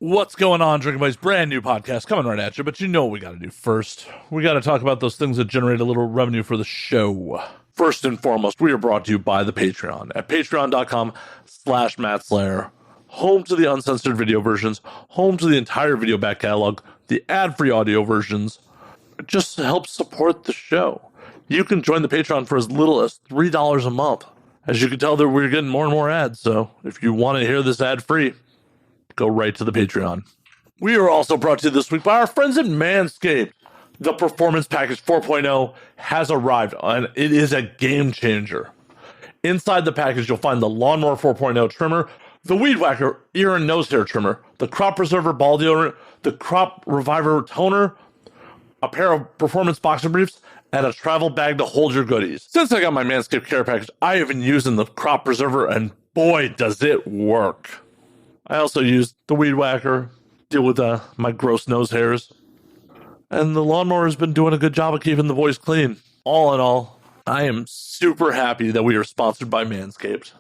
What's going on, Drinking Buddies? Brand new podcast coming right at you, but you know what we got to do first. We got to talk about those things that generate a little revenue for the show. First and foremost, we are brought to you by the Patreon at patreon.com/MattSlayer. Home to the uncensored video versions, home to the entire video back catalog, the ad-free audio versions. It just helps support the show. You can join the Patreon for as little as $3 a month. As you can tell, that we're getting more and more ads, so if you want to hear this ad-free, go right to the Patreon. We are also brought to you this week by our friends at Manscaped. The Performance Package 4.0 has arrived, and it is a game changer. Inside the package, you'll find the Lawnmower 4.0 trimmer, the Weed Whacker ear and nose hair trimmer, the Crop Preserver ball deodorant, the Crop Reviver toner, a pair of performance boxer briefs, and a travel bag to hold your goodies. Since I got my Manscaped care package, I have been using the Crop Preserver, and boy, does it work. I also use the Weed Whacker, deal with my gross nose hairs. And the lawnmower has been doing a good job of keeping the boys clean. All in all, I am super happy that we are sponsored by Manscaped.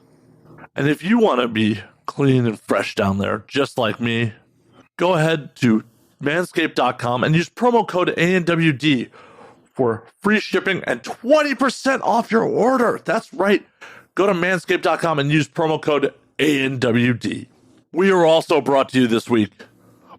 And if you want to be clean and fresh down there, just like me, go ahead to manscaped.com and use promo code ANWD for free shipping and 20% off your order. That's right. Go to manscaped.com and use promo code ANWD. We are also brought to you this week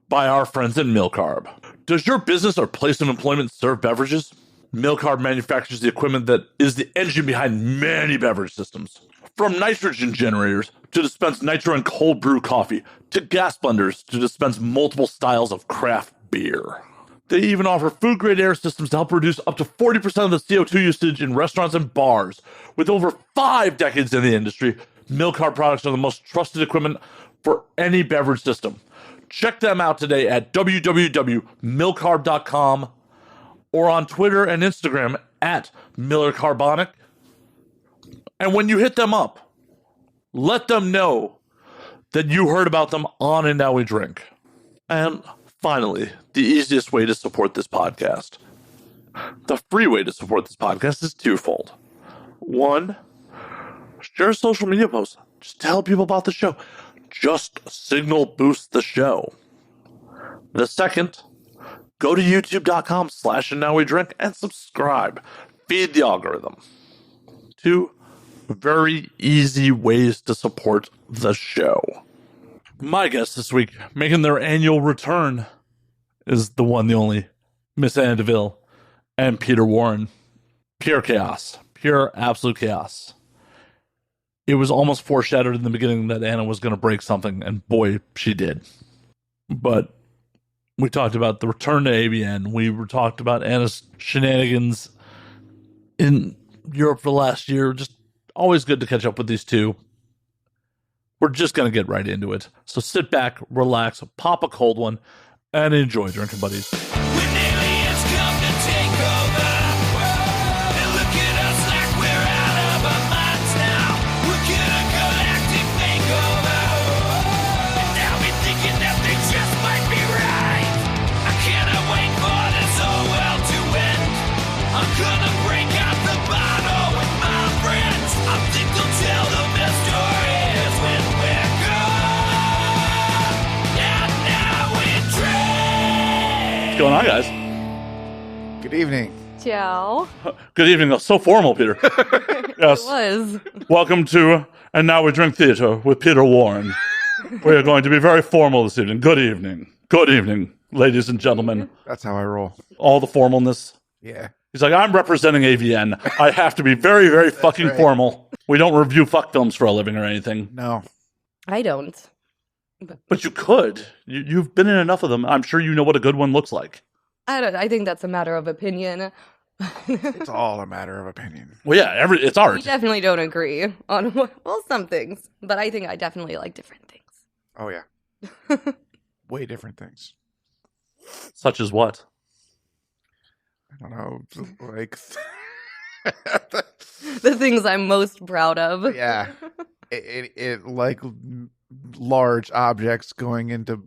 by our friends at Milcarb. Does your business or place of employment serve beverages? Milcarb manufactures the equipment that is the engine behind many beverage systems. From nitrogen generators to dispense nitro and cold brew coffee, to gas blenders to dispense multiple styles of craft beer. They even offer food-grade air systems to help reduce up to 40% of the CO2 usage in restaurants and bars. With over 5 decades in the industry, Milcarb products are the most trusted equipment for any beverage system. Check them out today at www.milcarb.com or on Twitter and Instagram at MillerCarbonic. And when you hit them up, let them know that you heard about them on And Now We Drink. And finally, the easiest way to support this podcast. The free way to support this podcast is twofold. One, share a social media post. Just tell people about the show. Just signal boost the show. The second, go to youtube.com/andnowwedrink and subscribe. Feed the algorithm. 2 very easy ways to support the show. My guest this week, making their annual return, is the one, the only, Miss Anna DeVille and Peter Warren. Pure chaos. Pure absolute chaos. It was almost foreshadowed in the beginning that Anna was going to break something, and boy, she did. But we talked about the return to ABN. We talked about Anna's shenanigans in Europe for the last year. Just always good to catch up with these two. We're just going to get right into it. So sit back, relax, pop a cold one, and enjoy Drinking Buddies. What's going on, guys? Good evening. Ciao. Good evening. That's so formal, Peter. Yes. It was. Welcome to And Now We Drink Theater with Peter Warren. We are going to be very formal this evening. Good evening. Good evening, ladies and gentlemen. That's how I roll. All the formalness. Yeah. He's like, I'm representing AVN. I have to be very, very fucking right. formal. We don't review fuck films for a living or anything. No. I don't. But you could. You've been in enough of them. I'm sure you know what a good one looks like. I think that's a matter of opinion. It's all a matter of opinion. Well, yeah, it's art. We definitely don't agree on, well, some things. But I think I definitely like different things. Oh, yeah. Way different things. Such as what? I don't know. Like, The things I'm most proud of. yeah. It like large objects going into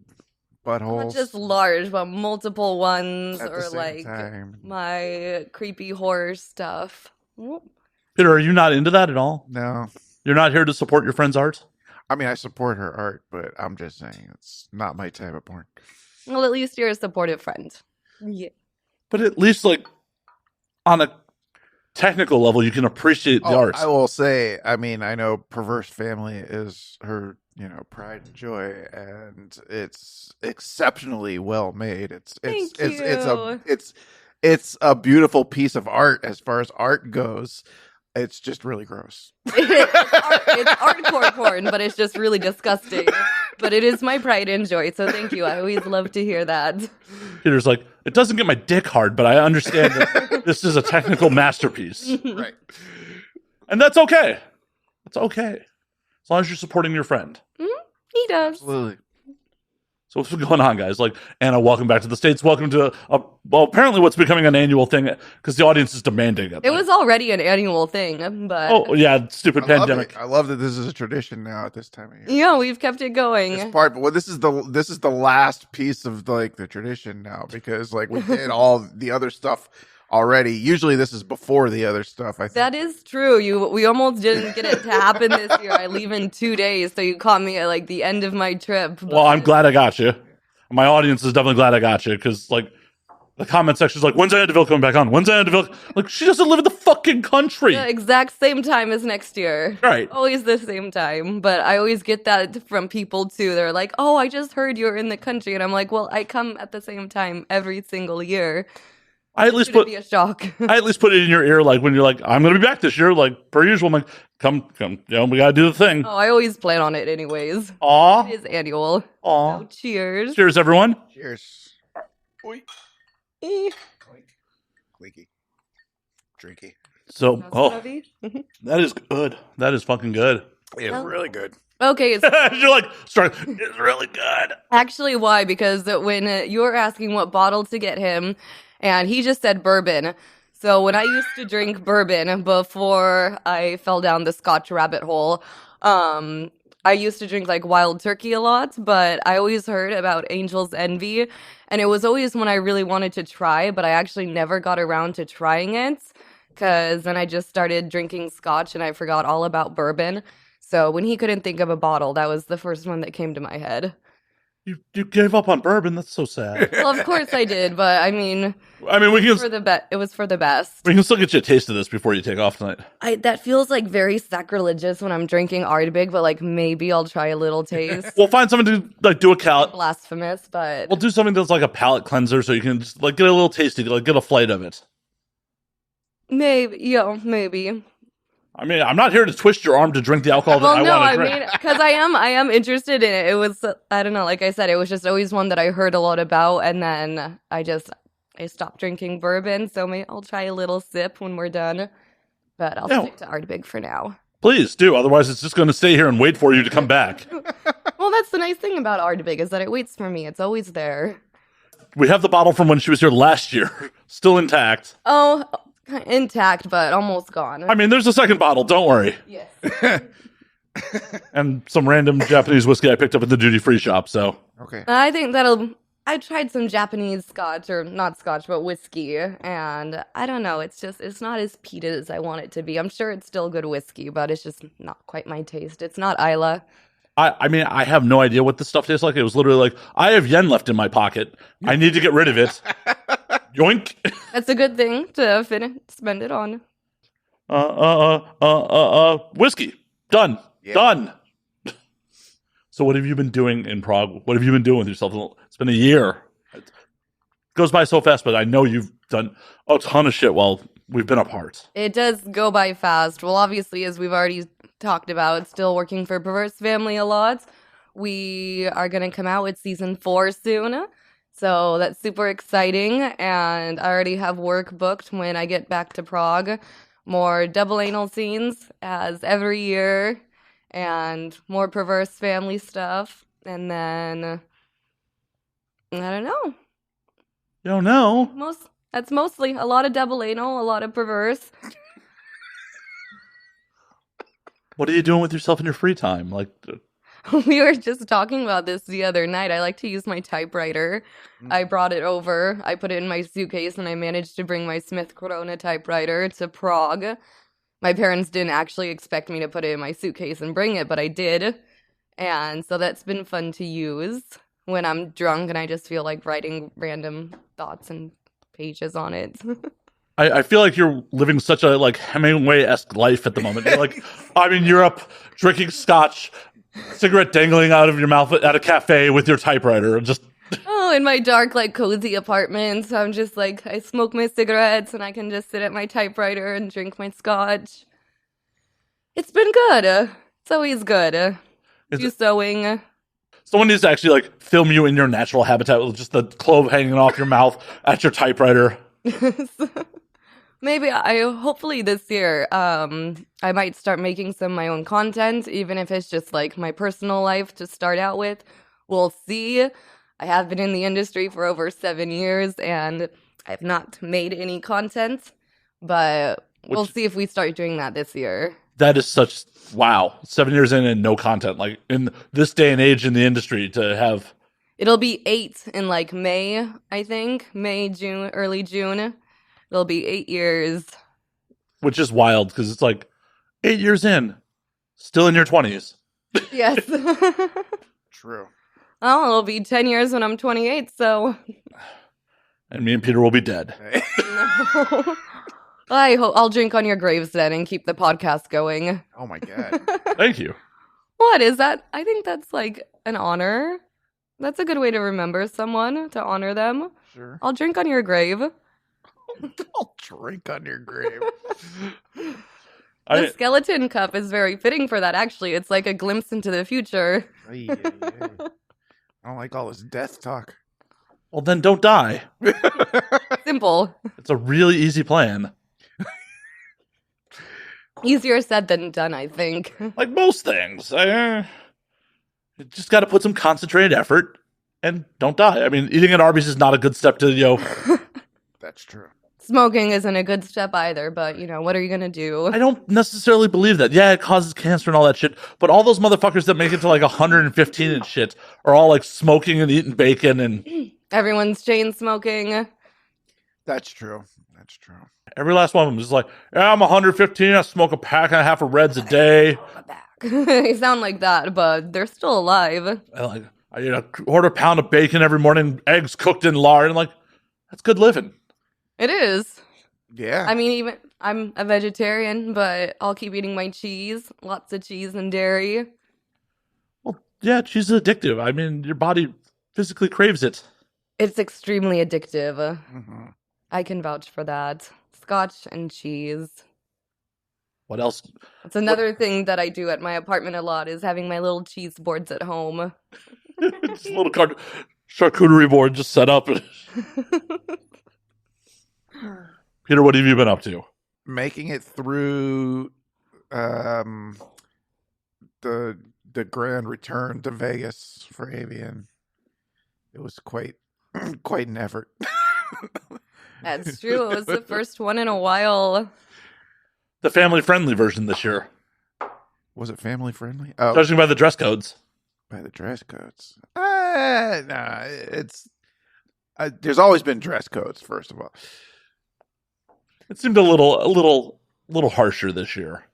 buttholes. Not just large, but multiple ones, At the or same like time. my creepy horror stuff. Peter, are you not into that at all? No. You're not here to support your friend's art? I mean, I support her art, but I'm just saying it's not my type of porn. Well, at least you're a supportive friend. Yeah. But at least, like, on a technical level, you can appreciate the art. I will say, I mean, I know Perverse Family is her, pride and joy, and it's exceptionally well made. It's a beautiful piece of art as far as art goes. It's just really gross. It's hardcore porn, but it's just really disgusting. But it is my pride and joy, so thank you. I always love to hear that. Peter's like, it doesn't get my dick hard, but I understand that this is a technical masterpiece. Right. And that's okay. It's okay. As long as you're supporting your friend. He does. Absolutely. So what's going on, guys? Like, Anna, welcome back to the States. Welcome to, apparently what's becoming an annual thing because the audience is demanding it. It was already an annual thing, but... Oh, yeah, stupid pandemic. I love that this is a tradition now at this time of year. Yeah, we've kept it going. It's but this is the last piece of, like, the tradition now because, like, we did all the other stuff already. Usually this is before the other stuff, I think. That is true. We almost didn't get it to happen this year. I leave in 2 days, so you caught me at like the end of my trip. But... Well, I'm glad I got you. My audience is definitely glad I got you because, like, the comment section is like, when's ANWD coming back on? When's ANWD? Like, she doesn't live in the fucking country. The exact same time as next year. Right. Always the same time. But I always get that from people too. They're like, oh, I just heard you're in the country. And I'm like, well, I come at the same time every single year. I at least be a shock. I at least put it in your ear, like when you're like, I'm gonna be back this year, like per usual. I'm like, come, we gotta do the thing. Oh, I always plan on it anyways. Aw, It is annual. aw. So cheers. Cheers, everyone. Cheers. Oink. Eh. Clinky. Drinky. So, That's that is good. That is fucking good. It's really good. Okay, so You're like, it's really good. actually, why? Because when you were asking what bottle to get him, and he just said bourbon. So when I used to drink bourbon before I fell down the Scotch rabbit hole, I used to drink like Wild Turkey a lot, but I always heard about Angel's Envy, and it was always when I really wanted to try, but I actually never got around to trying it, because then I just started drinking Scotch and I forgot all about bourbon. So when he couldn't think of a bottle, that was the first one that came to my head. You gave up on bourbon. That's so sad. Well, of course I did, but I mean, we can it was for the best. we can still get you a taste of this before you take off tonight. That feels like very sacrilegious when I'm drinking Ardbeg, but like maybe I'll try a little taste. We'll find something to like do a palate. Blasphemous, but We'll do something that's like a palate cleanser, so you can just like get a little tasty, like get a flight of it. maybe. I mean, I'm not here to twist your arm to drink the alcohol that I want to drink. I mean, because I am interested in it. It was, I don't know, like I said, it was just always one that I heard a lot about, and then I stopped drinking bourbon, so maybe I'll try a little sip when we're done, but I'll stick to Ardbeg for now. Please do, otherwise it's just going to stay here and wait for you to come back. Well, that's the nice thing about Ardbeg, is that it waits for me. It's always there. We have the bottle from when she was here last year, still intact. Oh, intact, but almost gone. I mean, there's a second bottle, don't worry. Yes. And some random Japanese whiskey I picked up at the duty-free shop, so. Okay. I think I tried some Japanese scotch, or not scotch, but whiskey, and I don't know, it's not as peated as I want it to be. I'm sure it's still good whiskey, but it's just not quite my taste. It's not Isla. I mean, I have no idea what this stuff tastes like. It was literally like, I have yen left in my pocket. I need to get rid of it. Yoink. That's a good thing to spend it on. Whiskey. Done. Yeah. Done. So what have you been doing in Prague? What have you been doing with yourself? It's been a year. It goes by so fast, but I know you've done a ton of shit while we've been apart. It does go by fast. Well, obviously, as we've already talked about, still working for Perverse Family a lot. We are going to come out with season 4 soon. So that's super exciting. And I already have work booked when I get back to Prague. More double anal scenes as every year. And more Perverse Family stuff. And then, I don't know. You don't know? That's mostly a lot of double anal, a lot of perverse. What are you doing with yourself in your free time? Like, We were just talking about this the other night. I like to use my typewriter. I brought it over. I put it in my suitcase, and I managed to bring my Smith Corona typewriter to Prague. My parents didn't actually expect me to put it in my suitcase and bring it, but I did. And so that's been fun to use when I'm drunk and I just feel like writing random thoughts and pages on it. I feel like you're living such a like Hemingway-esque life at the moment. You're like, I'm in Europe drinking scotch, cigarette dangling out of your mouth at a cafe with your typewriter. Just Oh, in my dark, like, cozy apartment. I'm just like, I smoke my cigarettes and I can just sit at my typewriter and drink my scotch. It's been good. It's always good. Do sewing. someone needs to actually like film you in your natural habitat with just the clove hanging off your mouth at your typewriter. Maybe hopefully this year, I might start making some of my own content, even if it's just like my personal life to start out with. We'll see. I have been in the industry for over 7 years and I have not made any content, but we'll see if we start doing that this year. That is such, wow, 7 years in and no content. Like in this day and age in the industry to have. It'll be 8 in like May, I think. May, June, early June. It'll be 8 years. Which is wild because it's like 8 years in, still in your 20s. Yes. True. Oh, it'll be 10 years when I'm 28, so. And me and Peter will be dead. No. I hope I'll drink on your graves then and keep the podcast going. Oh my God. Thank you. What is that? I think that's like an honor. That's a good way to remember someone, to honor them. Sure. I'll drink on your grave. I'll drink on your grave. The skeleton cup is very fitting for that, actually. It's like a glimpse into the future. Ay, ay, ay. I don't like all this death talk. Well, then don't die. Simple. It's a really easy plan. Easier said than done, I think. Like most things. You just got to put some concentrated effort and don't die. I mean, eating at Arby's is not a good step to, That's true. Smoking isn't a good step either, but, what are you going to do? I don't necessarily believe that. Yeah, it causes cancer and all that shit, but all those motherfuckers that make it to like 115 and shit are all like smoking and eating bacon and... Everyone's chain smoking. That's true. That's true. Every last one of them is like, yeah, I'm 115, I smoke a pack and a half of Reds a day. They sound like that, but they're still alive. I eat a quarter pound of bacon every morning, eggs cooked in lard, and like, that's good living. It is. Yeah. I mean, even I'm a vegetarian, but I'll keep eating my cheese. Lots of cheese and dairy. Well, yeah, cheese is addictive. I mean, your body physically craves it. It's extremely addictive. Mm-hmm. I can vouch for that. Scotch and cheese. What else? It's another thing that I do at my apartment a lot is having my little cheese boards at home. Just a little charcuterie board just set up. Peter, what have you been up to? Making it through the grand return to Vegas for Avian. It was quite an effort. That's true. It was the first one in a while. The family-friendly version this year. Was it family friendly? Oh, Judging by the dress codes. by the dress codes. Nah, it's there's always been dress codes. First of all, It seemed a little harsher this year.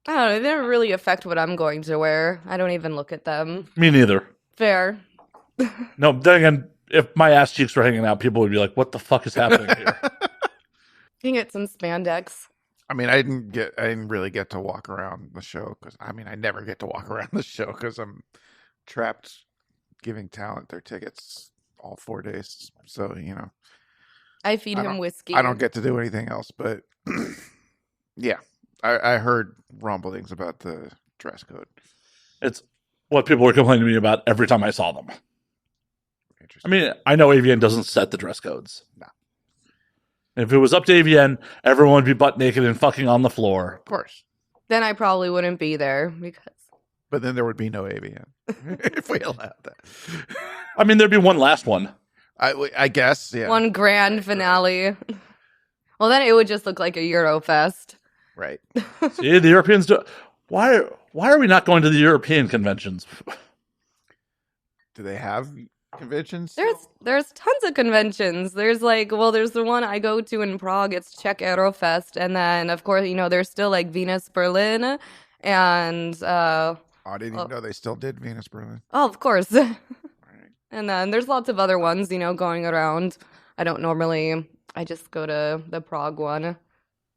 I don't know. They don't really affect what I'm going to wear. I don't even look at them. Me neither. Fair. No, then again, if my ass cheeks were hanging out, people would be like, what the fuck is happening here? You can get some spandex. I mean, I didn't really get to walk around the show because I never get to walk around the show because I'm trapped giving talent their tickets all 4 days. So I feed him whiskey. I don't get to do anything else. But yeah, I heard rumblings about the dress code. It's what people were complaining to me about every time I saw them. I Interesting. mean, I know AVN doesn't set the dress codes. No. If it was up to AVN, everyone would be butt naked and fucking on the floor. Of course. Then I probably wouldn't be there because. But then there would be no AVN if we allowed that. I mean, there'd be one last one. I guess, yeah. One grand finale. Well, then it would just look like a Eurofest. Right. See, the Europeans do. Why are we not going to the European conventions? Do they have conventions? There's tons of conventions. There's there's the one I go to in Prague. It's Czech Aerofest, and then of course there's still like Venus Berlin, and Oh, I didn't even know they still did Venus Berlin. Oh, of course. All right. And then there's lots of other ones, going around. I just go to the Prague one.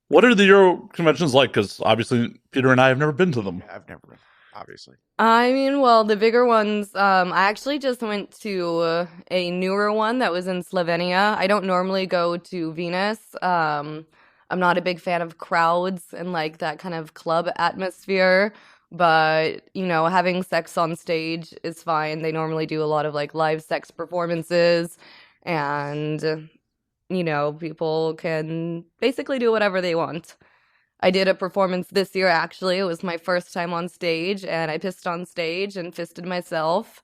What are the Euro conventions like? Because obviously Peter and I have never been to them. Yeah, I've never been, obviously. I mean, well, the bigger ones, I actually just went to a newer one that was in Slovenia. I don't normally go to Venus. I'm not a big fan of crowds and like that kind of club atmosphere, but having sex on stage is fine. They normally do a lot of like live sex performances, and people can basically do whatever they want. I did a performance this year, actually. It was my first time on stage, and I pissed on stage and fisted myself.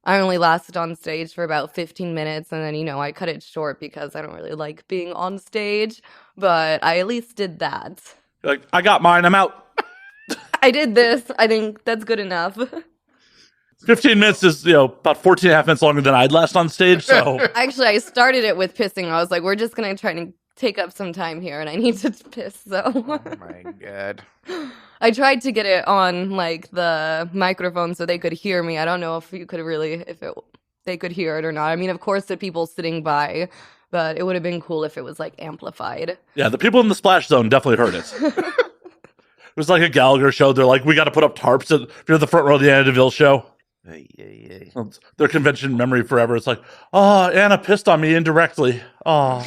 I only lasted on stage for about 15 minutes, and then, I cut it short because I don't really like being on stage, but I at least did that. You're like, I got mine, I'm out. I did this. I think that's good enough. 15 minutes is, about 14 and a half minutes longer than I'd last on stage, so. Actually, I started it with pissing. I was like, we're just going to try to take up some time here, and I need to piss, so. Oh my God. I tried to get it on, like, the microphone so they could hear me. I don't know if you could really, they could hear it or not. I mean, of course, the people sitting by, but it would have been cool if it was, like, amplified. Yeah, the people in the splash zone definitely heard it. It was like a Gallagher show. They're like, we got to put up tarps if you're the front row of the ANWD show. Hey. Their convention memory forever. It's like, oh, Anna pissed on me indirectly. Oh.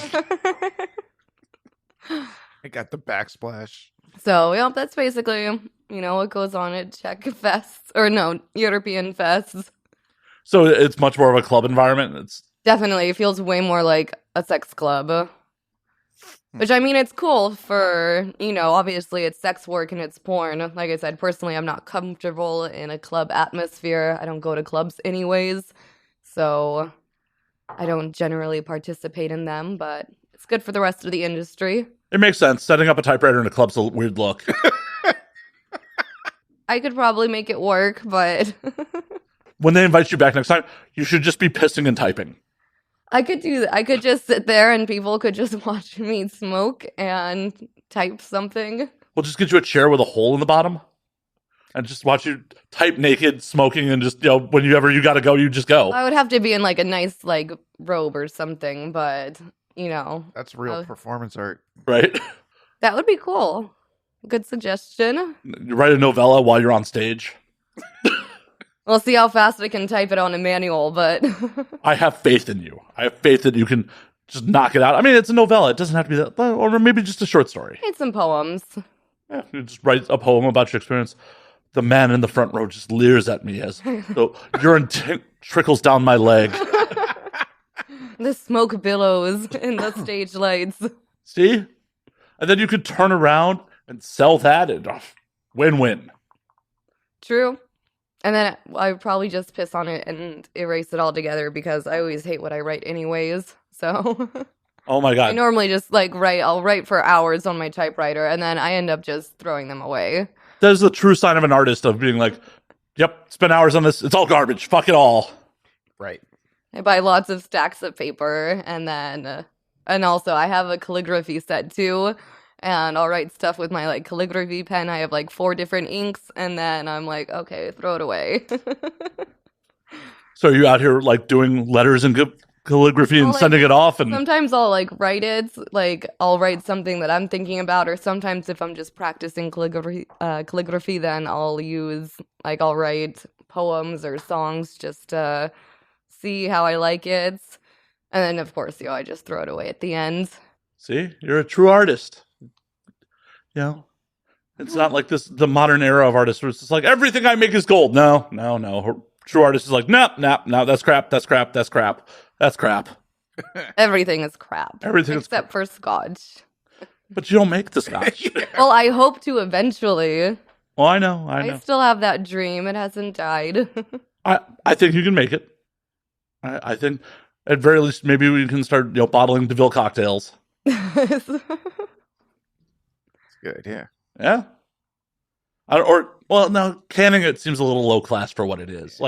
I got the backsplash. So, yeah, that's basically, what goes on at Czech fests, or no, European fests. So it's much more of a club environment. It's Definitely, it feels way more like a sex club. Which, I mean, it's cool for, obviously it's sex work and it's porn. Like I said, personally, I'm not comfortable in a club atmosphere. I don't go to clubs anyways, so I don't generally participate in them, but it's good for the rest of the industry. It makes sense. Setting up a typewriter in a club's a weird look. I could probably make it work, but When they invite you back next time, you should just be pissing and typing. I could do that. I could just sit there and people could just watch me smoke and type something. We'll just get you a chair with a hole in the bottom and just watch you type naked, smoking, and just, whenever you got to go, you just go. I would have to be in like a nice like robe or something, but That's real performance art. Right? that would be cool. Good suggestion. You write a novella while you're on stage. We'll see how fast I can type it on a manual, but I have faith in you. I have faith that you can just knock it out. I mean, it's a novella. It doesn't have to be that, or maybe just a short story. it's some poems. Yeah, you just write a poem about your experience. The man in the front row just leers at me as the urine trickles down my leg. The smoke billows in the stage lights. See? And then you could turn around and sell that and win-win. True. And then I would probably just piss on it and erase it all together because I always hate what I write anyways. So Oh my I God. normally just I'll write for hours on my typewriter and then I end up just throwing them away. That is the true sign of an artist, of being like, yep, spend hours on this. It's all garbage. Fuck it all. Right. I buy lots of stacks of paper and then, and also I have a calligraphy set too. And I'll write stuff with my calligraphy pen. I have 4 different inks, and then I'm like, okay, throw it away. So are you out here doing letters and calligraphy and sending it off? And sometimes I'll write it. I'll write something that I'm thinking about, or sometimes if I'm just practicing calligraphy, then I'll use I'll write poems or songs just to see how I like it. And then of course, I just throw it away at the end. see, you're a true artist. It's not like the modern era of artists where it's just everything I make is gold. No. Her true artist is no, that's crap. Everything is crap. Everything except for scotch. But you don't make the scotch. Well, I hope to eventually. Well, I know. I still have that dream. It hasn't died. I think you can make it. I think at very least maybe we can start bottling the Ville cocktails. Good idea. Yeah. No, canning it seems a little low class for what it is.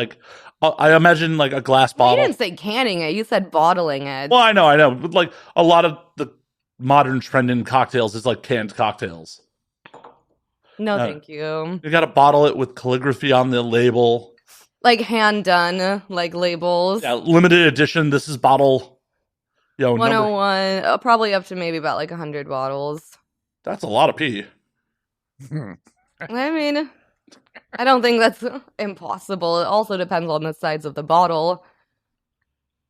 I imagine a glass You bottle. didn't say canning it. You said bottling it. Well, I know. But a lot of the modern trend in cocktails is canned cocktails. No, thank you. You got to bottle it with calligraphy on the label. Like hand done, like labels. Yeah, limited edition. This is bottle, number. 101, probably up to maybe about like 100 bottles. That's a lot of pee. I mean, I don't think that's impossible. It also depends on the size of the bottle.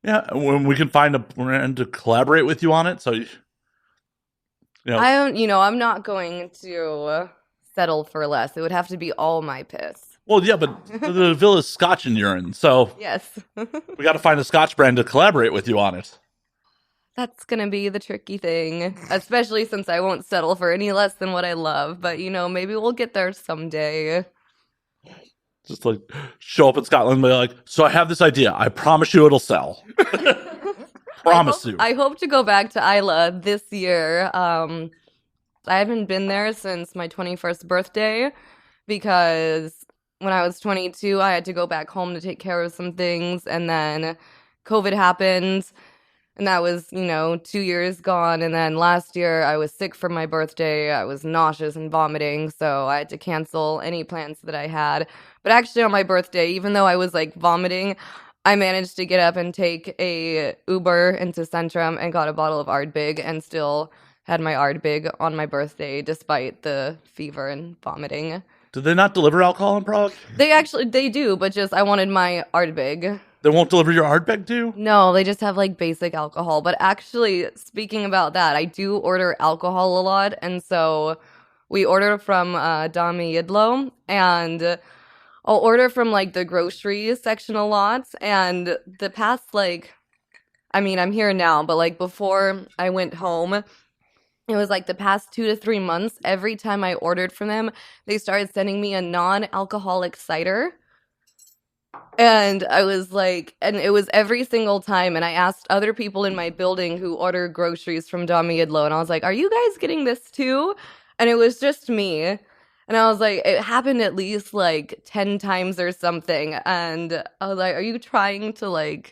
Yeah, when we can find a brand to collaborate with you on it, so I'm not going to settle for less. It would have to be all my piss. Well, yeah, but the Ville is Scotch and urine, so Yes. we got to find a Scotch brand to collaborate with you on it. That's gonna be the tricky thing, especially since I won't settle for any less than what I love. But maybe we'll get there someday. Just like show up in Scotland and be like, so I have this idea. I promise you it'll sell. Promise you. I hope to go back to Isla this year. I haven't been there since my 21st birthday because when I was 22, I had to go back home to take care of some things, and then COVID happened. And that was, 2 years gone. And then last year, I was sick for my birthday. I was nauseous and vomiting. So I had to cancel any plans that I had. But actually, on my birthday, even though I was vomiting, I managed to get up and take a Uber into Centrum and got a bottle of Ardbeg and still had my Ardbeg on my birthday despite the fever and vomiting. Did they not deliver alcohol in Prague? They do, but just I wanted my Ardbeg. They won't deliver your Ardbeg too? No, they just have basic alcohol. But actually, speaking about that, I do order alcohol a lot. And so we order from Dami Yidlo, and I'll order from the grocery section a lot. And the past I'm here now, but before I went home, it was the past 2 to 3 months, every time I ordered from them, they started sending me a non-alcoholic cider. And I was and it was every single time. And I asked other people in my building who order groceries from Dami Yidlo, and I was like, are you guys getting this too? And it was just me. And I was like, it happened at least 10 times or something. And I was like, are you trying to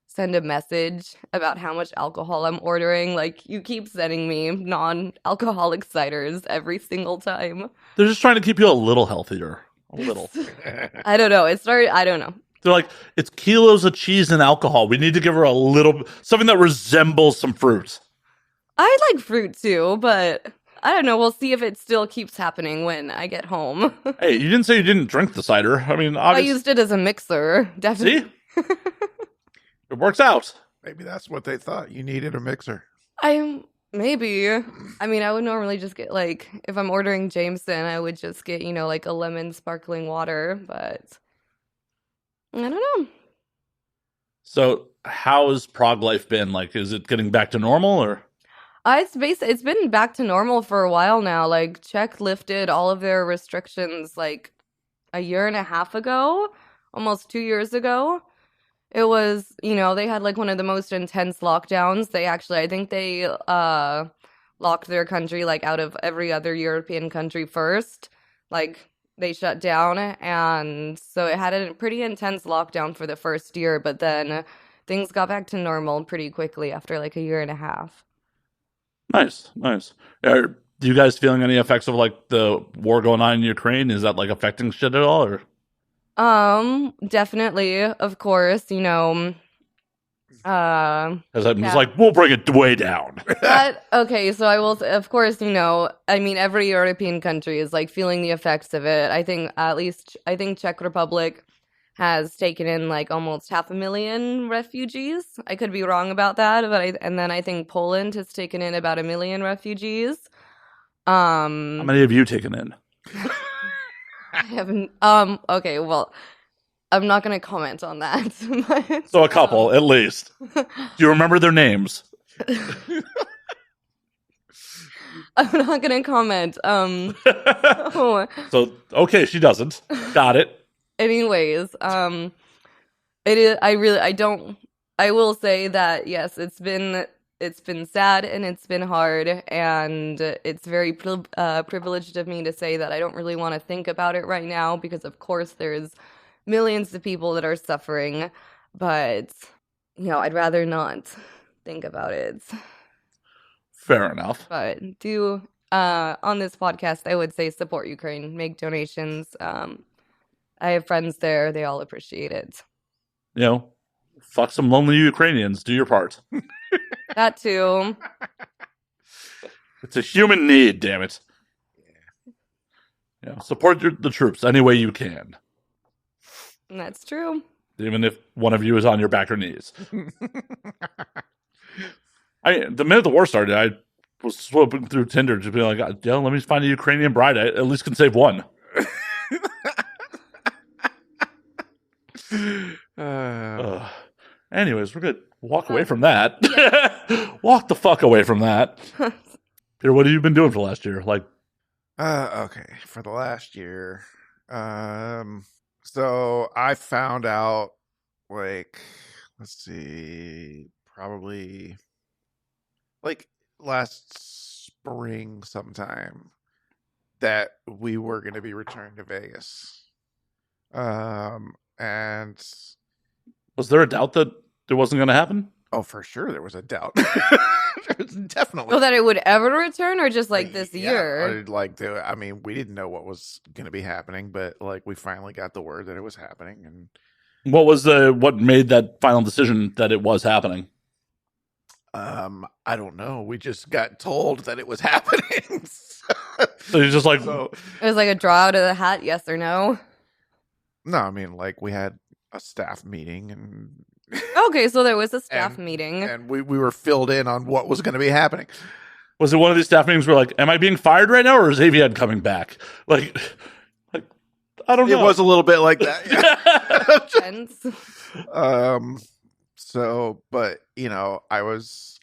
send a message about how much alcohol I'm ordering? You keep sending me non-alcoholic ciders every single time. They're just trying to keep you a little healthier. A little. I don't know. I don't know. They're like, it's kilos of cheese and alcohol. We need to give her a little, something that resembles some fruit. I like fruit too, but I don't know. We'll see if it still keeps happening when I get home. Hey, you didn't say you didn't drink the cider. I mean, obviously. I used it as a mixer, definitely. See? It works out. Maybe that's what they thought. You needed a mixer. Maybe. I mean, I would normally just get if I'm ordering Jameson, I would just get, a lemon sparkling water, but I don't know. So, how has Prague life been? Is it getting back to normal or? It's been back to normal for a while now. Czech lifted all of their restrictions a year and a half ago, almost 2 years ago. It was, they had one of the most intense lockdowns. I think they locked their country out of every other European country first. They shut down, and so it had a pretty intense lockdown for the first year, but then things got back to normal pretty quickly after a year and a half. Nice. Are you guys feeling any effects of the war going on in Ukraine? Is that affecting shit at all or? Definitely, of course, As I'm just we'll bring it way down. Okay, so I will, of course, every European country is feeling the effects of it. I think Czech Republic has taken in almost 500,000 refugees. I could be wrong about that, but and then I think Poland has taken in about 1 million refugees. How many have you taken in? I haven't. Okay. Well, I'm not going to comment on that. But, so a couple, at least. Do you remember their names? I'm not going to comment. So okay, she doesn't. Got it. Anyways, it is. I will say that yes, it's been sad and it's been hard, and it's very privileged of me to say that I don't really want to think about it right now because, of course, there's millions of people that are suffering, but, I'd rather not think about it. Fair enough. But on this podcast, I would say support Ukraine, make donations. I have friends there; they all appreciate it. You know, fuck some lonely Ukrainians. Do your part. That too. It's a human need, damn it. Yeah, support the troops any way you can, That's true. even if one of you is on your back or knees. The minute the war started, I was swooping through Tinder, just being like, "Yo, let me find a Ukrainian bride. I at least can save one." Anyways, we're good. Walk away from that. Walk the fuck away from that. Peter, what have you been doing for the last year? Like, okay, for the last year. So I found out, like, let's see, probably like last spring sometime, that we were going to be returning to Vegas. And was there a doubt that it wasn't going to happen? oh, for sure, there was a doubt. There's definitely. So that it would ever return, or just like this Yeah, year? I mean, we didn't know what was going to be happening, but like we finally got the word that it was happening, and what made that final decision that it was happening? I don't know. We just got told that it was happening. So you're just like, It was like a draw out of the hat, yes or no? No, I mean, like we had a staff meeting, and Okay, so there was a staff meeting. and we were filled in on what was going to be happening. was it one of these staff meetings where like, am I being fired right now, or is Avian coming back? Like I don't know. It was a little bit like that. Yeah. Tense. So, but you know, I was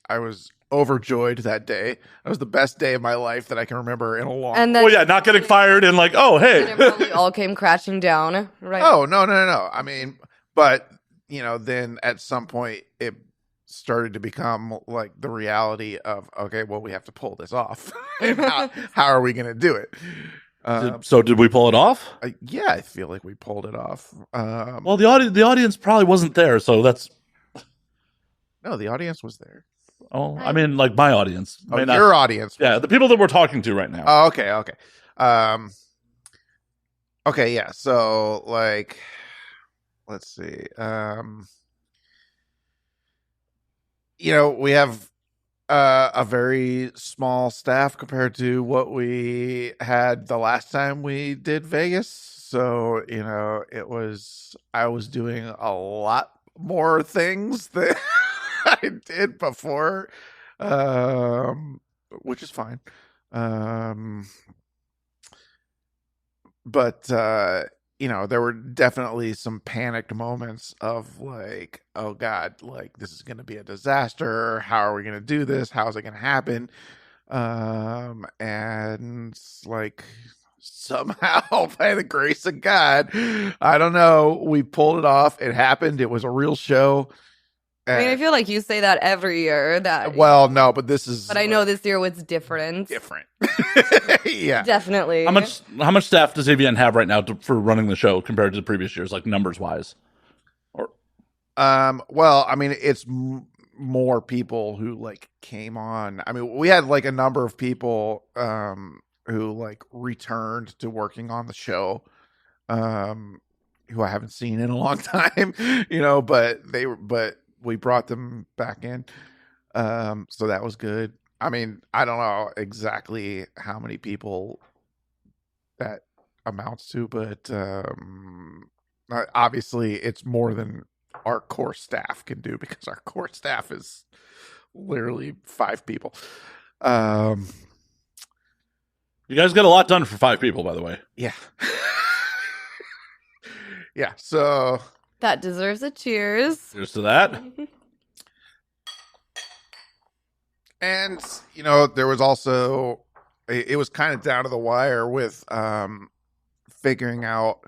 overjoyed that day. That was the best day of my life that I can remember in a long. And then, well, yeah, not getting fired and like, oh, hey. and it probably all came crashing down, right? Oh, no. I mean, but you know, then at some point it started to become like the reality of, okay, well, we have to pull this off. And how are we going to do it? So did we pull it off? Yeah, I feel like we pulled it off. Well, the audience probably wasn't there, so that's. No, the audience was there. Oh, I mean, like my audience. Oh, your audience. Yeah, the people that we're talking to right now. Oh, okay. Okay, yeah. So, like, let's see. You know, we have a very small staff compared to what we had the last time we did Vegas. So, you know, I was doing a lot more things than I did before, which is fine. But you know, there were definitely some panicked moments of like, oh God, like this is going to be a disaster. How are we going to do this? How is it going to happen? And like somehow by the grace of God, I don't know, we pulled it off. It happened. It was a real show. I mean, I feel like you say that every year. Well, no, but this is. But I know this year was different. Yeah, definitely. How much staff does AVN have right now for running the show compared to the previous years, like numbers wise? Or well, I mean, it's more people who like came on. I mean, we had like a number of people who like returned to working on the show, who I haven't seen in a long time, you know, but we brought them back in. So that was good. I mean, I don't know exactly how many people that amounts to, but obviously it's more than our core staff can do, because our core staff is literally 5 people. You guys got a lot done for 5 people, by the way. Yeah. Yeah, so that deserves a cheers. Cheers to that. And, you know, there was also, it was kind of down to the wire with figuring out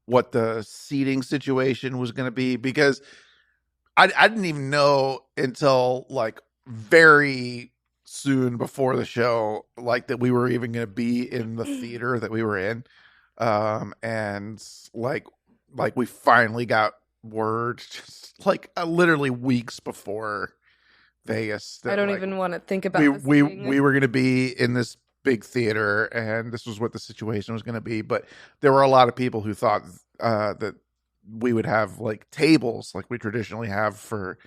what the seating situation was going to be, because I didn't even know until like very soon before the show, like that we were even going to be in the theater that we were in. And like we finally got word just like literally weeks before Vegas. I that, don't like, even want to think about we this we thing. we were going to be in this big theater, and this was what the situation was going to be. But there were a lot of people who thought that we would have like tables like we traditionally have for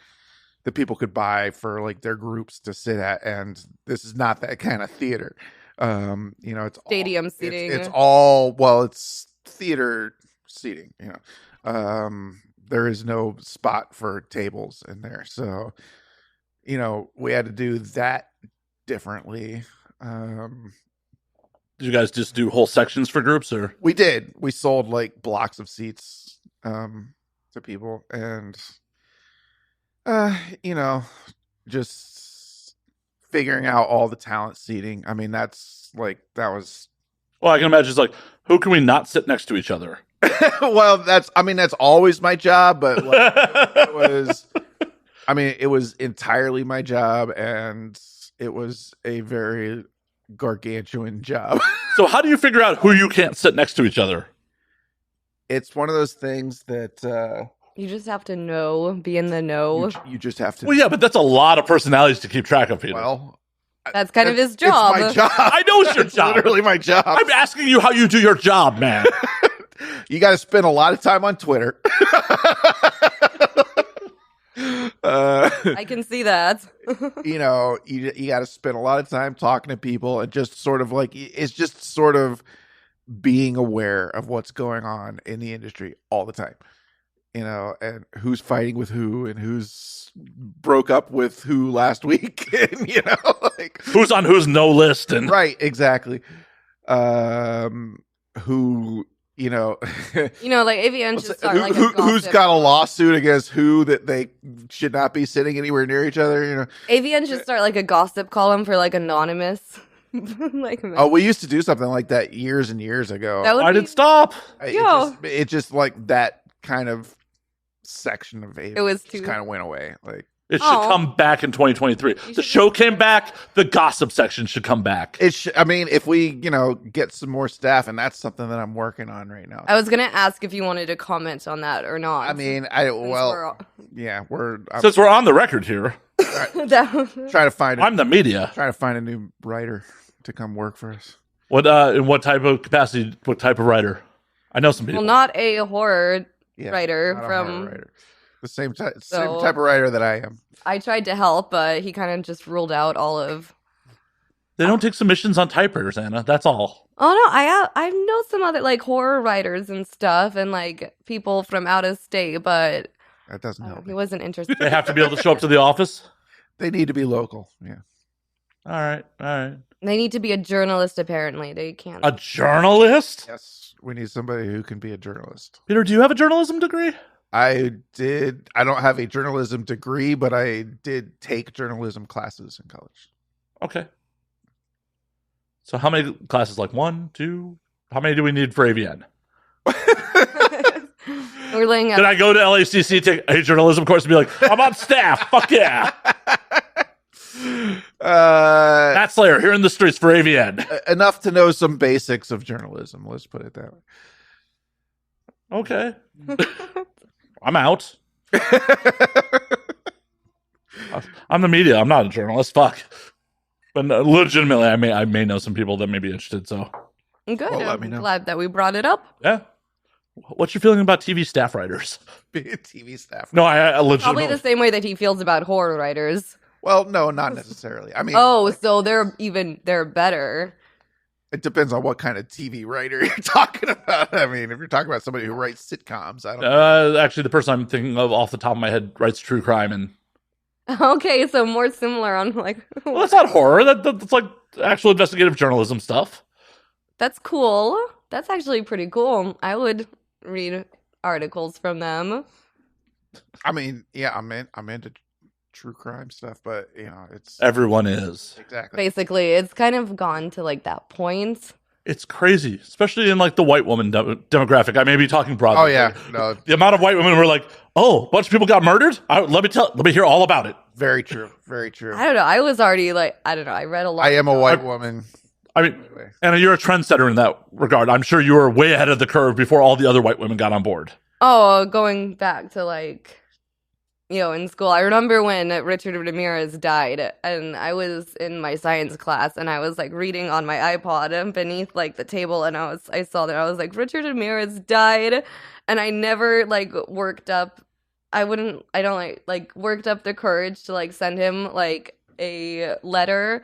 that people could buy for like their groups to sit at, and this is not that kind of theater. It's Stadium all, seating. It's all, well, it's theater seating. There is no spot for tables in there, so we had to do that differently. Did you guys just do whole sections for groups, or We did. We sold like blocks of seats to people, and just figuring out all the talent seating. I mean, that was well, I can imagine it's like, who can we not sit next to each other? well, that's always my job, but like, it was entirely my job, and it was a very gargantuan job. So how do you figure out who you can't sit next to each other? It's one of those things that You just have to know, be in the know. you just have to. Well, yeah, but that's a lot of personalities to keep track of, Peter. Well, That's kind of his job. It's my job. I know it's your job. Literally my job. I'm asking you how you do your job, man. You got to spend a lot of time on Twitter. I can see that. You got to spend a lot of time talking to people, and just sort of like, it's just sort of being aware of what's going on in the industry all the time, and who's fighting with who, and who's broke up with who last week, and like Who's on whose no list, and right, exactly. Who like AVN should start like a who's gossip. got a lawsuit against who that they should not be sitting anywhere near each other. AVN should start like a gossip column for like anonymous. Like, Oh, we used to do something like that years and years ago. that would I be, didn't stop. It just like that kind of section of AVN It was just too- kind of went away. Like It should Oh. come back in 2023. The should- show came back. The gossip section should come back. if we get some more staff, and that's something that I'm working on right now. I was gonna ask if you wanted to comment on that or not. I'm Since we're on the record here, that, trying to find I'm the media. a new writer to come work for us. What in what type of capacity? What type of writer? I know some people. well, not a horror Yeah, writer not a from. horror writer. The same type So- of writer that I am. I tried to help, but he kind of just ruled out all of. They don't take submissions on typewriters, Anna. That's all. Oh no, I know some other like horror writers and stuff, and like people from out of state, but That doesn't help he me. wasn't interested. They have to be able to show up to the office. They need to be local. Yeah. All right, all right. They need to be a journalist. Apparently, they can't. A journalist? Yes. We need somebody who can be a journalist. Peter, do you have a journalism degree? I did. I don't have a journalism degree, but I did take journalism classes in college. Okay. So how many classes? Like 1, 2? How many do we need for AVN? We're laying out. Did I go to LACC, take a journalism course, and be like, I'm on staff? Fuck yeah. Matt Slayer here in the streets for AVN. Enough to know some basics of journalism. Let's put it that way. Okay. I'm out. I'm the media. I'm not a journalist. Fuck. But legitimately, I may know some people that may be interested. So Good. Well, let I'm me know. glad that we brought it up. yeah. What's your feeling about TV staff writers? Be a TV staff. No, I Probably legitimately. the same way that he feels about horror writers. Well, no, not necessarily. I mean, Oh, so they're better. it depends on what kind of TV writer you're talking about. I mean, if you're talking about somebody who writes sitcoms, I don't. Actually, the person I'm thinking of off the top of my head writes true crime, and Okay, so more similar on like. well, that's not horror. That's like actual investigative journalism stuff. That's cool. That's actually pretty cool. I would read articles from them. I mean, yeah, I'm into true crime stuff, but it's Everyone is. exactly. Basically, it's kind of gone to like that point. It's crazy, especially in like the white woman demographic. I may be talking broadly. Oh yeah, no, The amount of white women who are like, "Oh, a bunch of people got murdered." Let me hear all about it. very true, very true. I don't know. I was already like, I don't know. I read a lot. I am a white woman. I mean, Anyway. Anna, you're a trendsetter in that regard. I'm sure you were way ahead of the curve before all the other white women got on board. Oh, going back to like, in school. I remember when Richard Ramirez died, and I was in my science class, and I was like reading on my iPod beneath like the table, and I saw that I was like, Richard Ramirez died, and I never like worked up. I don't worked up the courage to like send him like a letter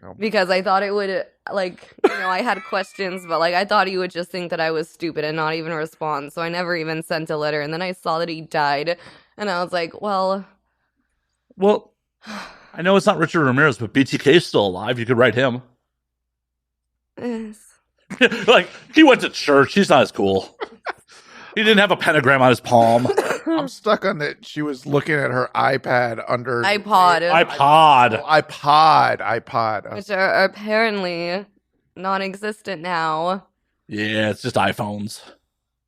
Nope. because I thought it would like I had questions, but like I thought he would just think that I was stupid and not even respond. So I never even sent a letter, and then I saw that he died, and I was like, well, I know it's not Richard Ramirez, but BTK is still alive. You could write him. yes. Like, he went to church. He's not as cool. He didn't have a pentagram on his palm. I'm stuck on that. She was looking at her iPad under iPod, iPod. which are apparently non-existent now. Yeah, it's just iPhones.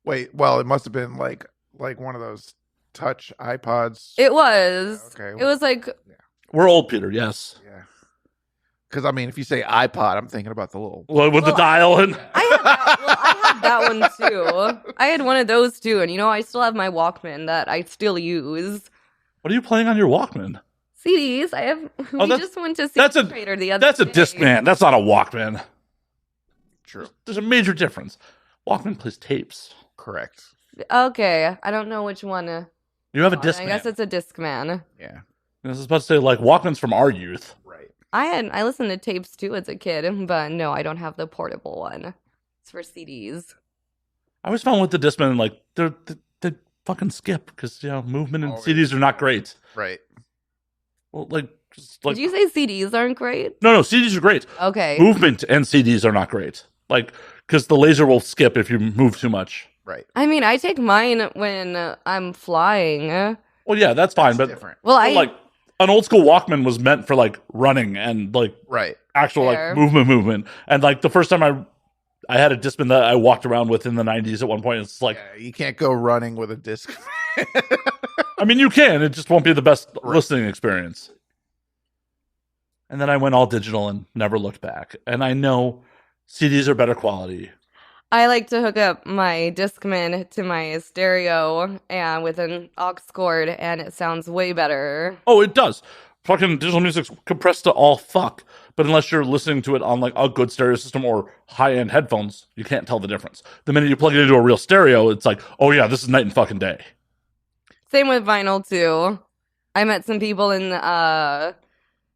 Wait, well, it must have been like one of those touch iPods. It was. Okay. It was like We're old, Peter, yes. Yeah. Because I mean, if you say iPod, I'm thinking about the little. Well, with the dial and I had that one too. I had one of those too, and I still have my Walkman that I still use. what are you playing on your Walkman? CDs. I have. We just went to that's a- CD Trader the other day. That's a Discman. That's not a Walkman. True. There's a major difference. Walkman plays tapes. Correct. Okay, I don't know which one. You have a Discman. I guess it's a Discman. Yeah. I was supposed to say, like, Walkman's from our youth. Right. I listened to tapes too as a kid, but no, I don't have the portable one. It's for CDs. I always found with the Discman, like, they fucking skip because, movement and Oh, CDs are not great. Right. Well, like, just like. Did you say CDs aren't great? No, CDs are great. Okay. Movement and CDs are not great. Like, because the laser will skip if you move too much. Right. I mean, I take mine when I'm flying. Well, yeah, that's fine, but different. Well, like an old school Walkman was meant for like running and like Right. actual Fair. like movement. And like the first time I had a Discman that I walked around with in the 90s at one point, it's like, Yeah, you can't go running with a disc. I mean, you can, it just won't be the best listening experience. And then I went all digital and never looked back. And I know CDs are better quality. I like to hook up my Discman to my stereo and with an aux cord, and it sounds way better. Oh, it does. Fucking digital music's compressed to all fuck. But unless you're listening to it on like a good stereo system or high-end headphones, you can't tell the difference. The minute you plug it into a real stereo, it's like, oh yeah, this is night and fucking day. Same with vinyl too. I met some people in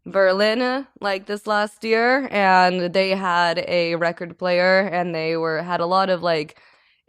Berlin like this last year, and they had a record player, and they had a lot of like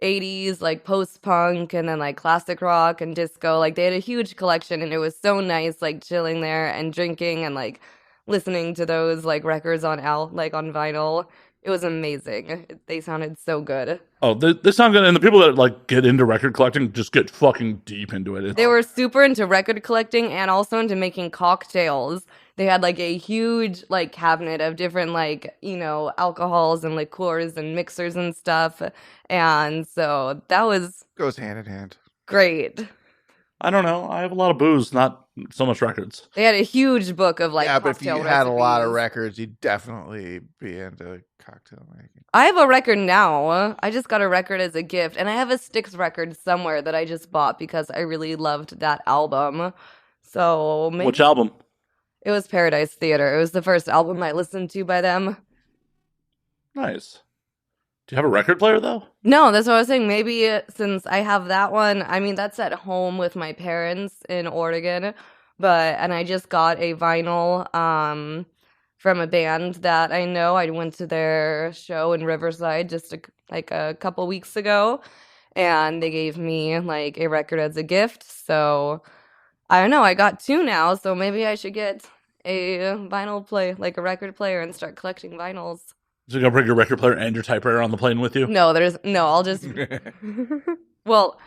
80s like post-punk and then like classic rock and disco. Like they had a huge collection, and it was so nice like chilling there and drinking and like listening to those like records on vinyl. It was amazing. They sounded so good. Oh, they sound good, and the people that like get into record collecting just get fucking deep into it. They were super into record collecting and also into making cocktails. They had like a huge like cabinet of different like, alcohols and liqueurs and mixers and stuff. And so that was Goes hand in hand. great. I don't know. I have a lot of booze, not so much records. They had a huge book of like Yeah, but if you cocktail had a lot of recipes. records, you'd definitely be into cocktail making. I have a record now. I just got a record as a gift, and I have a Styx record somewhere that I just bought because I really loved that album. So maybe Which album? it was Paradise Theater. It was the first album I listened to by them. Nice. Do you have a record player though? No, that's what I was saying. Maybe since I have that one, I mean, that's at home with my parents in Oregon, and I just got a vinyl from a band that I know. I went to their show in Riverside just a couple weeks ago, and they gave me like a record as a gift. So I don't know. I got two now, so maybe I should get a a record player, and start collecting vinyls. So you're gonna bring your record player and your typewriter on the plane with you? No, I'll just well,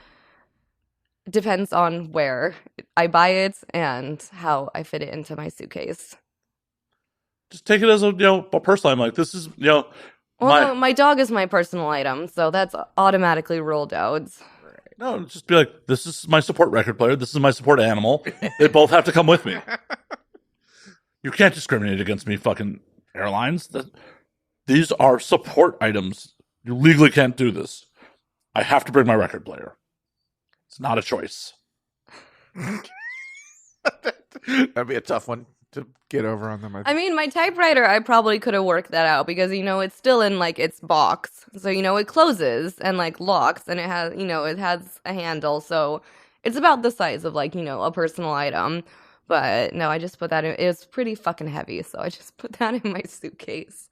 depends on where I buy it and how I fit it into my suitcase. Just take it as a personal. I'm like, this is Well, no, my dog is my personal item, so that's automatically rolled out. no, just be like, this is my support record player. This is my support animal. They both have to come with me. You can't discriminate against me, fucking airlines. These are support items. You legally can't do this. I have to bring my record player. It's not a choice. That'd be a tough one to get over on them. I mean, my typewriter, I probably could have worked that out because, it's still in, like, its box. So, it closes and, like, locks, and it has, it has a handle. So it's about the size of, like, a personal item. But no, I just put that in. It was pretty fucking heavy. So I just put that in my suitcase.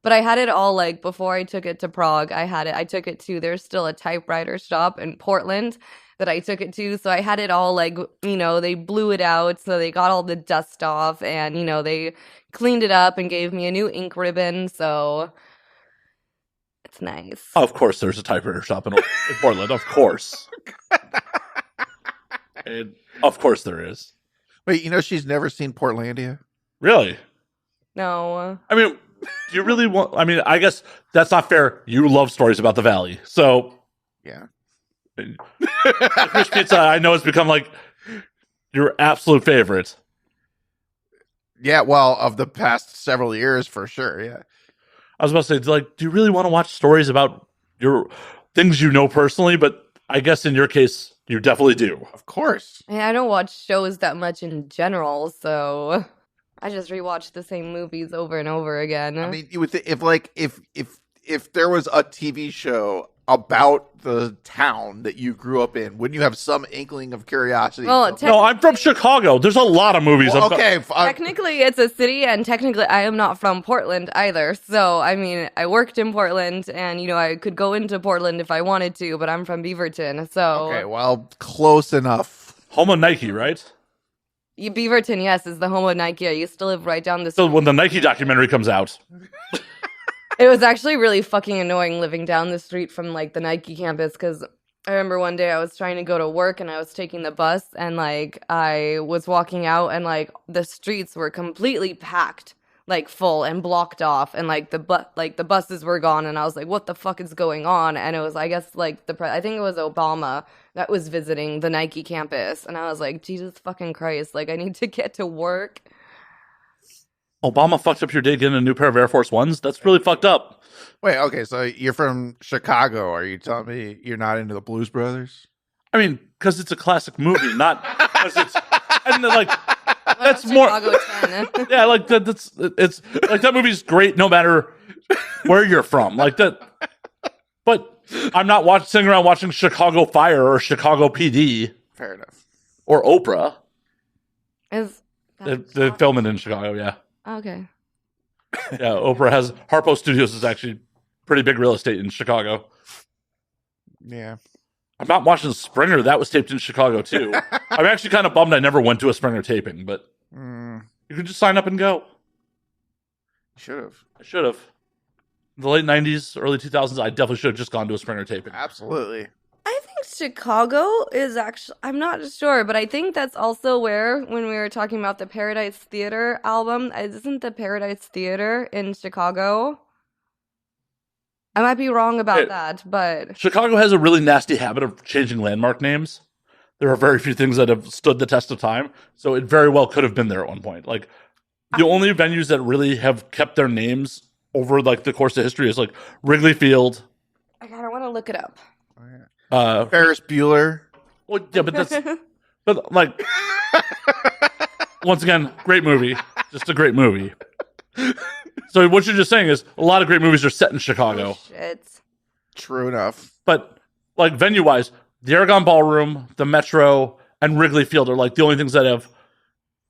But I had it all, like, before I took it to Prague, I took it to, there's still a typewriter shop in Portland that I took it to. So I had it all, like, they blew it out. So they got all the dust off and, they cleaned it up and gave me a new ink ribbon. So it's nice. Of course there's a typewriter shop in Portland. Of course. And of course there is. Wait, she's never seen Portlandia? Really? No. I mean, do you really want... I mean, I guess that's not fair. You love stories about the Valley. So... Yeah. Fish pizza, I know, has become, like, your absolute favorite. Yeah, well, of the past several years, for sure, yeah. I was about to say, like, do you really want to watch stories about your things you know personally? But I guess in your case, you definitely do. Of course. I don't watch shows that much in general, so I just rewatch the same movies over and over again. I mean, you would if there was a TV show about the town that you grew up in, wouldn't you have some inkling of curiosity? Well, No, I'm from Chicago. There's a lot of movies. Well, okay, technically it's a city, and technically I am not from Portland either. So, I mean, I worked in Portland, and, I could go into Portland if I wanted to, but I'm from Beaverton, so... Okay, well, close enough. Home of Nike, right? Beaverton, yes, is the home of Nike. I used to live right down the street. So when the Nike documentary comes out... It was actually really fucking annoying living down the street from, like, the Nike campus, because I remember one day I was trying to go to work, and I was taking the bus, and, like, I was walking out, and, like, the streets were completely packed, like, full and blocked off, and, like, the buses were gone, and I was like, what the fuck is going on? And it was, I guess, like, I think it was Obama that was visiting the Nike campus, and I was like, Jesus fucking Christ, like, I need to get to work. Obama fucked up your day getting a new pair of Air Force Ones? That's really fucked up. Wait, okay, so you're from Chicago. Are you telling me you're not into the Blues Brothers? I mean, because it's a classic movie, not because it's... And like, that's more... Chicago 10. Yeah, like, it's like, that movie's great no matter where you're from. Like, that... But I'm not sitting around watching Chicago Fire or Chicago PD. Fair enough. Or Oprah. They're filming in Chicago, yeah. Okay. Yeah, Oprah has... Harpo Studios is actually pretty big real estate in Chicago. Yeah. I'm not watching Springer. That was taped in Chicago, too. I'm actually kind of bummed I never went to a Springer taping, but you can just sign up and go. Should have. I should have. In the late 90s, early 2000s, I definitely should have just gone to a Springer taping. Absolutely. I think Chicago is actually, I'm not sure, but I think that's also where, when we were talking about the Paradise Theater album, isn't the Paradise Theater in Chicago? I might be wrong about that, but... Chicago has a really nasty habit of changing landmark names. There are very few things that have stood the test of time, so it very well could have been there at one point. Like, the only venues that really have kept their names over, like, the course of history is, like, Wrigley Field. I want to look it up. Ferris Bueller. Well, yeah, but that's... But, like... once again, great movie. Just a great movie. So what you're just saying is a lot of great movies are set in Chicago. Oh, shit. True enough. But, like, venue-wise, the Aragon Ballroom, the Metro, and Wrigley Field are, like, the only things that have...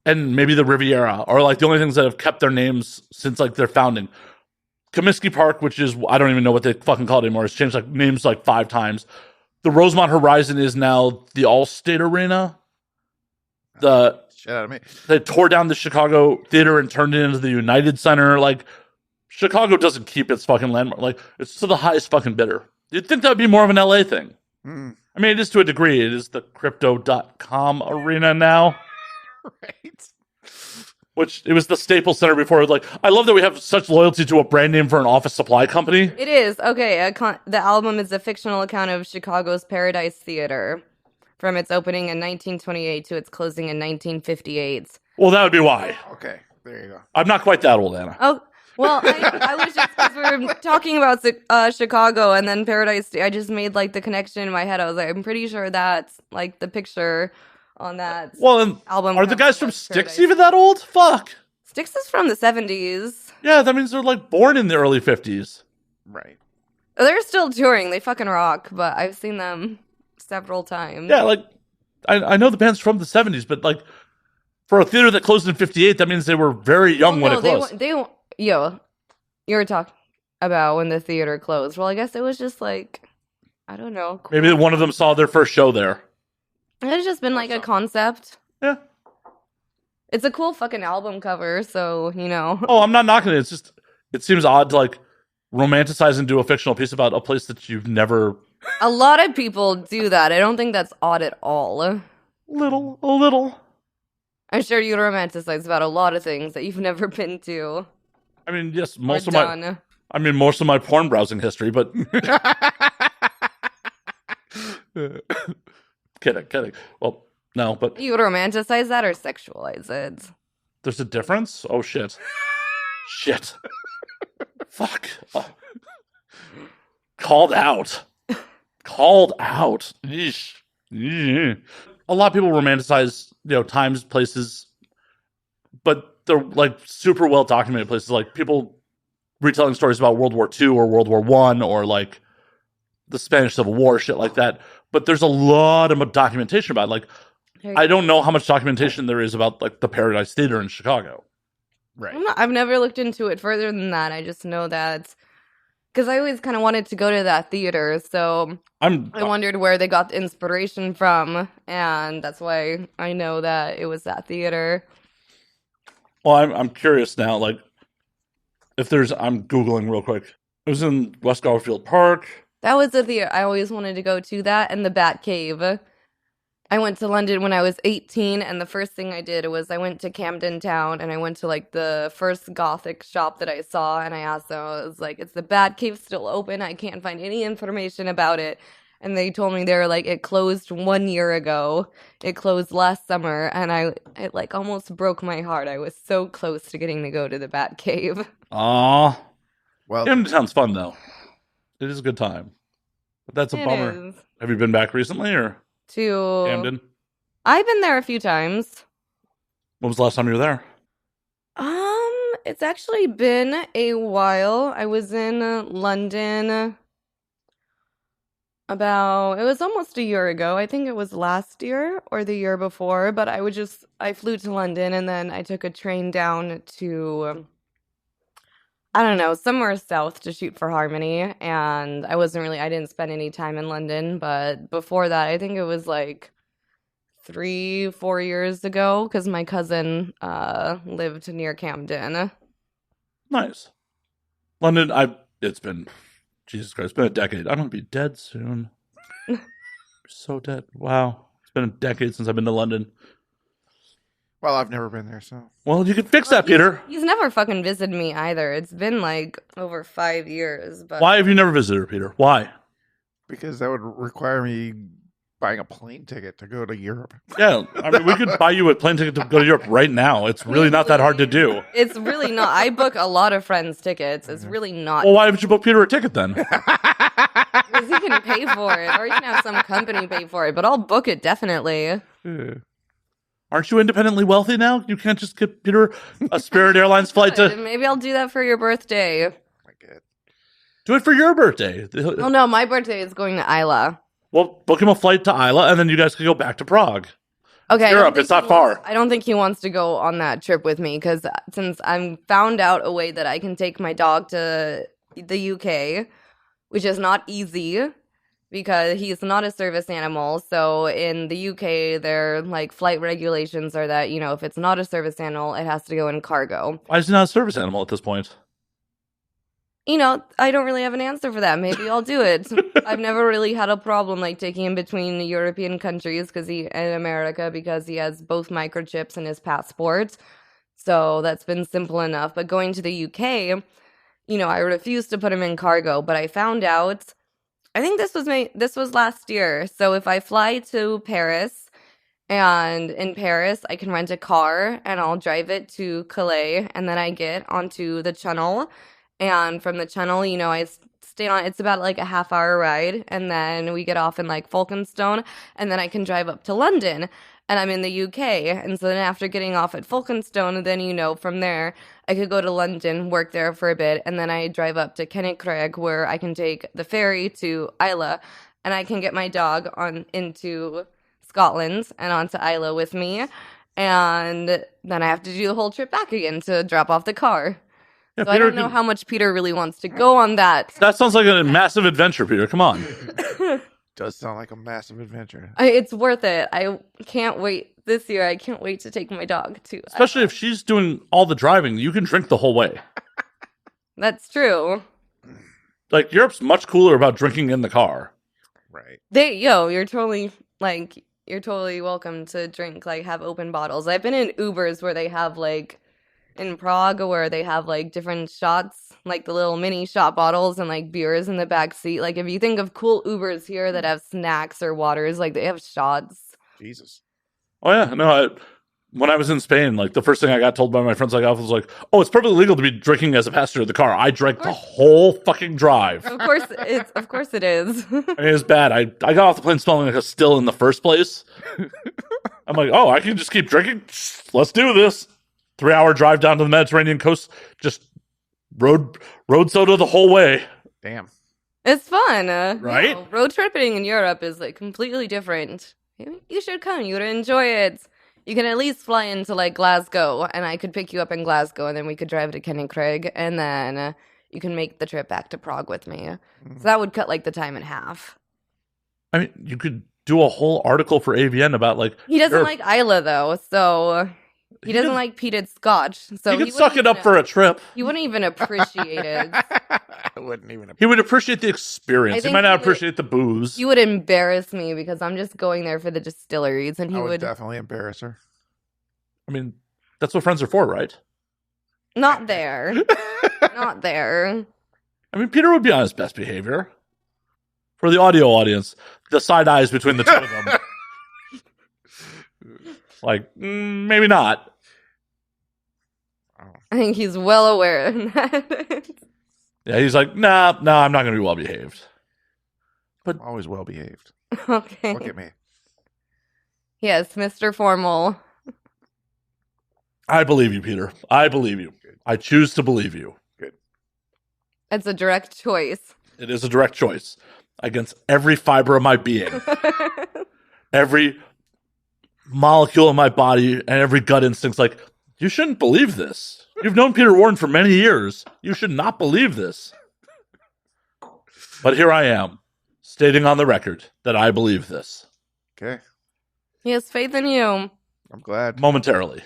And maybe the Riviera are, like, the only things that have kept their names since, like, their founding. Comiskey Park, which is... I don't even know what they fucking call it anymore. It's changed, like, names, like, 5 times. The Rosemont Horizon is now the Allstate Arena. Shit out of me. They tore down the Chicago Theater and turned it into the United Center. Like, Chicago doesn't keep its fucking landmark. Like, it's to the highest fucking bidder. You'd think that would be more of an LA thing. I mean, it is to a degree. It is the Crypto.com arena now. Right. Which, it was the Staples Center before. Like, I love that we have such loyalty to a brand name for an office supply company. It is. Okay, the album is a fictional account of Chicago's Paradise Theater, from its opening in 1928 to its closing in 1958. Well, that would be why. Okay, there you go. I'm not quite that old, Anna. Oh, well, I was just, because we were talking about Chicago and then Paradise, I just made, like, the connection in my head. I was like, I'm pretty sure that's, like, the picture on that Well, and album. are the guys from Paradise. Styx even that old? Fuck. Styx is from the 70s. Yeah, that means they're like born in the early 50s. Right. They're still touring. They fucking rock, but I've seen them several times. Yeah, like, I know the band's from the 70s, but like, for a theater that closed in 58, that means they were very young when it closed. You were talking about when the theater closed. Well, I guess it was just like, I don't know. Cool. Maybe one of them saw their first show there. It's just been like a concept. Yeah. It's a cool fucking album cover, so, you know. Oh, I'm not knocking it. It's just, it seems odd to like romanticize and do a fictional piece about a place that you've never. A lot of people do that. I don't think that's odd at all. A little. I'm sure you romanticize about a lot of things that you've never been to. I mean, yes, most or of done. most of my porn browsing history, but kidding. Well, no, but You romanticize that or sexualize it? there's a difference. Oh shit. Fuck. Called out. Yeesh. A lot of people romanticize, times, places, but they're like super well documented places. Like people retelling stories about World War II or World War I or like the Spanish Civil War, shit like that. But there's a lot of documentation about it. Like, I don't know how much documentation there is about like the Paradise Theater in Chicago. Right. I've never looked into it further than that. I just know that because I always kind of wanted to go to that theater, so I wondered where they got the inspiration from, and that's why I know that it was that theater. Well, I'm curious now. Like, if I'm Googling real quick. It was in West Garfield Park. That was a theater I always wanted to go to. That and the Bat Cave. I went to London when I was 18, and the first thing I did was I went to Camden Town, and I went to, like, the first Gothic shop that I saw, and I asked them, I was like, is the Bat Cave still open? I can't find any information about it. And they told me they were like, it closed 1 year ago. It closed last summer, and it, like, almost broke my heart. I was so close to getting to go to the Bat Cave. Aw. Well, Camden sounds fun, though. It is a good time. But that's a It bummer. is. Have you been back recently, or To Camden? I've been there a few times. When was the last time you were there? It's actually been a while. I was in London it was almost a year ago. I think it was last year or the year before, but I flew to London and then I took a train down to, I don't know, somewhere south to shoot for Harmony. And I didn't spend any time in London, but before that, I think it was like 3-4 years ago because my cousin lived near Camden. Nice. London, it's been, Jesus Christ, it's been a decade. I'm going to be dead soon. So dead. Wow. It's been a decade since I've been to London. well, I've never been there, so. Well, you can fix that, Peter. He's never fucking visited me either. It's been like over 5 years. But Why have you never visited her, Peter? Why? Because that would require me buying a plane ticket to go to Europe. Yeah, I mean, we could buy you a plane ticket to go to Europe right now. It's really not that hard to do. It's really not. I book a lot of friends' tickets. It's really not. Well, why haven't you booked Peter a ticket then? Because he can pay for it, or you can have some company pay for it. But I'll book it definitely. Aren't you independently wealthy now? You can't just get Peter a Spirit Airlines flight to Maybe I'll do that for your birthday. My God. do it for your birthday. Oh no, my birthday is going to Isla. Well, book him a flight to Isla, and then you guys can go back to Prague. Okay, I don't Europe, think it's not he far. wants- I don't think he wants to go on that trip with me because since I found out a way that I can take my dog to the UK, which is not easy because he's not a service animal. So in the UK, their like flight regulations are that, if it's not a service animal, it has to go in cargo. Why is he not a service animal at this point? I don't really have an answer for that. Maybe I'll do it. I've never really had a problem like taking him between European countries and America because he has both microchips in his passport. So that's been simple enough. But going to the UK, I refused to put him in cargo, but I found out, I think this was last year. So if I fly to Paris and in Paris, I can rent a car and I'll drive it to Calais and then I get onto the Channel. And from the Channel, I stay on, it's about like a half-hour ride. And then we get off in like Folkestone and then I can drive up to London. and I'm in the UK. And so then after getting off at Folkestone, then, from there, I could go to London, work there for a bit, and then I drive up to Kennycraig, where I can take the ferry to Isla, and I can get my dog on into Scotland and onto Isla with me. And then I have to do the whole trip back again to drop off the car. Yeah, So I don't know how much Peter really wants to go on that. That sounds like a massive adventure, Peter. Come on. Does sound like a massive adventure. It's worth it. I can't wait this year. I can't wait to take my dog to. Especially if she's doing all the driving, you can drink the whole way. That's true. Like, Europe's much cooler about drinking in the car. Right. You're totally welcome to drink, have open bottles. I've been in Ubers where they have in Prague where they have different shots, the little mini shot bottles and beers in the back seat. If you think of cool Ubers here that have snacks or waters, they have shots. Jesus. Oh yeah, no. When I was in Spain, the first thing I got told by my friends was "Oh, it's perfectly legal to be drinking as a passenger of the car." I drank the whole fucking drive. Of course it is. I mean, it was bad. I got off the plane smelling like a still in the first place. I'm like, oh, I can just keep drinking. Let's do this. 3-hour drive down to the Mediterranean coast, just road soda the whole way. Damn. It's fun, right? Road tripping in Europe is completely different. You should come. You would enjoy it. You can at least fly into Glasgow, and I could pick you up in Glasgow, and then we could drive to Kennycraig, and then you can make the trip back to Prague with me. So that would cut the time in half. I mean, you could do a whole article for AVN about he doesn't like Isla though, so he doesn't like peated scotch. So he could suck it up for a trip. He wouldn't even appreciate it. I wouldn't even. He would appreciate the experience. He might not appreciate the booze. He would embarrass me because I'm just going there for the distilleries, and he would definitely embarrass her. I mean, that's what friends are for, right? Not there. Not there. I mean, Peter would be on his best behavior. For the audio audience, the side eyes between the two of them. Maybe not. I think he's well aware of that. Yeah, he's like, nah, I'm not going to be well behaved. But always well behaved. Okay. Look at me. Yes, Mr. Formal. I believe you, Peter. I believe you. Good. I choose to believe you. Good. It's a direct choice. It is a direct choice against every fiber of my being. Every molecule in my body and every gut instinct's you shouldn't believe this. You've known Peter Warren for many years. You should not believe this. But here I am, stating on the record that I believe this. Okay. He has faith in you. I'm glad. Momentarily.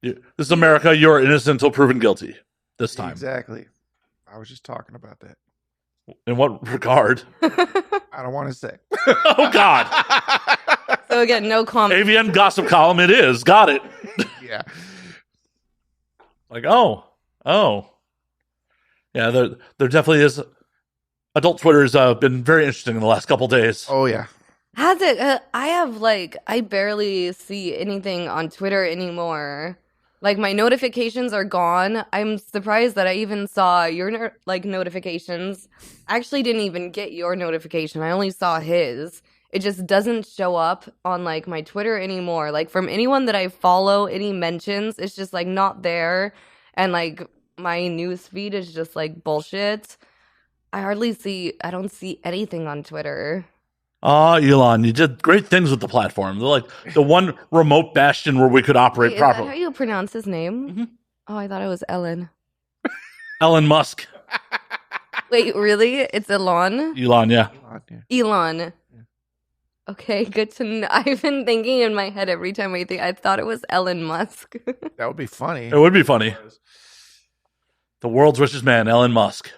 This is America. You're innocent until proven guilty. This time. Exactly. I was just talking about that. In what regard? I don't want to say. Oh, God. So again, no comment. AVN gossip column it is. Got it. Yeah. Oh. Yeah, there definitely is. Adult Twitter's been very interesting in the last couple days. Oh, yeah. Has it? I barely see anything on Twitter anymore. My notifications are gone. I'm surprised that I even saw your notifications. I actually didn't even get your notification. I only saw his. It just doesn't show up on my Twitter anymore. From anyone that I follow, any mentions, it's just not there. And my news feed is just bullshit. I don't see anything on Twitter. Elon, you did great things with the platform. They're the one remote bastion where we could operate properly. Is that how you pronounce his name? Mm-hmm. Oh, I thought it was Ellen. Elon Musk. Wait, really? It's Elon? Elon, yeah. Elon. Okay, good to know. I've been thinking in my head every time I thought it was Elon Musk. That would be funny. It would be funny. The world's richest man, Elon Musk.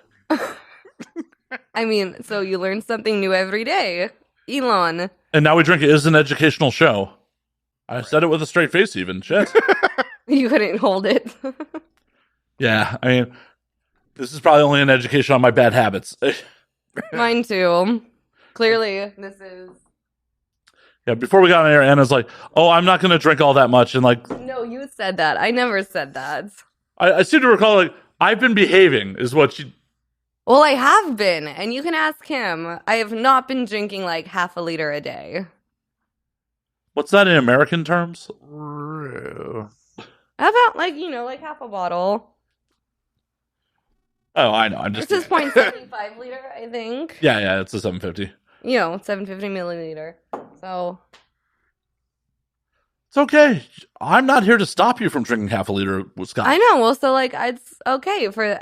I mean, so you learn something new every day. Elon. And Now We Drink It is an educational show. I said it with a straight face even. Shit. You couldn't hold it. Yeah, I mean, this is probably only an education on my bad habits. Mine too. Clearly, this is... Yeah, before we got on air, Anna's like, oh, I'm not going to drink all that much. And No, you said that. I never said that. I seem to recall, I've been behaving is what she... Well, I have been, and you can ask him. I have not been drinking half a liter a day. What's that in American terms? True. About like half a bottle. Oh, I know. I'm This just is 0.75 liter, I think. yeah. It's a 750. 750 milliliter. So It's okay. I'm not here to stop you from drinking half a liter of scotch. I know. Well, so it's okay for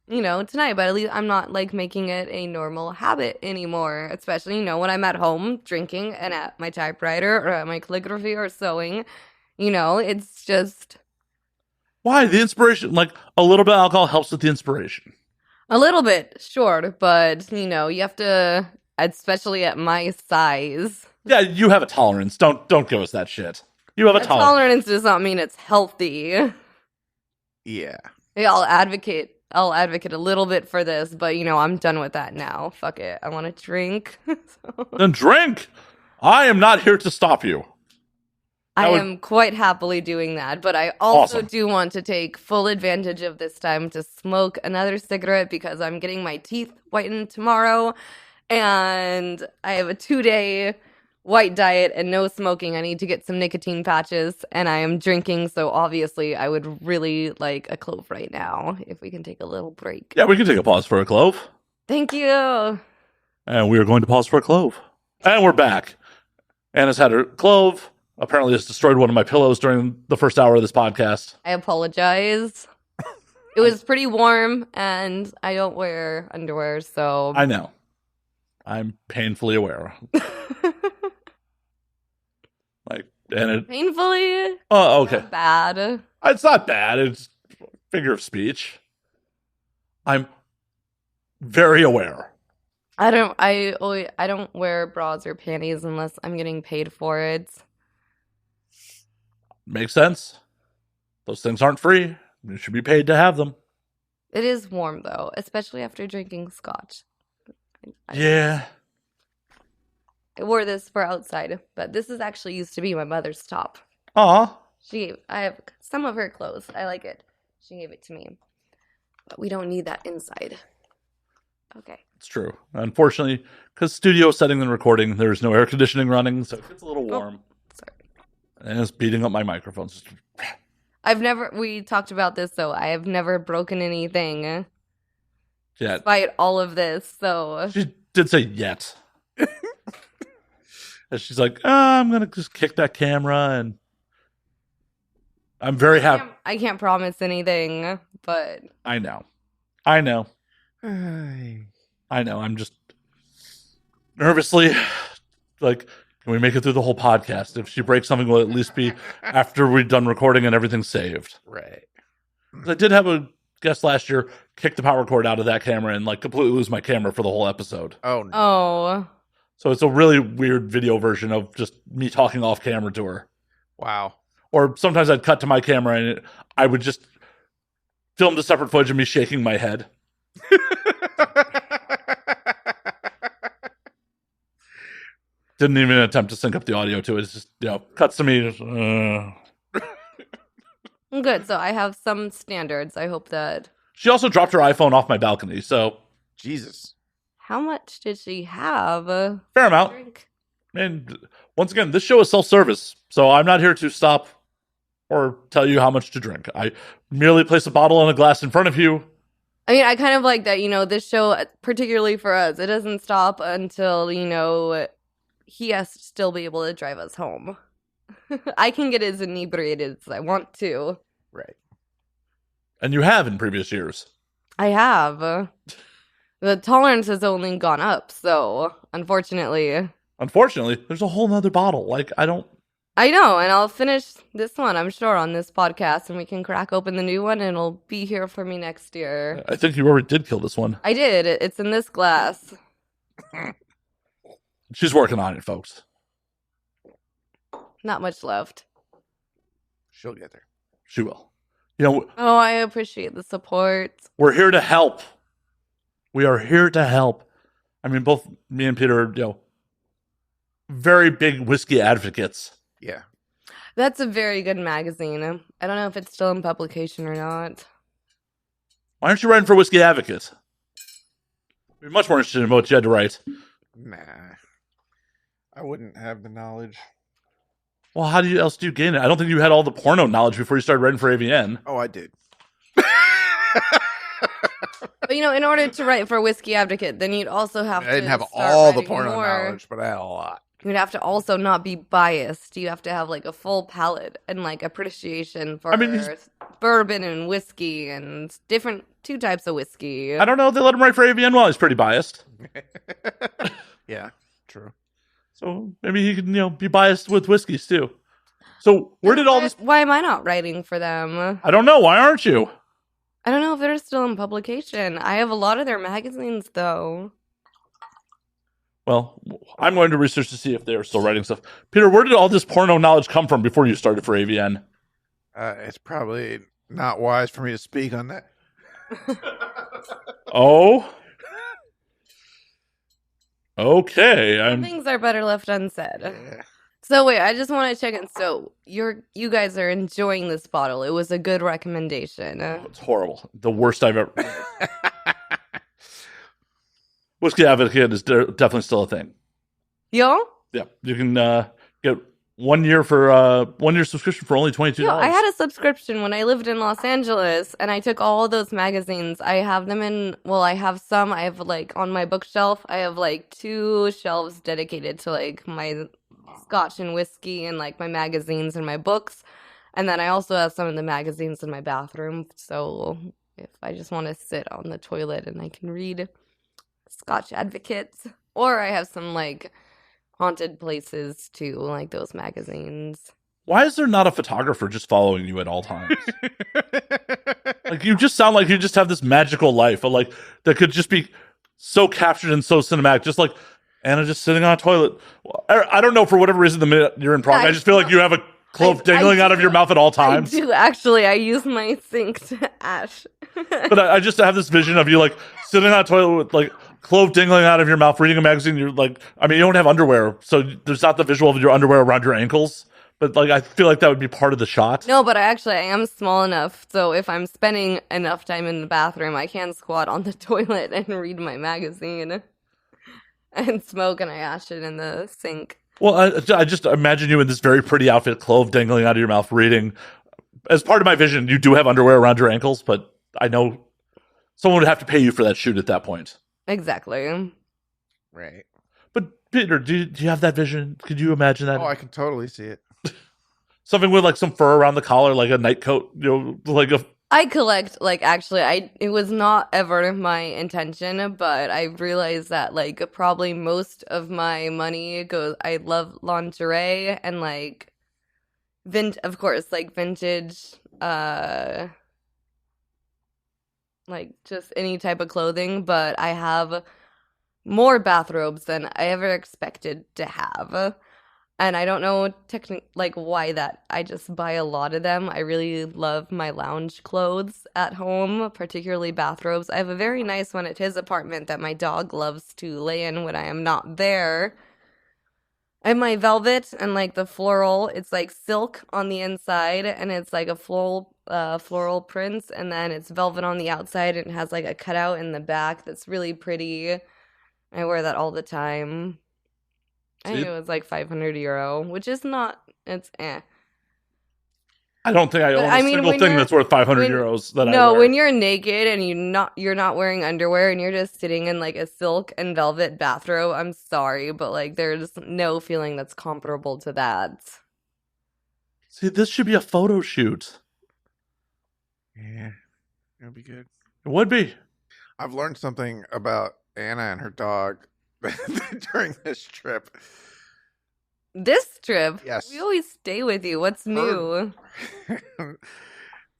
tonight, but at least I'm not making it a normal habit anymore. Especially when I'm at home drinking and at my typewriter or at my calligraphy or sewing. It's just Why? The inspiration, a little bit of alcohol helps with the inspiration. a little bit short, but you have to, especially at my size. Yeah, you have a tolerance. Don't give us that shit. You have a tolerance. Tolerance does not mean it's healthy. Yeah. Yeah, I'll advocate a little bit for this, but I'm done with that now. Fuck it. I want to drink. So, Then drink. I am not here to stop you. I am quite happily doing that, but I also Awesome. do want to take full advantage of this time to smoke another cigarette because I'm getting my teeth whitened tomorrow and I have a 2-day white diet and no smoking. I need to get some nicotine patches and I am drinking, so obviously I would really like a clove right now if we can take a little break. Yeah, we can take a pause for a clove. Thank you. And we are going to pause for a clove. And we're back. Anna's had her clove. Apparently has destroyed one of my pillows during the first hour of this podcast. I apologize. It was pretty warm and I don't wear underwear, so I know. I'm painfully aware. painfully Oh, okay. bad. It's not bad. It's figure of speech. I'm very aware. I don't wear bras or panties unless I'm getting paid for it. Makes sense. Those things aren't free. You should be paid to have them. It is warm though, especially after drinking scotch. Yeah. I wore this for outside, but this is actually used to be my mother's top. Aw. I have some of her clothes. I like it. She gave it to me. But we don't need that inside. Okay. It's true. Unfortunately, because studio setting and recording, there's no air conditioning running, so it gets a little warm. Sorry. And it's beating up my microphones. We talked about this, so I have never broken anything Yeah. despite all of this, so. She did say yet. And she's like, I'm going to just kick that camera, and I'm very happy. I can't promise anything, but. I know. Ay. I'm just nervously can we make it through the whole podcast? If she breaks something, will it at least be after we're done recording and everything's saved. Right. I did have a guest last year kick the power cord out of that camera and completely lose my camera for the whole episode. Oh, no. Oh. So it's a really weird video version of just me talking off camera to her. Wow. Or sometimes I'd cut to my camera and I would just film the separate footage of me shaking my head. Didn't even attempt to sync up the audio to it. It's just, cuts to me. Good, so I have some standards. I hope that. She also dropped her iPhone off my balcony, so Jesus. How much did she have? fair amount. Drink? And once again, this show is self-service, so I'm not here to stop or tell you how much to drink. I merely place a bottle and a glass in front of you. I mean, I kind of like that, this show, particularly for us, it doesn't stop until, he has to still be able to drive us home. I can get as inebriated as I want to. Right. And you have in previous years. I have. The tolerance has only gone up, so unfortunately. Unfortunately, there's a whole nother bottle. I know, and I'll finish this one, I'm sure, on this podcast, and we can crack open the new one, and it'll be here for me next year. I think you already did kill this one. I did. It's in this glass. She's working on it, folks. Not much left. She'll get there. She will. Oh, I appreciate the support. We're here to help. We are here to help. I mean, both me and Peter are, very big whiskey advocates. Yeah. That's a very good magazine. I don't know if it's still in publication or not. Why aren't you writing for Whiskey Advocate? I'd be much more interested in what you had to write. Nah. I wouldn't have the knowledge. Well, how else do you gain it? I don't think you had all the porno knowledge before you started writing for AVN. Oh, I did. But in order to write for Whiskey Advocate, then you'd also have I to didn't have start all the writing porno more. knowledge, but I had a lot. You'd have to also not be biased. You have to have like a full palate and like appreciation for bourbon and whiskey and different 2 types of whiskey. I don't know. They let him write for AVN while he's pretty biased. Yeah, true. So maybe he can, be biased with whiskeys too. So where did all this? Why am I not writing for them? I don't know. Why aren't you? I don't know if they're still in publication. I have a lot of their magazines though. Well, I'm going to research to see if they're still writing stuff. Peter, where did all this porno knowledge come from before you started for AVN? It's probably not wise for me to speak on that. Oh? Okay. Some things are better left unsaid. Yeah. So wait, I just want to check in. So you guys are enjoying this bottle. It was a good recommendation. It's horrible. The worst I've ever... Whiskey Advocate is definitely still a thing. Yo? Yeah. You can get 1 year for 1 year subscription for only $22. I had a subscription when I lived in Los Angeles, and I took all those magazines. I have them I have some. I have like on my bookshelf. I have like 2 shelves dedicated to like my scotch and whiskey and like my magazines and my books. And then I also have some of the magazines in my bathroom. So if I just want to sit on the toilet and I can read Scotch Advocates, or I have some like haunted places too, like those magazines. Why is there not a photographer just following you at all times? Like, you just sound like you just have this magical life, like that could just be so captured and so cinematic. Just like Anna just sitting on a toilet. I don't know, for whatever reason, the minute you're in Prague, I just feel like you have a clove dangling out of your mouth at all times. I do, actually. I use my sink to ash. But I just have this vision of you like sitting on a toilet with like clove dangling out of your mouth, reading a magazine. You're like, I mean, you don't have underwear, so there's not the visual of your underwear around your ankles. But like, I feel like that would be part of the shot. No, but I am small enough, so if I'm spending enough time in the bathroom, I can squat on the toilet and read my magazine and smoke, and I ash it in the sink. Well, I just imagine you in this very pretty outfit, clove dangling out of your mouth, reading. As part of my vision, you do have underwear around your ankles, but I know someone would have to pay you for that shoot at that point. Exactly. Right. But Peter, do you have that vision? Could you imagine that? Oh, I can totally see it. Something with like some fur around the collar, like a night coat, like a... I collect, like, actually, it was not ever my intention, but I realized that, like, probably most of my money goes, I love lingerie and, like, of course, like, vintage, like, just any type of clothing, but I have more bathrobes than I ever expected to have. And I don't know why that. I just buy a lot of them. I really love my lounge clothes at home, particularly bathrobes. I have a very nice one at his apartment that my dog loves to lay in when I am not there. I have my velvet and like the floral. It's like silk on the inside, and it's like a floral print, and then it's velvet on the outside, and it has like a cutout in the back that's really pretty. I wear that all the time. I think it was like €500, which is not. It's eh. I don't think I own a single thing that's worth €500 that I wear. No, when you're naked and you're not wearing underwear and you're just sitting in like a silk and velvet bathrobe, I'm sorry, but like there's no feeling that's comparable to that. See, this should be a photo shoot. Yeah, it'll be good. It would be. I've learned something about Anna and her dog during this trip. This trip? Yes. We always stay with you. What's new?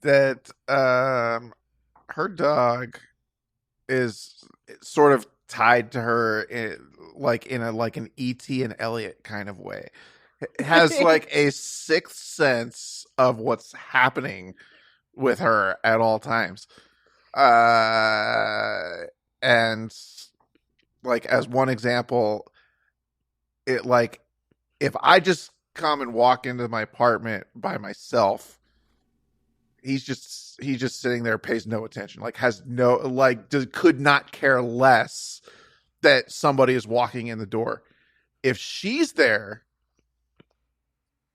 That her dog is sort of tied to her like in an E.T. and Elliot kind of way. It has like a sixth sense of what's happening with her at all times. And like, as one example, it like, if I just come and walk into my apartment by myself, he's just sitting there, pays no attention, like has no, like could not care less that somebody is walking in the door. If she's there,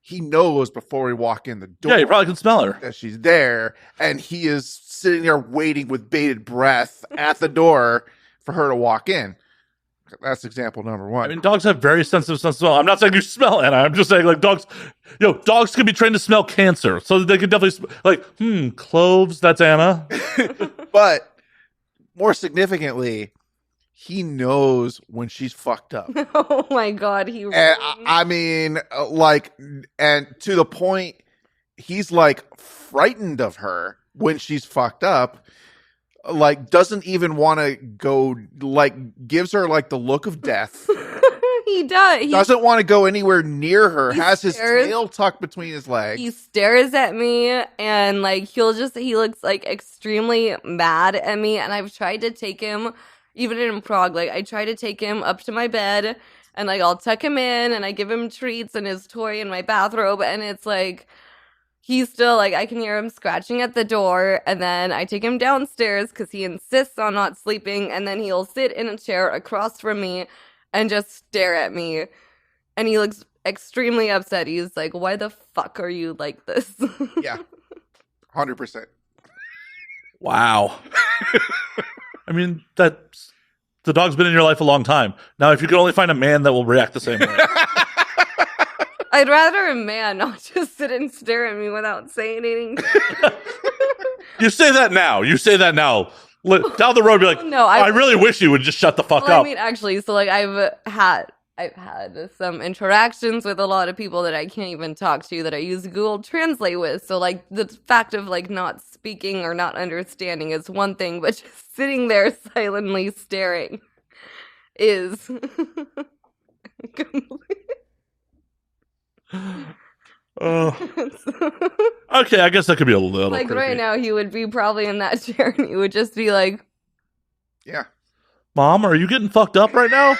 he knows before we walk in the door. Yeah, you probably can smell her. That she's there, and he is sitting there waiting with bated breath at the door for her to walk in. That's example number one. I mean, dogs have very sensitive sense of smell. I'm not saying you smell, Anna. I'm just saying, like, dogs can be trained to smell cancer, so they can definitely cloves. That's Anna. But more significantly, he knows when she's fucked up. Oh my God, he. And I mean, and to the point, he's like frightened of her when she's fucked up. Like, doesn't even want to go, like, gives her like the look of death. He does. Doesn't want to go anywhere near her. Has his stares. tail tucked between his legs. He stares at me and like he looks like extremely mad at me. And I've tried to take him, even in Prague, like I try to take him up to my bed and like I'll tuck him in and I give him treats and his toy and my bathrobe. And it's like, he's still like, I can hear him scratching at the door. And then I take him downstairs because he insists on not sleeping. And then he'll sit in a chair across from me and just stare at me. And he looks extremely upset. He's like, why the fuck are you like this? Yeah. 100%. Wow. I mean, the dog's been in your life a long time. Now, if you could only find a man that will react the same way. I'd rather a man not just sit and stare at me without saying anything. You say that now. Down the road, be like, No, I really wish you would just shut the fuck up. I mean, actually, so like I've had some interactions with a lot of people that I can't even talk to that I use Google Translate with. So like the fact of like not speaking or not understanding is one thing, but just sitting there silently staring is Okay, I guess that could be a little like creepy. right now he would be probably in that chair and he would just be like, Yeah. Mom, are you getting fucked up right now?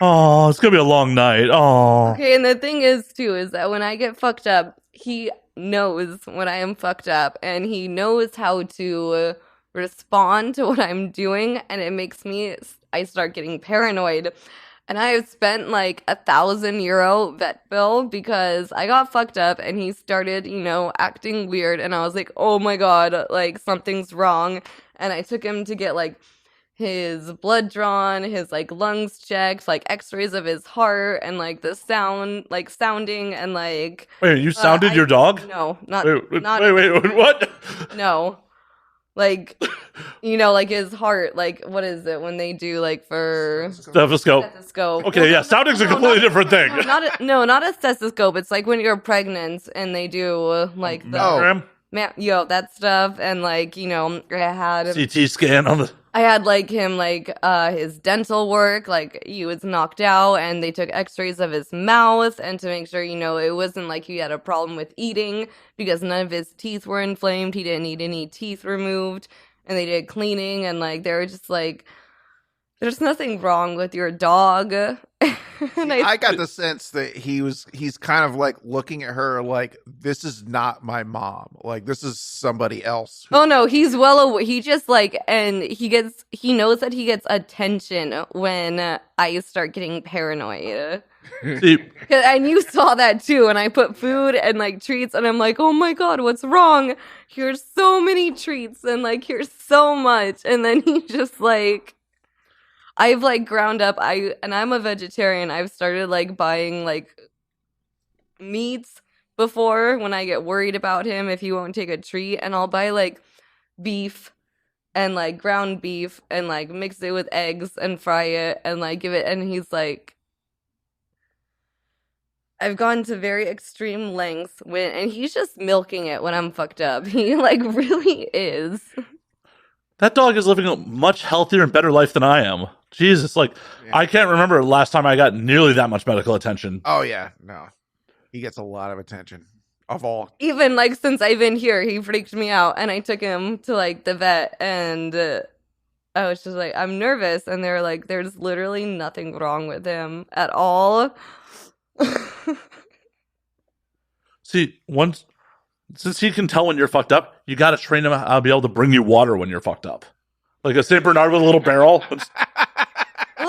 Oh, it's gonna be a long night. Oh. okay. And the thing is too is that when I get fucked up, he knows when I am fucked up and he knows how to respond to what I'm doing, and it makes I start getting paranoid. And I have spent like €1,000 vet bill because I got fucked up and he started, acting weird. And I was like, oh my God, like something's wrong. And I took him to get like his blood drawn, his like lungs checked, like x-rays of his heart and like the sounding and like. Wait, you sounded your dog? No, not. Wait, what? No. Like, like his heart, like, what is it when they do, like, for... Stethoscope. Okay, yeah, sounding's a completely different thing. Not a stethoscope. It's like when you're pregnant and they do, like, the... Mammogram? That stuff. And, like, I had... CT scan on the... I had, like, him, like, his dental work, like, he was knocked out, and they took x-rays of his mouth, and to make sure, it wasn't like he had a problem with eating, because none of his teeth were inflamed, he didn't need any teeth removed, and they did cleaning, and, like, they were just like, there's nothing wrong with your dog. And I got the sense that he's kind of like looking at her like, this is not my mom. Like, this is somebody else. Oh no, he's well aware. He just like, and he knows that he gets attention when I start getting paranoid. And you saw that too. And I put food and like treats and I'm like, oh my God, what's wrong? Here's so many treats and like, here's so much. And then he just like, I've like ground up, and I'm a vegetarian. I've started like buying like meats before when I get worried about him if he won't take a treat, and I'll buy like beef and like ground beef and like mix it with eggs and fry it and like give it, and he's like, I've gone to very extreme lengths and he's just milking it when I'm fucked up. He like really is. That dog is living a much healthier and better life than I am. Jesus, like, yeah. I can't remember the last time I got nearly that much medical attention. Oh, yeah, no. He gets a lot of attention. Of all. Even, like, since I've been here, he freaked me out, and I took him to, like, the vet, and I was just like, I'm nervous, and they were like, there's literally nothing wrong with him at all. See, since he can tell when you're fucked up, you got to train him how to be able to bring you water when you're fucked up. Like a St. Bernard with a little barrel.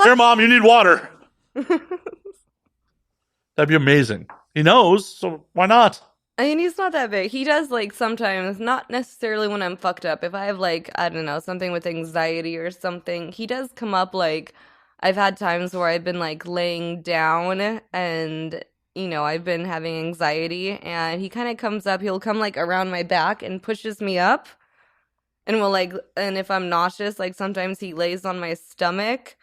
Here, Mom, you need water. That'd be amazing. He knows, so why not? I mean, he's not that big. He does, like, sometimes, not necessarily when I'm fucked up. If I have, like, I don't know, something with anxiety or something, he does come up, like, I've had times where I've been, like, laying down and, I've been having anxiety, and he kind of comes up, he'll come, like, around my back and pushes me up, and and if I'm nauseous, like, sometimes he lays on my stomach,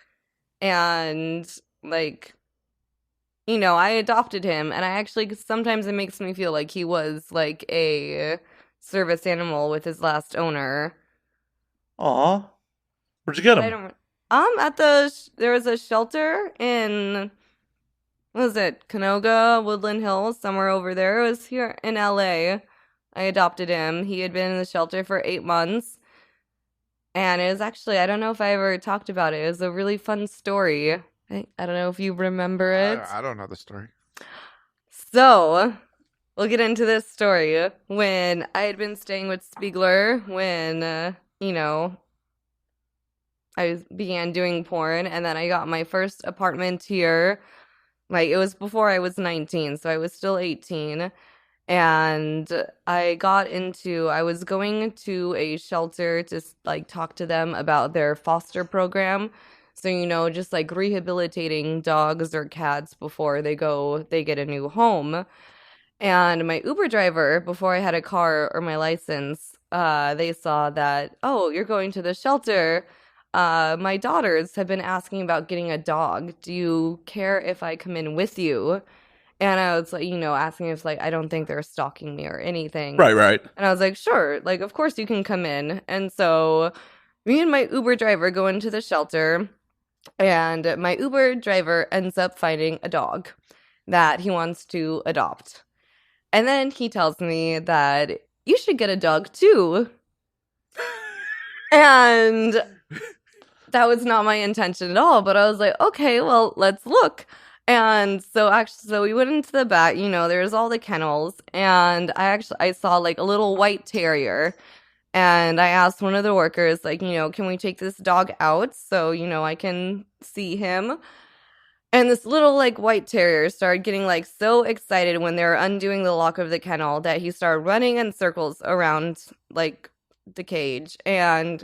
and, like, I adopted him, and I actually sometimes it makes me feel like he was like a service animal with his last owner. Aw. Where'd you get I him? don't. There was a shelter in what was it, Canoga, Woodland Hills, somewhere over there. It was here in LA. I adopted him. He had been in the shelter for 8 months, and it was actually I don't know if I ever talked about it. It was a really fun story. I don't know if you remember it. I don't know the story. So, we'll get into this story. When I had been staying with Spiegler, when, I began doing porn, and then I got my first apartment here. Like, it was before I was 19, so I was still 18. And I was going to a shelter to, like, talk to them about their foster program. So, just like rehabilitating dogs or cats before they get a new home. And my Uber driver, before I had a car or my license, they saw that, oh, you're going to the shelter. My daughters have been asking about getting a dog. Do you care if I come in with you? And I was like, asking if like I don't think they're stalking me or anything. Right. And I was like, sure, like of course you can come in. And so me and my Uber driver go into the shelter. And my Uber driver ends up finding a dog that he wants to adopt. And then he tells me that you should get a dog too. And that was not my intention at all. But I was like, okay, well, let's look. And so we went into the back, there's all the kennels. And I saw like a little white terrier. And I asked one of the workers, like, can we take this dog out so, I can see him? And this little, like, white terrier started getting, like, so excited when they were undoing the lock of the kennel that he started running in circles around, like, the cage. And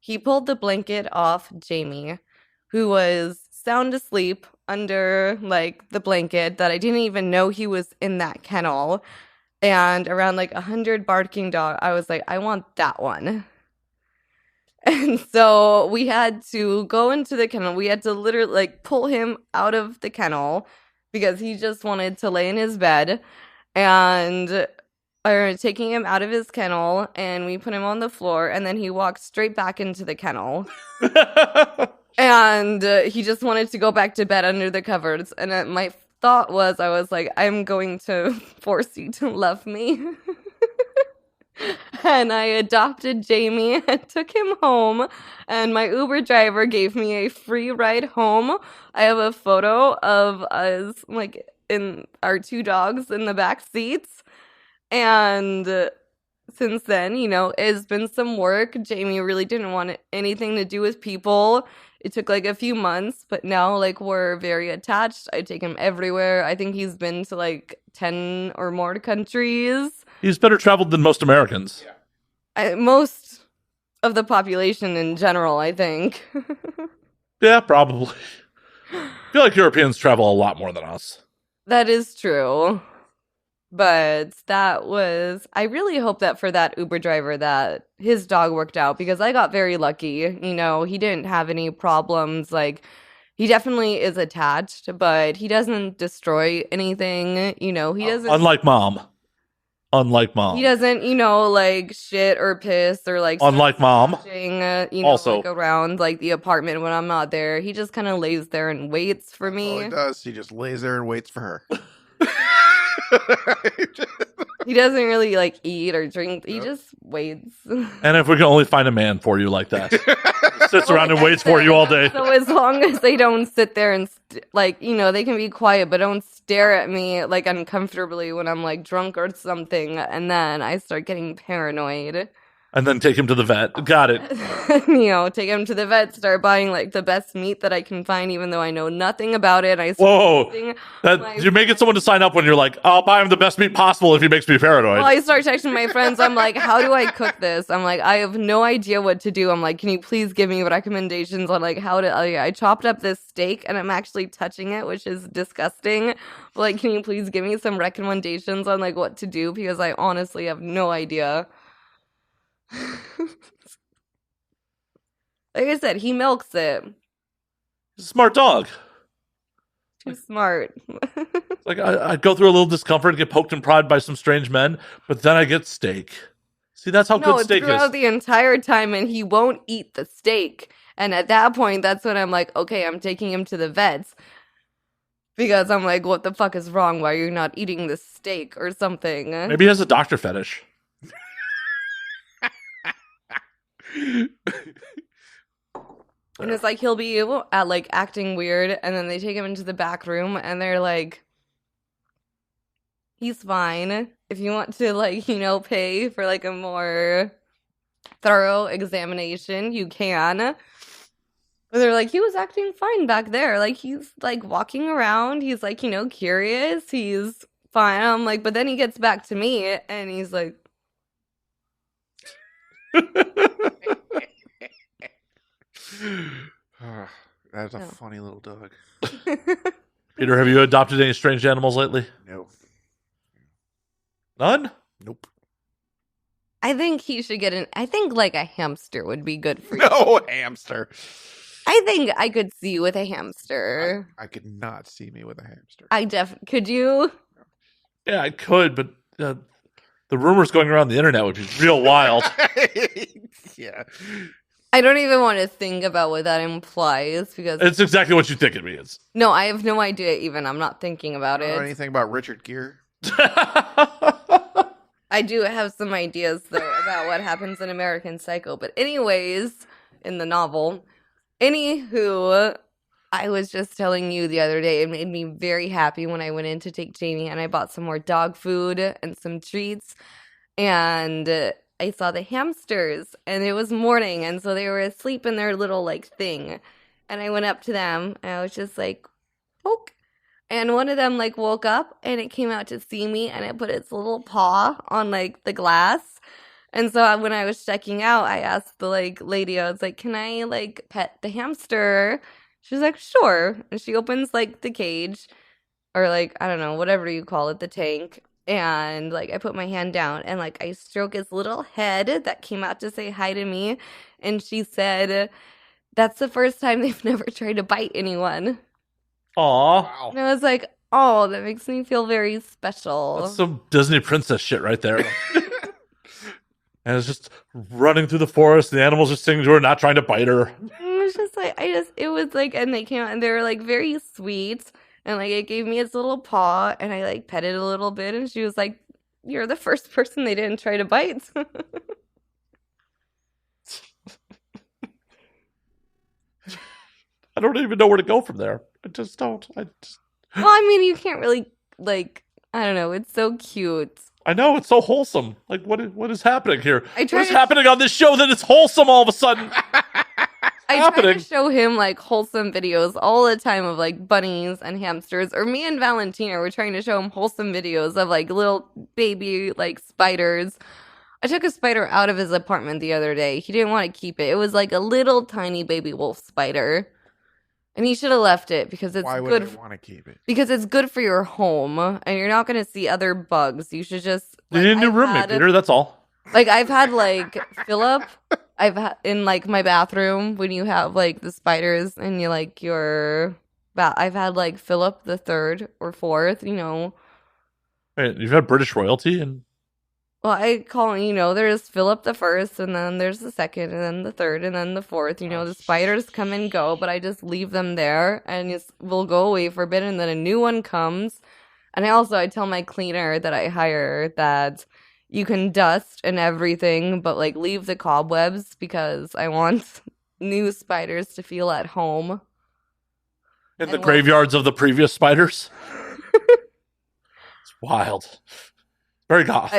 he pulled the blanket off Jamie, who was sound asleep under, like, the blanket that I didn't even know he was in that kennel. And around like 100 barking dogs, I was like, I want that one. And so we had to go into the kennel. We had to literally like pull him out of the kennel because he just wanted to lay in his bed. And are taking him out of his kennel, and we put him on the floor, and then he walked straight back into the kennel. And he just wanted to go back to bed under the covers. And my thought was, I was like, I'm going to force you to love me. And I adopted Jamie and took him home. And my Uber driver gave me a free ride home. I have a photo of us, like, in our 2 dogs in the back seats. And since then, it's been some work. Jamie really didn't want anything to do with people. It took like a few months, but now like we're very attached. I take him everywhere. I think he's been to like 10 or more countries. He's better traveled than most Americans. Most of the population in general, I think. Yeah, probably. I feel like Europeans travel a lot more than us. That is true. But I really hope that for that Uber driver that his dog worked out, because I got very lucky. He didn't have any problems. Like, he definitely is attached, but he doesn't destroy anything. He doesn't. Unlike mom. He doesn't, like shit or piss or like. Unlike mom. Also, like around like the apartment when I'm not there. He just kind of lays there and waits for me. Oh, he does. He just lays there and waits for her. He doesn't really like eat or drink. He just waits. And if we can only find a man for you like that, sits around and waits for you all day. So as long as they don't sit there and they can be quiet, but don't stare at me like uncomfortably when I'm like drunk or something, and then I start getting paranoid. And then take him to the vet. Got it. Take him to the vet, start buying like the best meat that I can find, even though I know nothing about it. Whoa. You're making someone to sign up when you're like, I'll buy him the best meat possible if he makes me paranoid. Well, I start texting my friends. I'm like, how do I cook this? I'm like, I have no idea what to do. I'm like, can you please give me recommendations on like how to, I chopped up this steak and I'm actually touching it, which is disgusting. But, like, can you please give me some recommendations on like what to do? Because I honestly have no idea. Like I said, he milks it. He's a smart dog. Too smart. Like I go through a little discomfort, get poked and prodded by some strange men, but then I get steak. See, that's how good steak throughout is. The entire time, and he won't eat the steak. And at that point, that's when I'm like, okay, I'm taking him to the vets. Because I'm like, what the fuck is wrong? Why are you not eating this steak or something? Maybe he has a doctor fetish. And it's like he'll be at like acting weird, and then they take him into the back room, and they're like, he's fine. If you want to like, pay for like a more thorough examination, you can. But they're like, he was acting fine back there. Like, he's like walking around. He's like, curious. He's fine. I'm like, but then he gets back to me, and he's like, That's a funny little dog. Peter, have you adopted any strange animals lately? No. None? Nope. I think he should get I think like a hamster would be good for you. No hamster. I think I could see you with a hamster. I could not see me with a hamster. Could you? Yeah, I could, but the rumors going around the internet would be real wild. Yeah. I don't even want to think about what that implies because It's exactly what you think it means. No, I have no idea even. I'm not thinking about You it. know anything about Richard Gere? I do have some ideas though about what happens in American Psycho, but anyways, in the novel. Anywho, I was just telling you the other day, it made me very happy when I went in to take Jamie and I bought some more dog food and some treats, and I saw the hamsters, and it was morning, and so they were asleep in their little like thing, and I went up to them and I was just like, poke. And one of them like woke up and it came out to see me and it put its little paw on like the glass. And so when I was checking out, I asked the like lady, I was like, can I like pet the hamster? She was like, sure. And she opens like the cage or like, I don't know, whatever you call it, the tank. And like I put my hand down and like I stroke his little head that came out to say hi to me. And she said, that's the first time they've never tried to bite anyone. Aw. Wow. And I was like, oh, that makes me feel very special. That's some Disney princess shit right there. And it's just running through the forest. The animals are singing to her, not trying to bite her. It was just like, it was like, and they came out and they were like very sweet. And like it gave me its little paw and I like petted it a little bit. And she was like, you're the first person they didn't try to bite. I don't even know where to go from there. I just don't. Well, I mean, you can't really, like, I don't know. It's so cute. I know, it's so wholesome. Like, what is happening here? What is to- happening on this show that it's wholesome all of a sudden? I try to show him, like, wholesome videos all the time of, like, bunnies and hamsters. Or me and Valentina were trying to show him wholesome videos of, like, little baby, like, spiders. I took a spider out of his apartment the other day. He didn't want to keep it. It was, like, a little tiny baby wolf spider. And he should have left it because it's Why good. would they want to keep it? Because it's good for your home, and you're not going to see other bugs. You should just. You need a new roommate, Peter. That's all. Like I've had like Philip. I've had in like my bathroom when you have like the spiders and you like your. I've had like Philip the third or fourth. Wait, you've had British royalty and. Well, I call there's Philip the first, and then there's the second, and then the third, and then the fourth. The spiders come and go, but I just leave them there, and we'll go away for a bit, and then a new one comes. And I tell my cleaner that I hire that you can dust and everything, but like leave the cobwebs because I want new spiders to feel at home. In the graveyards of the previous spiders? It's wild. Very goth.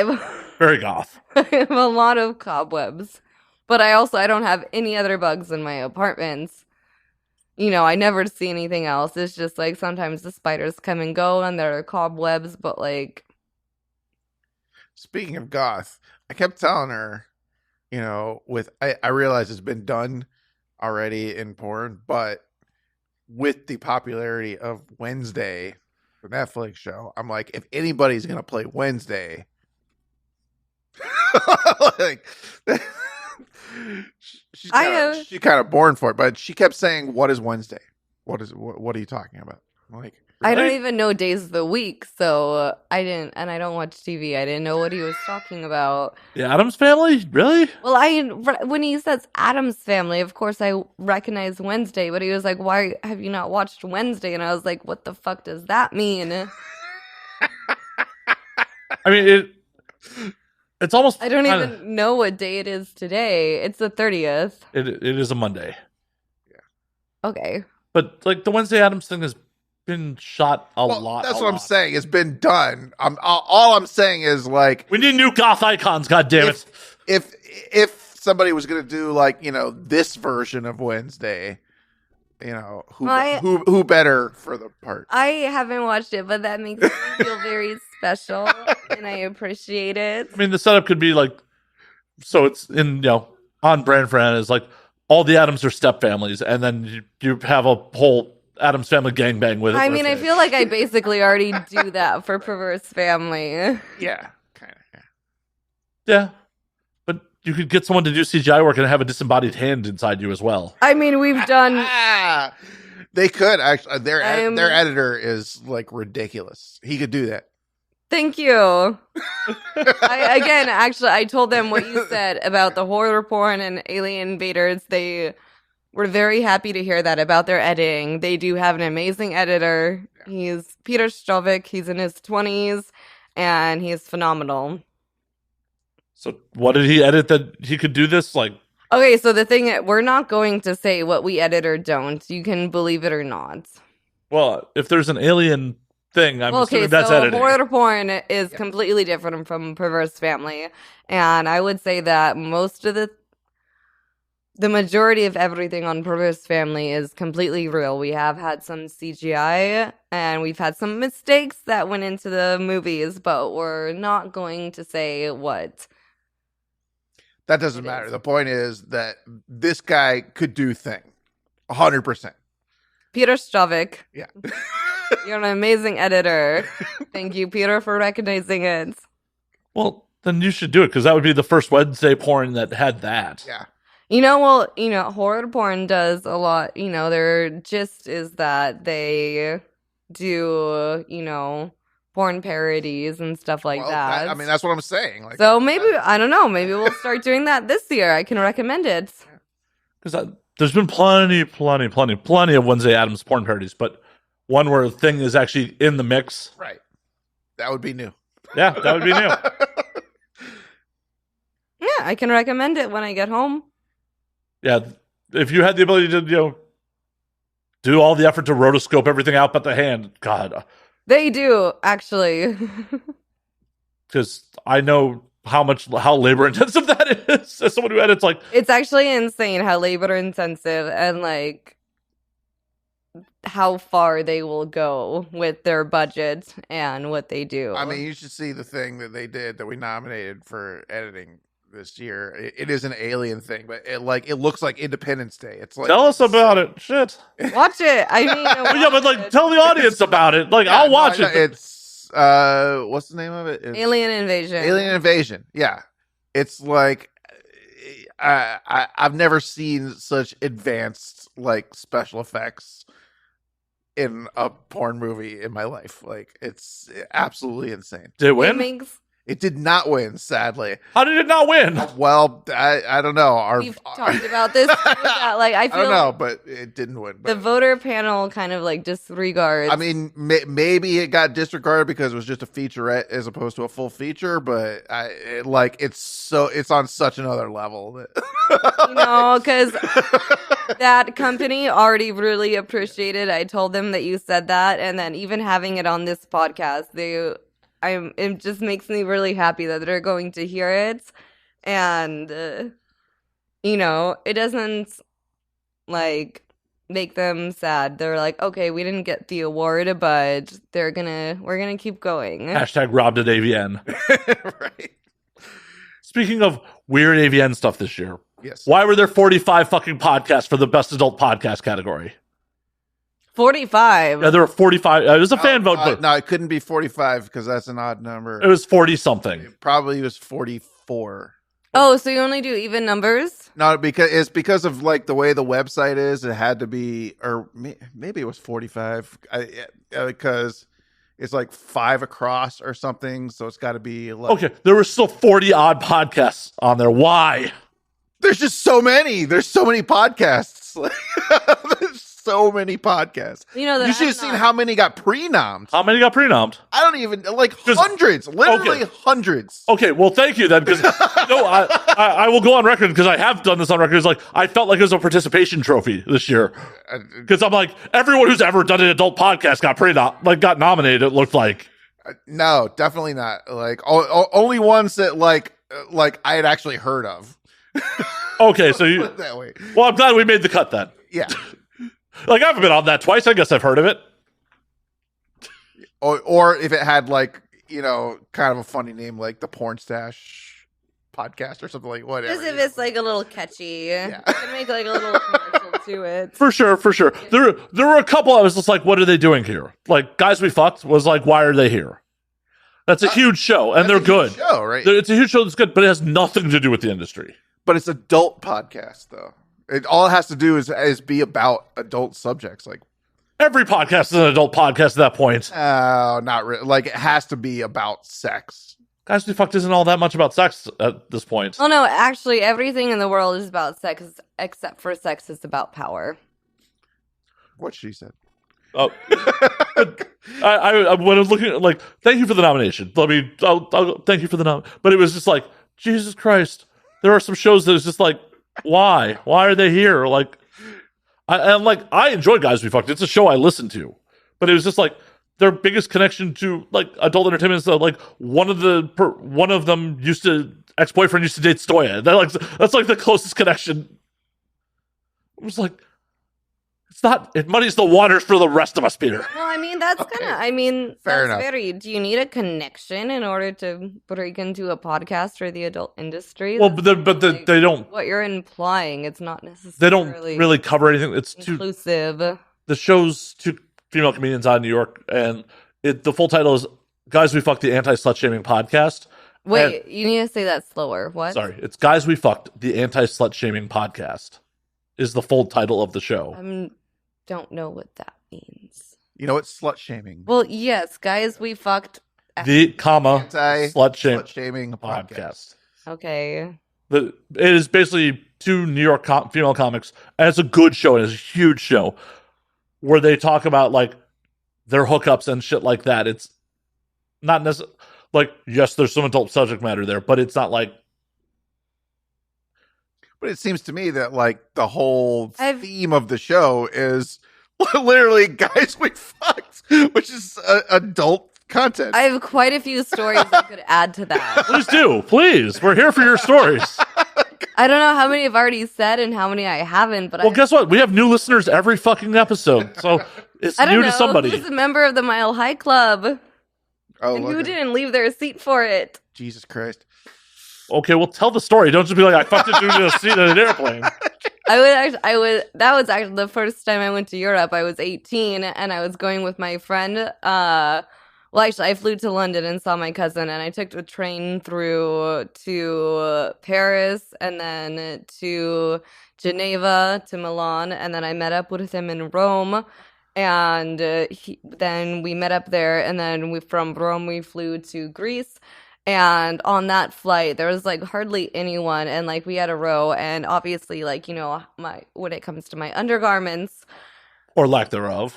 Very goth. I have a lot of cobwebs, but I don't have any other bugs in my apartments. I never see anything else. It's just like sometimes the spiders come and go and there are cobwebs, but like. Speaking of goth, I kept telling her, I realize it's been done already in porn, but with the popularity of Wednesday, the Netflix show, I'm like, if anybody's going to play Wednesday, like, she's kind of born for it, but she kept saying, "What is Wednesday? What are you talking about?" I'm like, I don't even know days of the week, so I didn't, and I don't watch TV. I didn't know what he was talking about. The Addams Family? Really? Well, when he says Addams Family, of course I recognize Wednesday, but he was like, "Why have you not watched Wednesday?" And I was like, "What the fuck does that mean?" I mean, it's almost. I don't even know what day it is today. It's the 30th. It is a Monday. Yeah. Okay. But like the Wednesday Addams thing has been shot a lot. That's what I'm saying. It's been done. All I'm saying is like we need new goth icons. God damn it! If somebody was gonna do like this version of Wednesday, who better for the part? I haven't watched it, but that makes me feel very special, and I appreciate it. I mean, the setup could be like, so it's in on brand for Anna is like all the Addams are step families, and then you have a whole Addams Family gangbang with it. I mean, I feel like I basically already do that for Perverse Family. Yeah, kind of. Yeah, but you could get someone to do CGI work and have a disembodied hand inside you as well. I mean, we've done. They could actually. Their editor is like ridiculous. He could do that. Thank you. I told them what you said about the horror porn and alien invaders. They were very happy to hear that about their editing. They do have an amazing editor. He's Peter Strovic. He's in his 20s, and he's phenomenal. So what did he edit that he could do this? Like, okay, so the thing, we're not going to say what we edit or don't. You can believe it or not. Well, if there's an alien thing, I'm assuming that's editing. Horror porn is completely different from Perverse Family, and I would say that most of the majority of everything on Perverse Family is completely real. We have had some CGI, and we've had some mistakes that went into the movies, but we're not going to say what. That doesn't matter. The point is that this guy could do thing, 100%. Peter Strovic. Yeah. You're an amazing editor. Thank you, Peter, for recognizing it. Well, then you should do it, because that would be the first Wednesday porn that had that. Yeah. Horror porn does a lot. Their gist is that they do, porn parodies and stuff like that. That's what I'm saying. Like, so maybe, I don't know, maybe we'll start doing that this year. I can recommend it. Because there's been plenty of Wednesday Addams porn parodies, but one where a thing is actually in the mix. Right. That would be new. Yeah, that would be new. Yeah, I can recommend it when I get home. Yeah, if you had the ability to, do all the effort to rotoscope everything out but the hand, God. They do, actually. Because I know how labor intensive that is. As someone who edits, like, it's actually insane how labor intensive and like how far they will go with their budget and what they do. I mean, you should see the thing that they did that we nominated for editing this year. It is an alien thing, but it looks like Independence Day. It's like, tell us about it. Shit. Watch it. I mean, yeah, but like, tell the audience about it. Like, I'll watch it. It's what's the name of it? Alien Invasion. Alien Invasion. Yeah, it's like I've never seen such advanced like special effects in a porn movie in my life. Like, it's absolutely insane. Did it win? It did not win, sadly. How did it not win? Well, I don't know. We've talked about this. I feel don't know, but it didn't win. The voter panel kind of like disregards. I mean, maybe it got disregarded because it was just a featurette as opposed to a full feature. But it's on such another level that because that company already really appreciated. I told them that you said that, and then even having it on this podcast, it just makes me really happy that they're going to hear it. And, it doesn't, like, make them sad. They're like, okay, we didn't get the award, but we're gonna keep going. Hashtag robbed at AVN. Right. Speaking of weird AVN stuff this year, Yes. why were there 45 fucking podcasts for the best adult podcast category? 45. Yeah, there were 45. It was a fan vote, but No, it couldn't be 45 because that's an odd number. it was 40 something. It probably was 44. Oh, so you only do even numbers? No, because of like the way the website is. It had to be, or maybe it was 45. Because it's like 5 across or something. So it's got to be like, Okay, there were still 40 odd podcasts on there. Why? there's just so many. There's so many podcasts. There's so many podcasts. That You should have seen how many got pre-nommed. How many got pre-nommed? I don't even like hundreds, literally hundreds. Okay, well, thank you then, because I will go on record because I have done this on record. It's like I felt like it was a participation trophy this year because I'm like everyone who's ever done an adult podcast got nominated. It looked like No, definitely not. Like only ones that like I had actually heard of. okay, so you. That way, Well, I'm glad we made the cut then. yeah. Like I haven't been on that twice. I guess I've heard of it. Or if it had like kind of a funny name like the Porn Stash podcast or something like whatever. Just if it's like a little catchy. Yeah. You can make like a little commercial to it. For sure. There were a couple I was just like, what are they doing here? Like, Guys We Fucked was like, why are they here? That's a huge show, and they're That's a good. huge show, right? It's a huge show that's good, but it has nothing to do with the industry. But it's adult podcast though. All it has to do is be about adult subjects. Like, Every podcast is an adult podcast at that point. not really. Like, it has to be about sex. Guys We Fucked isn't all that much about sex at this point. Oh no, actually everything in the world is about sex except for sex is about power. What she said. Oh, I when I was looking at, like, thank you for the nomination. I'll thank you for the nom. But it was just like, Jesus Christ, there are some shows that is just like, why are they here? Like, I enjoy Guys We Fucked. It's a show I listen to, but it was just like their biggest connection to like adult entertainment is that like one of them ex-boyfriend used to date Stoya. That's like the closest connection. It was like. It muddies the waters for the rest of us, Peter. Well, I mean, that's Fair enough. do you need a connection in order to break into a podcast for the adult industry? Well, That's they don't. What you're implying, it's not necessarily. They don't really cover anything. It's inclusive. The show's 2 female comedians out of New York, and the full title is "Guys We Fucked, the Anti-Slut Shaming Podcast." Wait, you need to say that slower. What? Sorry, it's "Guys We Fucked, the Anti-Slut Shaming Podcast." Is the full title of the show. Don't know what that means. You know what? Slut shaming. Well, yes, guys, we fucked. The slut shaming podcast. Okay. It is basically 2 New York female comics, and it's a good show. And it's a huge show where they talk about like their hookups and shit like that. It's not necessarily like, yes, there's some adult subject matter there, but it's not like. But it seems to me that like the whole theme of the show is literally Guys We Fucked, which is adult content. I have quite a few stories I could add to that. Please do. Please. We're here for your stories. I don't know how many I've already said and how many I haven't, but well, guess what? We have new listeners every fucking episode, so it's new to somebody. Who's a member of the Mile High Club? Oh, and who didn't leave their seat for it? Jesus Christ. Okay, well, tell the story. Don't just be like, I fucked it due to a seat in an airplane. That was actually the first time I went to Europe. I was 18 and I was going with my friend. Well, actually, I flew to London and saw my cousin, and I took the train through to Paris and then to Geneva to Milan, and then I met up with him in Rome. And then we met up there, and then from Rome we flew to Greece. And on that flight, there was like hardly anyone, and like we had a row, and obviously, like, when it comes to my undergarments, or lack thereof,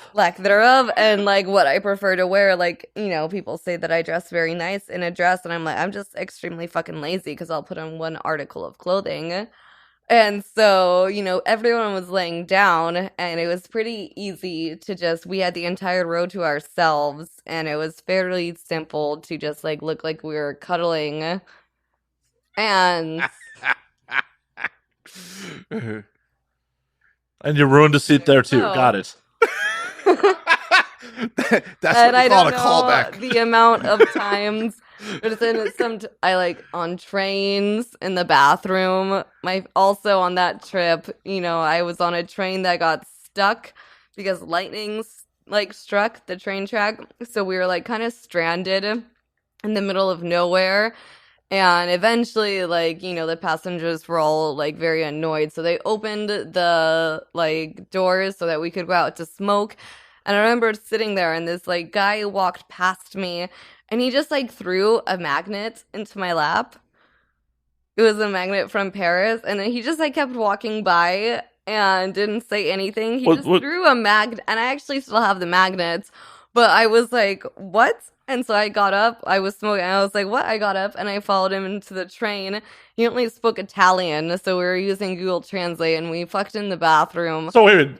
and like what I prefer to wear, like, people say that I dress very nice in a dress, and I'm like, I'm just extremely fucking lazy because I'll put on one article of clothing. And so, everyone was laying down, and it was pretty easy to we had the entire row to ourselves, and it was fairly simple to just like look like we were cuddling. And And you ruined a seat there too. So- Got it. That's and what I you call don't a know callback. the amount of times. But then I like on trains in the bathroom. Also on that trip, I was on a train that got stuck because lightning like struck the train track. So we were like kind of stranded in the middle of nowhere. And eventually, like, the passengers were all like very annoyed. So they opened the like doors so that we could go out to smoke. And I remember sitting there and this like guy walked past me and he just like threw a magnet into my lap. It was a magnet from Paris. And then he just like kept walking by and didn't say anything. He just threw a magnet. And I actually still have the magnets. But I was like, what? And so I got up. I was smoking. And I was like, what? I got up and I followed him into the train. He only spoke Italian. So we were using Google Translate and we fucked in the bathroom. So wait,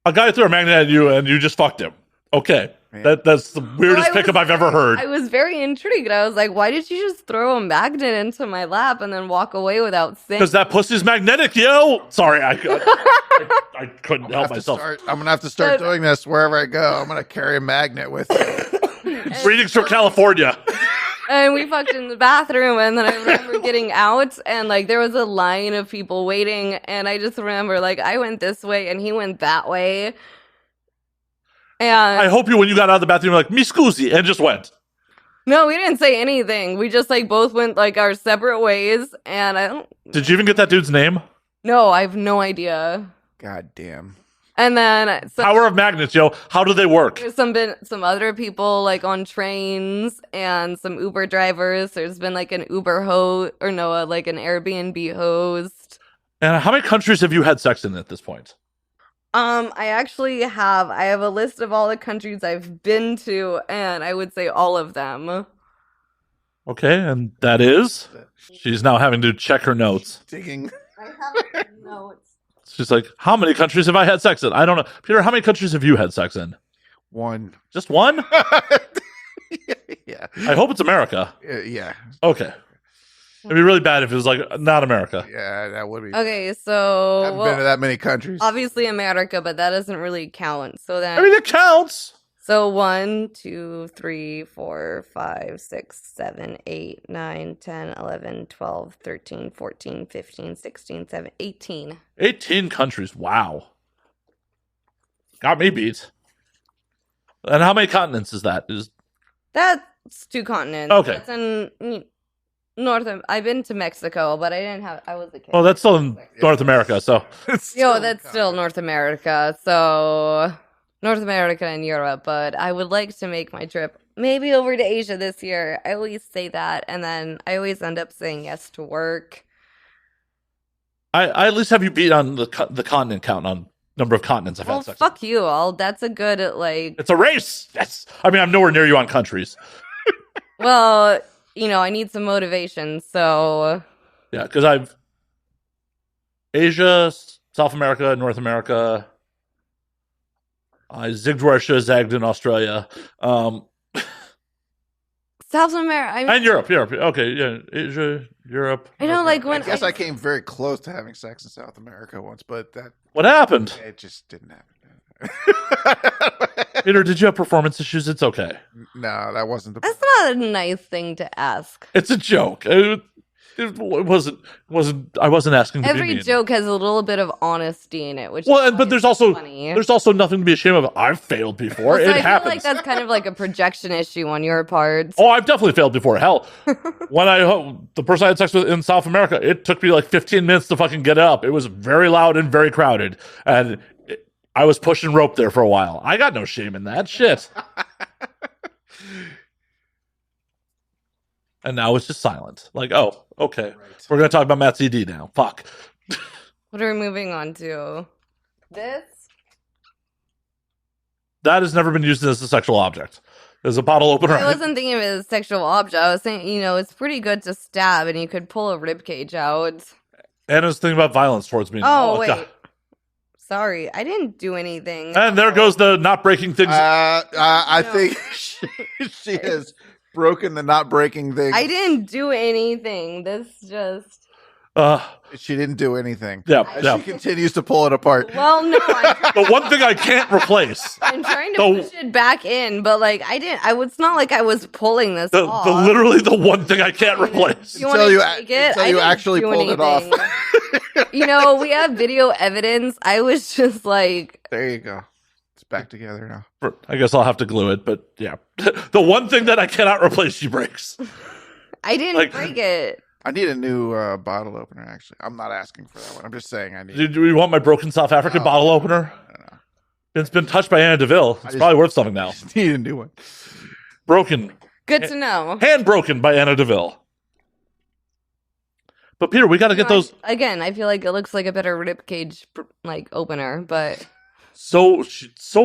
a guy threw a magnet at you and you just fucked him. Okay. That's the weirdest pickup I've ever heard. I was very intrigued. I was like, why did you just throw a magnet into my lap and then walk away without saying? Because that pussy's magnetic, yo. Sorry, I couldn't help myself. I'm going to have to start doing this wherever I go. I'm going to carry a magnet with me. Greetings from California. And we fucked in the bathroom, and then I remember getting out, and like there was a line of people waiting, and I just remember like I went this way and he went that way. And I hope when you got out of the bathroom, you're like, mi scusi, and just went. No, we didn't say anything. We just like both went like our separate ways, and I don't. Did you even get that dude's name? No, I have no idea. God damn. And then Power of magnets, yo. How do they work? There's some other people like on trains and some Uber drivers. There's been like an Uber host like an Airbnb host. And how many countries have you had sex in at this point? I actually have a list of all the countries I've been to, and I would say all of them. Okay, and that is? She's now having to check her notes. Digging. I have notes. She's like, how many countries have I had sex in? I don't know. Peter, how many countries have you had sex in? One. Just one? Yeah. I hope it's America. Yeah. Okay. It'd be really bad if it was like not America. Yeah, that would be. Okay, so I haven't been to that many countries. obviously America, but that doesn't really count. So then I mean, it counts. So 1, 2, 3, 4, 5, 6, 7, 8, 9, 10, 11, 12, 13, 14, 15, 16, 17, 18. 18 countries. Wow. Got me beat. And how many continents is that? That's 2 continents. Okay. That's in I've been to Mexico, but I was a kid. Well, that's still in North America, so. That's still North America. So North America and Europe, but I would like to make my trip maybe over to Asia this year. I always say that, and then I always end up saying yes to work. I at least have you beat on the continent count on number of continents I've Well, had sex fuck you all. That's a good, like... It's a race! Yes! I mean, I'm nowhere near you on countries. Well, I need some motivation, so... Yeah, because I've... Asia, South America, North America... I zigged where I should have zagged in Australia. South America... and Europe. Okay, yeah. Asia, Europe. I know, like, when... I guess I came very close to having sex in South America once, but that... What happened? It just didn't happen. Peter, did you have performance issues? It's okay. No, that wasn't the... That's not a nice thing to ask. It's a joke. It wasn't. I wasn't asking. To Every be mean. joke has a little bit of honesty in it, which Well, is but there's also funny. there's also nothing to be ashamed of. I've failed before. So It I feel happens. like that's kind of like a projection issue on your part. Oh, I've definitely failed before. Hell, when the person I had sex with in South America, it took me like 15 minutes to fucking get up. It was very loud and very crowded, and I was pushing rope there for a while. I got no shame in that shit. And now it's just silent. Like, oh, okay. Right. We're going to talk about Matt's ED now. Fuck. What are we moving on to? This? That has never been used as a sexual object. There's a bottle opener. I wasn't thinking of it as a sexual object. I was saying, it's pretty good to stab and you could pull a rib cage out. Anna's thinking about violence towards me. Oh, wait. God. Sorry, I didn't do anything. And there goes the not breaking things. I No. think she has broken the not breaking thing. I didn't do anything. This just... She didn't do anything. Yeah, As yeah. she continues to pull it apart. Well, no, The one thing I can't replace. I'm trying to push it back in, but like I didn't. It's not like I was pulling this off. Literally the one thing I can't replace. You Until want you to take it? until I you didn't actually do pulled it off. anything. We have video evidence. I was just like, There you go. It's back together now. I guess I'll have to glue it, but yeah. The one thing that I cannot replace, she breaks. I didn't break it. I need a new bottle opener, actually. I'm not asking for that one. I'm just saying I need Do you want my broken South African bottle opener? I don't know. It's been touched by Anna DeVille. It's probably worth something now. I just need a new one. Broken. Good to know. Hand broken by Anna DeVille. But Peter, we got to get those. Again, I feel like it looks like a better ribcage opener, but So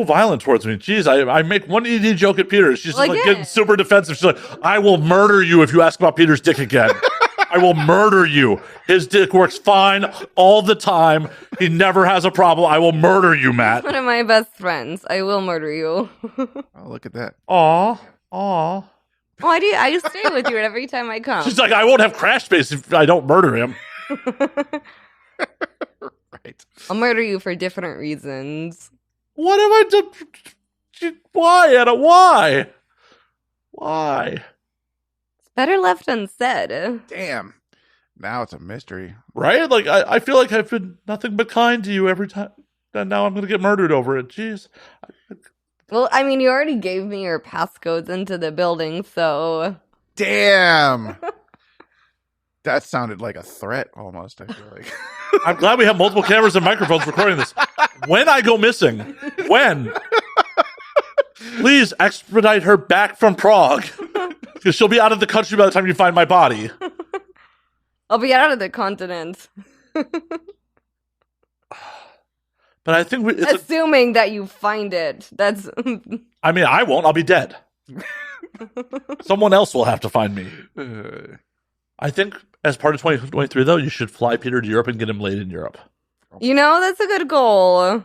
violent towards me. Jeez, I make one ED joke at Peter. She's just like getting super defensive. She's like, I will murder you if you ask about Peter's dick again. I will murder you. His dick works fine all the time. He never has a problem. I will murder you, Matt. one of my best friends. I will murder you. Oh, look at that. Aw. Oh, I stay with you every time I come. She's like, I won't have crash space if I don't murder him. Right. I'll murder you for different reasons. What have I done? Why, Anna? Why? Why? Better left unsaid. Damn. Now it's a mystery. Right? Like, I feel like I've been nothing but kind to you every time. And now I'm going to get murdered over it. Jeez. Well, I mean, you already gave me your passcodes into the building, so... Damn. That sounded like a threat almost, I feel like. I'm glad we have multiple cameras and microphones recording this. When I go missing, please expedite her back from Prague. Because she'll be out of the country by the time you find my body. I'll be out of the continent. But I think assuming that you find it. That's... I mean, I won't. I'll be dead. Someone else will have to find me. I think as part of 2023, though, you should fly Peter to Europe and get him laid in Europe. That's a good goal.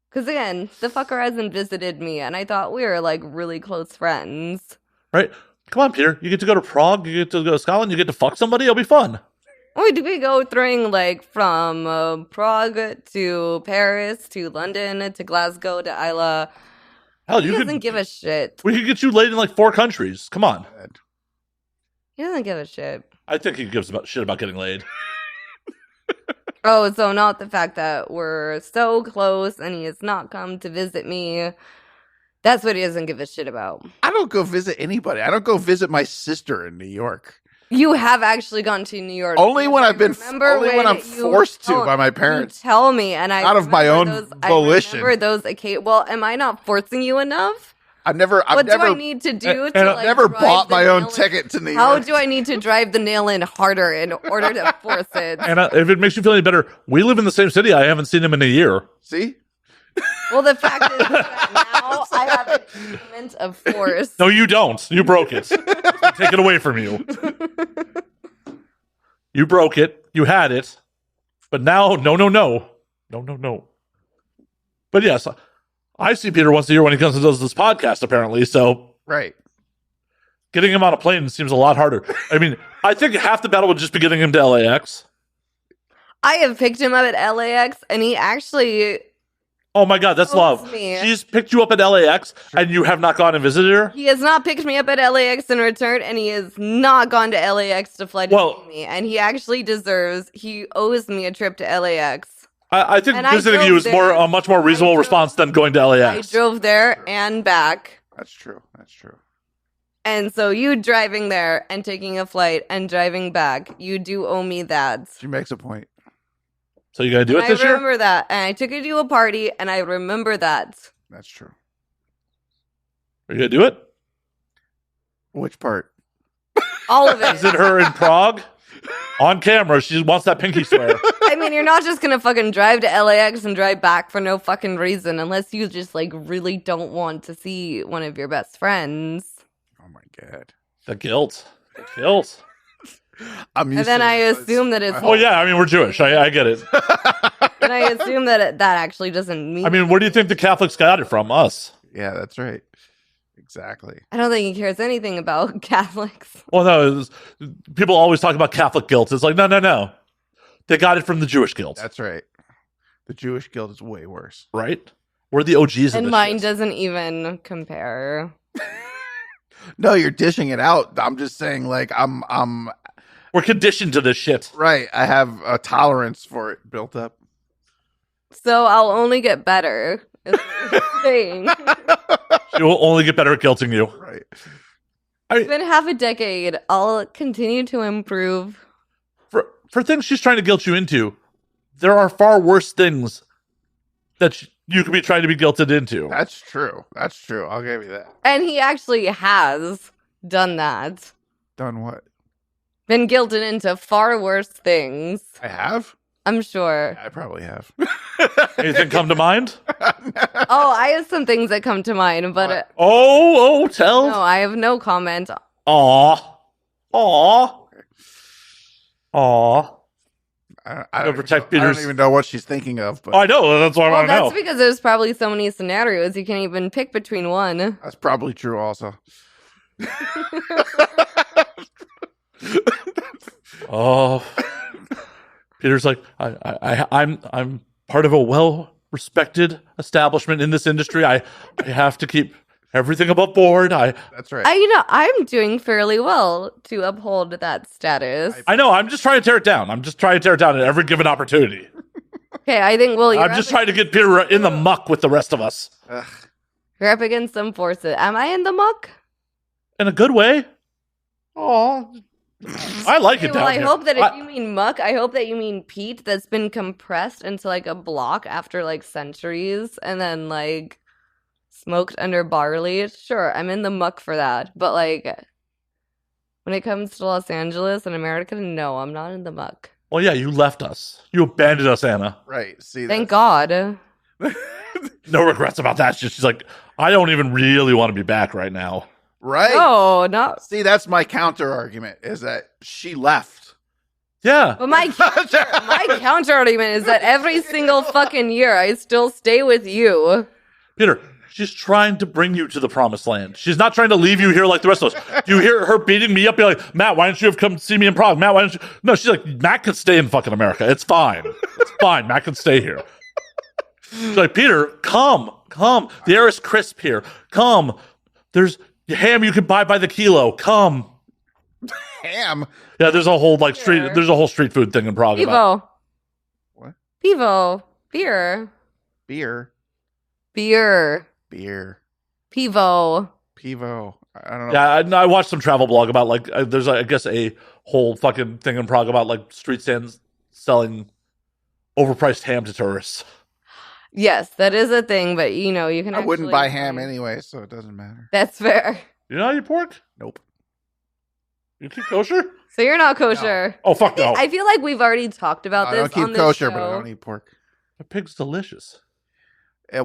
Because, again, the fucker hasn't visited me, and I thought we were, like, really close friends. Right? Come on, Peter. You get to go to Prague. You get to go to Scotland. You get to fuck somebody. It'll be fun. Wait, do we go through, like, from Prague to Paris to London to Glasgow to Isla? Hell, He doesn't give a shit. We could get you laid in like 4 countries. Come on. He doesn't give a shit. I think he gives a shit about getting laid. Oh, so not the fact that we're so close and he has not come to visit me. That's what he doesn't give a shit about. I don't go visit anybody. I don't go visit my sister in New York. You have actually gone to New York. Only when I've been, only when I'm forced to by my parents. You tell me, and I out of my own volition. I remember those. Well, am I not forcing you enough? I've never. What do I need to do? I've never bought my own ticket to New York. How do I need to drive the nail in harder in order to force it? And if it makes you feel any better, we live in the same city. I haven't seen him in a year. See? Well, the fact is that now I have an instrument of force. No, you don't. You broke it. Take it away from you. You broke it. You had it. But now, no. But yes, I see Peter once a year when he comes and does this podcast, apparently. So, right. Getting him on a plane seems a lot harder. I mean, I think half the battle would just be getting him to LAX. I have picked him up at LAX, and he actually... Oh my God, that's love. She's picked you up at LAX, and you have not gone and visited her? He has not picked me up at LAX in return, and he has not gone to LAX to fly to see me. And he actually he owes me a trip to LAX. I think visiting you is a much more reasonable response than going to LAX. I drove there and back. That's true. That's true. And so you driving there and taking a flight and driving back, you do owe me that. She makes a point. So you gotta do it this year? I remember that. And I took you to a party, and I remember that. That's true. Are you gonna do it? Which part? All of it. Is it her in Prague? On camera, she wants that pinky swear. I mean, you're not just gonna fucking drive to LAX and drive back for no fucking reason, unless you just, like, really don't want to see one of your best friends. Oh my God. The guilt. The guilt. I'm used And then to I this. assume that it's. Oh yeah, I mean we're Jewish. I get it. And I assume that actually doesn't mean. I mean, where do you think the Catholics got it from? Us. Yeah, that's right. Exactly. I don't think he cares anything about Catholics. Well, no, people always talk about Catholic guilt. It's like, no. They got it from the Jewish guilt. That's right. The Jewish guild is way worse. Right? We're the OGs of And this mine shit. doesn't even compare. No, you're dishing it out. I'm just saying, like, I'm We're conditioned to this shit. right. I have a tolerance for it built up. So I'll only get better. Is what you're saying. She will only get better at guilting you. Right. It's been half a decade. I'll continue to improve. For things she's trying to guilt you into, there are far worse things that you could be trying to be guilted into. That's true. That's true. I'll give you that. And he actually has done that. Done what? Been guilted into far worse things. I have? I'm sure. I probably have. Anything come to mind? Oh, I have some things that come to mind, but Tell. no, I have no comment. Aw. I don't, protect I Peter's- don't even know what she's thinking of, but I know. That's why I Well, want to know. that's because there's probably so many scenarios you can't even pick between one. that's probably true also. Oh, Peter's like, I'm part of a well-respected establishment in this industry. I have to keep everything above board. That's right. I'm doing fairly well to uphold that status. I know. I'm just trying to tear it down. I'm just trying to tear it down at every given opportunity. Okay, I think, well, I'm just trying to get Peter in the muck with the rest of us Ugh. you're up against some forces. Am I in the muck? in a good way. Oh, I like Okay, it well, down I here. hope that if you mean muck, I hope that you mean peat that's been compressed into like a block after like centuries and then like smoked under barley. Sure, I'm in the muck for that. But like when it comes to Los Angeles and America, no, I'm not in the muck. Well, yeah, you left us. You abandoned us, Anna. Right. See, Thank God. No regrets about that. She's like, I don't even really want to be back right now. right? No, not. See, that's my counter argument is that she left. Yeah. But my counter argument is that every single fucking year I still stay with you. Peter, she's trying to bring you to the promised land. She's not trying to leave you here like the rest of us. Do you hear her beating me up? Be like, Matt, why don't you have come see me in Prague? Matt, why don't you? No, she's like, Matt can stay in fucking America. It's fine. It's fine. Matt can stay here. She's like, Peter, come. The air is crisp here. Come. There's ham you can buy by the kilo. Come. Ham. Yeah, there's a whole like street. Sure. There's a whole street food thing in Prague. About. Pivo. What? Pivo. Beer. Beer. Beer. Pivo. Pivo. I don't know. Yeah, I watched some travel blog about like there's I guess a whole fucking thing in Prague about like street stands selling overpriced ham to tourists. Yes, that is a thing, but you know, you can I wouldn't actually buy ham find- anyway, so it doesn't matter. That's fair. You know how you pork? Nope. You keep kosher? So you're not kosher. Oh fuck no! I feel like we've already talked about I this don't keep on this kosher, show. but I don't eat pork. The pig's delicious.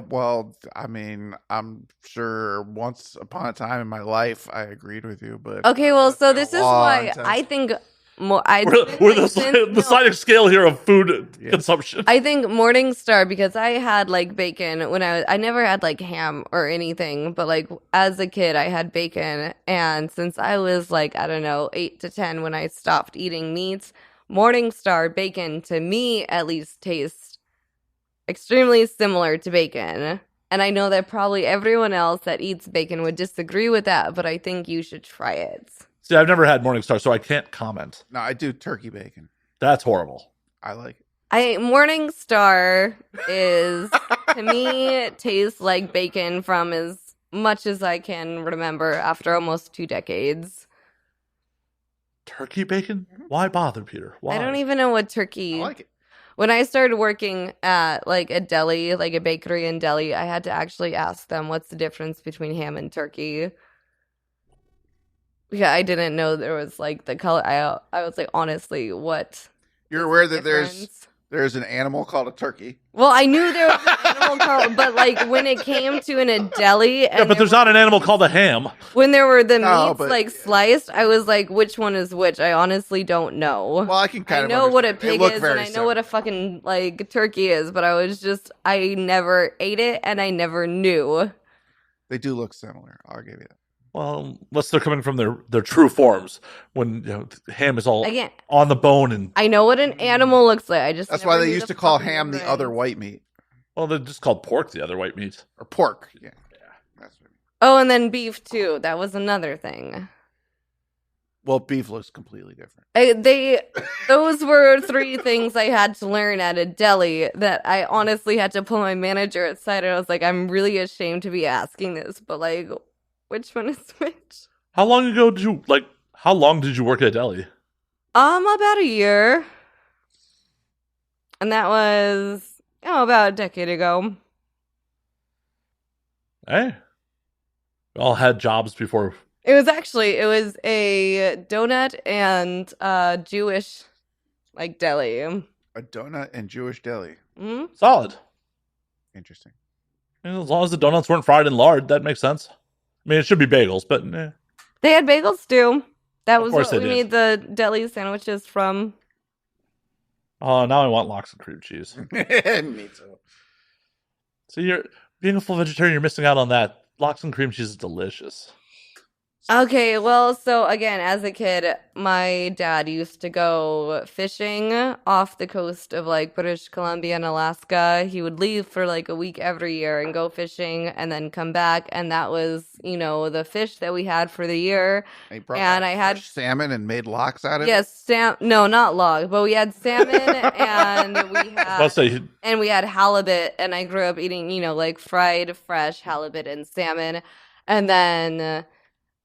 Well, I mean, I'm sure once upon a time in my life I agreed with you, but Okay, well, so It's this been is a long why time. I think more. I We're the no. sliding scale here of food Yeah. consumption. I think Morningstar because I had like bacon when I never had like ham or anything, but like as a kid I had bacon, and since I was like I don't know 8 to 10 when I stopped eating meats, Morningstar bacon to me at least tastes extremely similar to bacon. And I know that probably everyone else that eats bacon would disagree with that, but I think you should try it. See, I've never had Morningstar, so I can't comment. no, I do turkey bacon. That's horrible. I like it. Morningstar is to me it tastes like bacon from as much as I can remember after almost 2 decades. Turkey bacon? Why bother, Peter? Why? I don't even know what turkey. I like it. When I started working at like a deli, like a bakery in Delhi, I had to actually ask them what's the difference between ham and turkey. Yeah, I didn't know there was like the color. I was like, honestly, what? You're aware that there's difference? There's an animal called a turkey. Well, I knew there was an animal called, but like when it came to in a deli, and Yeah, but there's not an animal called a ham. when there were the No, meats but- like sliced, I was like, which one is which? I honestly don't know. Well, I can kind I of know what a understand. They pig look is, very and I know what a fucking like turkey is, but I never ate it, and I never knew. They do look similar. I'll give you that. Well, unless they're coming from their true forms, when ham is all Again, on the bone, and I know what an animal looks like. I just That's never why they knew used the to call fucking ham the difference. other white meat well, they're just called pork, the other white meat. or pork. Yeah. That's what Oh, and then beef too. That was another thing. Well, beef looks completely different. Those were three things I had to learn at a deli that I honestly had to pull my manager aside, and I was like, I'm really ashamed to be asking this, but like, which one is which? How long ago did you How long did you work at a deli? About a year, and that was about a decade ago. Hey, we all had jobs before. It was a donut and Jewish like deli. A donut and Jewish deli. Hmm. Solid. Interesting. As long as the donuts weren't fried in lard, that makes sense. I mean, it should be bagels, but They had bagels too. That Of was course what they we did. made the deli sandwiches from. oh, now I want lox and cream cheese. Me too. So you're being a full vegetarian, you're missing out on that. Lox and cream cheese is delicious. Okay, well, so again, as a kid, my dad used to go fishing off the coast of like British Columbia and Alaska. He would leave for like a week every year and go fishing and then come back. And that was, the fish that we had for the year. They brought And back I had- fresh salmon and made lox out of it. Yes, no, not log, but we had salmon and I'll say we had halibut. And I grew up eating, like fried, fresh halibut and salmon. And then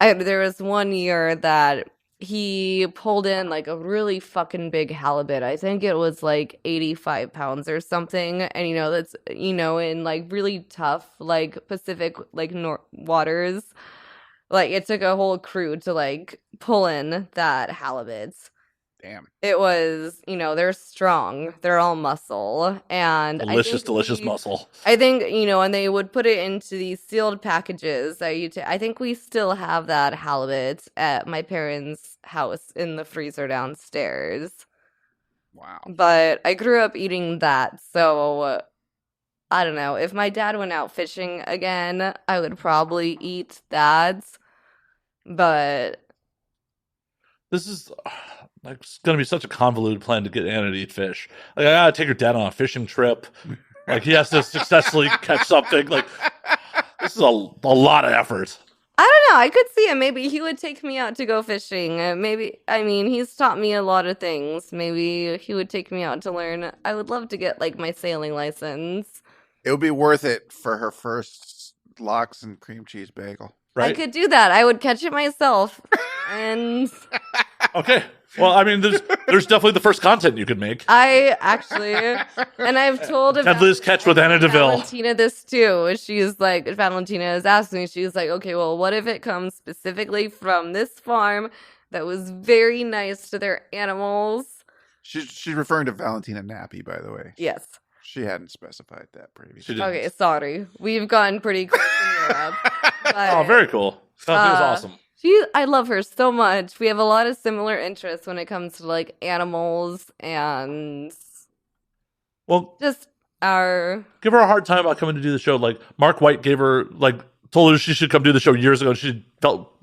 there was one year that he pulled in like a really fucking big halibut. I think it was like 85 pounds or something. And that's in like really tough like Pacific like waters. Like it took a whole crew to like pull in that halibut. Damn. It was, they're strong. They're all muscle. And delicious muscle. I think, and they would put it into these sealed packages. I think we still have that halibut at my parents' house in the freezer downstairs. Wow. But I grew up eating that. So I don't know. If my dad went out fishing again, I would probably eat that. But This is like it's gonna be such a convoluted plan to get Anna to eat fish. Like I gotta take her dad on a fishing trip. Like he has to successfully catch something. Like this is a lot of effort. I don't know. I could see him. Maybe he would take me out to go fishing. He's taught me a lot of things. Maybe he would take me out to learn. I would love to get like my sailing license. It would be worth it for her first lox and cream cheese bagel. Right? I could do that. I would catch it myself. And Okay. Well, I mean, there's definitely the first content you could make. I actually, and I've told Deadliest catch with Anna DeVille. Valentina this too. She's like, Valentina is asking me, she's like, okay, well, what if it comes specifically from this farm that was very nice to their animals? She's referring to Valentina Nappy, by the way. Yes. She hadn't specified that previously. She didn't. Okay, sorry. We've gotten pretty close in Europe. But, Oh, very cool. That was awesome. I love her so much. We have a lot of similar interests when it comes to like animals and Well, just our. give her a hard time about coming to do the show. Like Mark White told her she should come do the show years ago, and she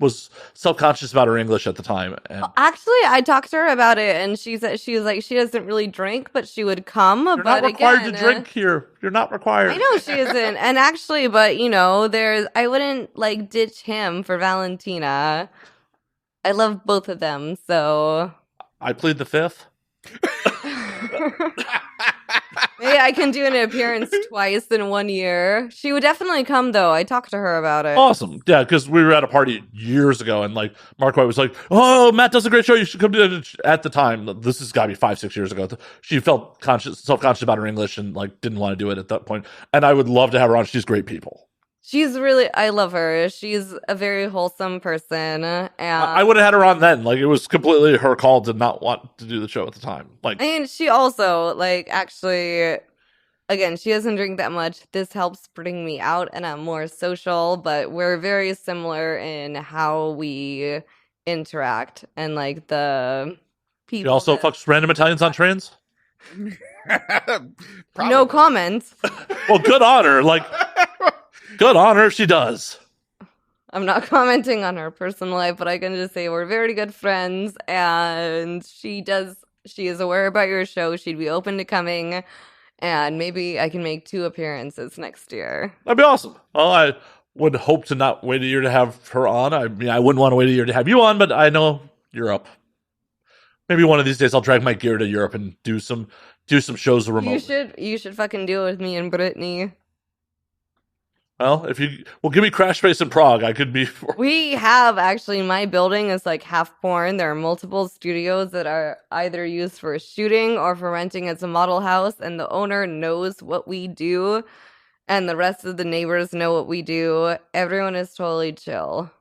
was self-conscious about her English at the time. And Actually, I talked to her about it, and she said she was like she doesn't really drink, but she would come. you're but not required again, to drink here. You're not required. I know she isn't, and actually, but I wouldn't like ditch him for Valentina. I love both of them, so I plead the fifth. maybe I can do an appearance twice in 1 year. She would definitely come, though. I talked to her about it. Awesome. Yeah, because we were at a party years ago, and like Mark White was like, "Oh, Matt does a great show. You should come do it." At the time, this has got to be 5-6 years ago. She felt self-conscious about her English, and like didn't want to do it at that point. And I would love to have her on. She's great people. She's really, I love her. She's a very wholesome person. And I would have had her on then. Like, it was completely her call to not want to do the show at the time. Like, I mean, she also, like, actually, again, she doesn't drink that much. This helps bring me out and I'm more social, but we're very similar in how we interact and, like, the she people. also fucks random Italians on trains. No comment. Well, good on her. Like, good on her if she does. I'm not commenting on her personal life, but I can just say we're very good friends, and she is aware about your show. She'd be open to coming, and maybe I can make 2 appearances next year. That'd be awesome. Well, I would hope to not wait a year to have her on. I mean, I wouldn't want to wait a year to have you on, but I know Europe. Maybe one of these days I'll drag my gear to Europe and do some shows remotely. You should fucking do it with me and Brittany. Well, if you give me Crash Space in Prague, I could be. We have actually, my building is like half porn. There are multiple studios that are either used for shooting or for renting as a model house, and the owner knows what we do, and the rest of the neighbors know what we do. Everyone is totally chill.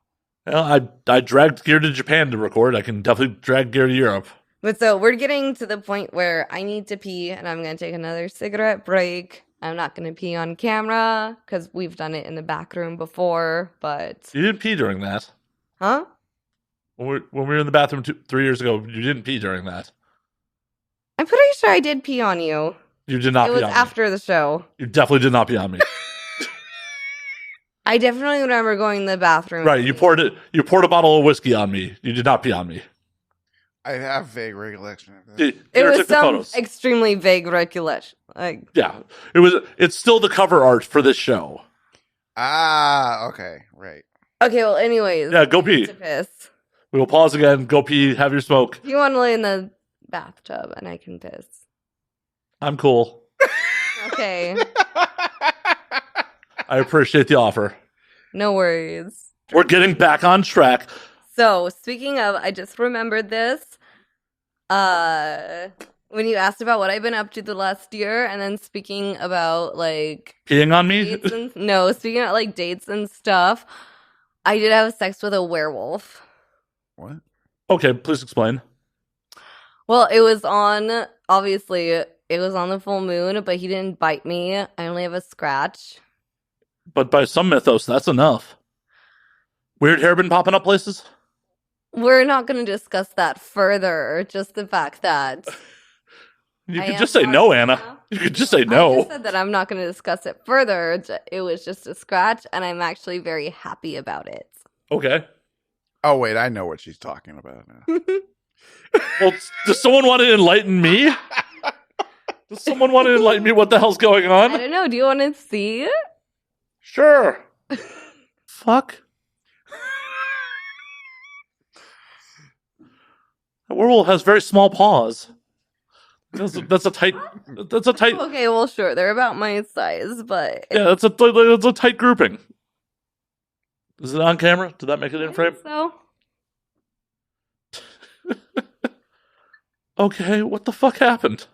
Well, I dragged gear to Japan to record. I can definitely drag gear to Europe. But so we're getting to the point where I need to pee, and I'm going to take another cigarette break. I'm not going to pee on camera because we've done it in the back room before, but... You didn't pee during that. Huh? When we were in the bathroom 3 years ago, you didn't pee during that. I'm pretty sure I did pee on you. You did not pee on me. It was after the show. You definitely did not pee on me. I definitely remember going to the bathroom. Right, you poured a bottle of whiskey on me. You did not pee on me. I have vague recollection of that. It was some extremely vague recollection. Like, yeah, it's still the cover art for this show. Ah, okay, right. Okay, well, anyways. Yeah, go pee. To piss. We will pause again. Go pee. Have your smoke. You want to lay in the bathtub and I can piss. I'm cool. Okay. I appreciate the offer. No worries. We're getting back on track. So, speaking of, I just remembered this. When you asked about what I've been up to the last year, and then speaking about, like... Peeing on me? No, speaking about, like, dates and stuff, I did have sex with a werewolf. What? Okay, please explain. Well, it was on, obviously, it was on the full moon, but he didn't bite me. I only have a scratch. But by some mythos, that's enough. Weird hair been popping up places? We're not going to discuss that further. Just the fact that you could just say no, Anna. You could just say no. I just said that I'm not going to discuss it further. It was just a scratch, and I'm actually very happy about it. Okay. Oh wait, I know what she's talking about now. Well, does someone want to enlighten me? Does someone want to enlighten me? What the hell's going on? I don't know. Do you want to see it? Sure. Fuck. That werewolf has very small paws. That's a tight. Okay, well, sure, they're about my size, but yeah, that's a tight grouping. Is it on camera? Did that make it in frame? So, okay, what the fuck happened?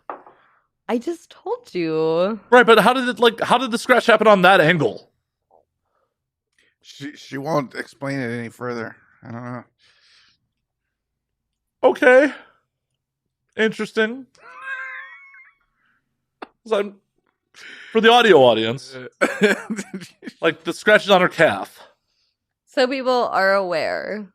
I just told you. Right, but how did the scratch happen on that angle? She won't explain it any further. I don't know. Okay. Interesting. For the audio audience, like the scratches on her calf. So people are aware.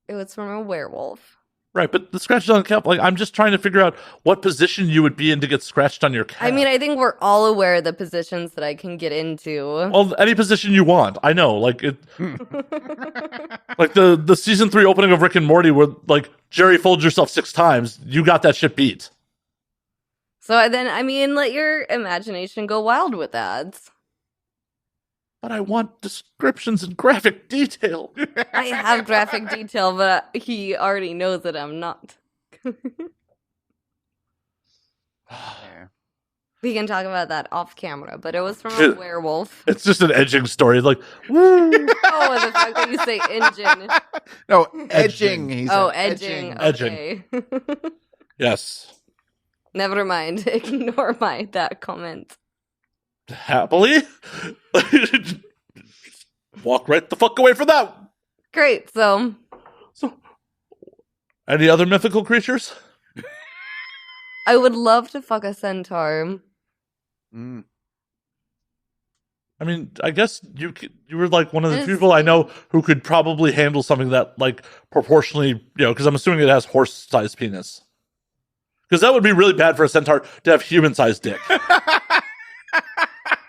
It was from a werewolf. Right, but the scratches on the calf, like, I'm just trying to figure out what position you would be in to get scratched on your calf. I mean, I think we're all aware of the positions that I can get into. Well, any position you want. I know, like it, like the season 3 opening of Rick and Morty, where like Jerry folds yourself 6 times. You got that shit beat. So then, I mean, let your imagination go wild with that. But I want descriptions and graphic detail. I have graphic detail, but he already knows that I'm not. Yeah. We can talk about that off camera, but it was from a werewolf. It's just an edging story. Like, woo. Oh, the fact that you say engine. No, edging. He said edging. Edging. Okay. Yes. Never mind. Ignore that comment. Happily? Walk right the fuck away from that. Great. So Any other mythical creatures? I would love to fuck a centaur. Mm. I mean, I guess you were like one of the It's- few people I know who could probably handle something that like proportionally, because I'm assuming it has horse-sized penis. Because that would be really bad for a centaur to have human-sized dick.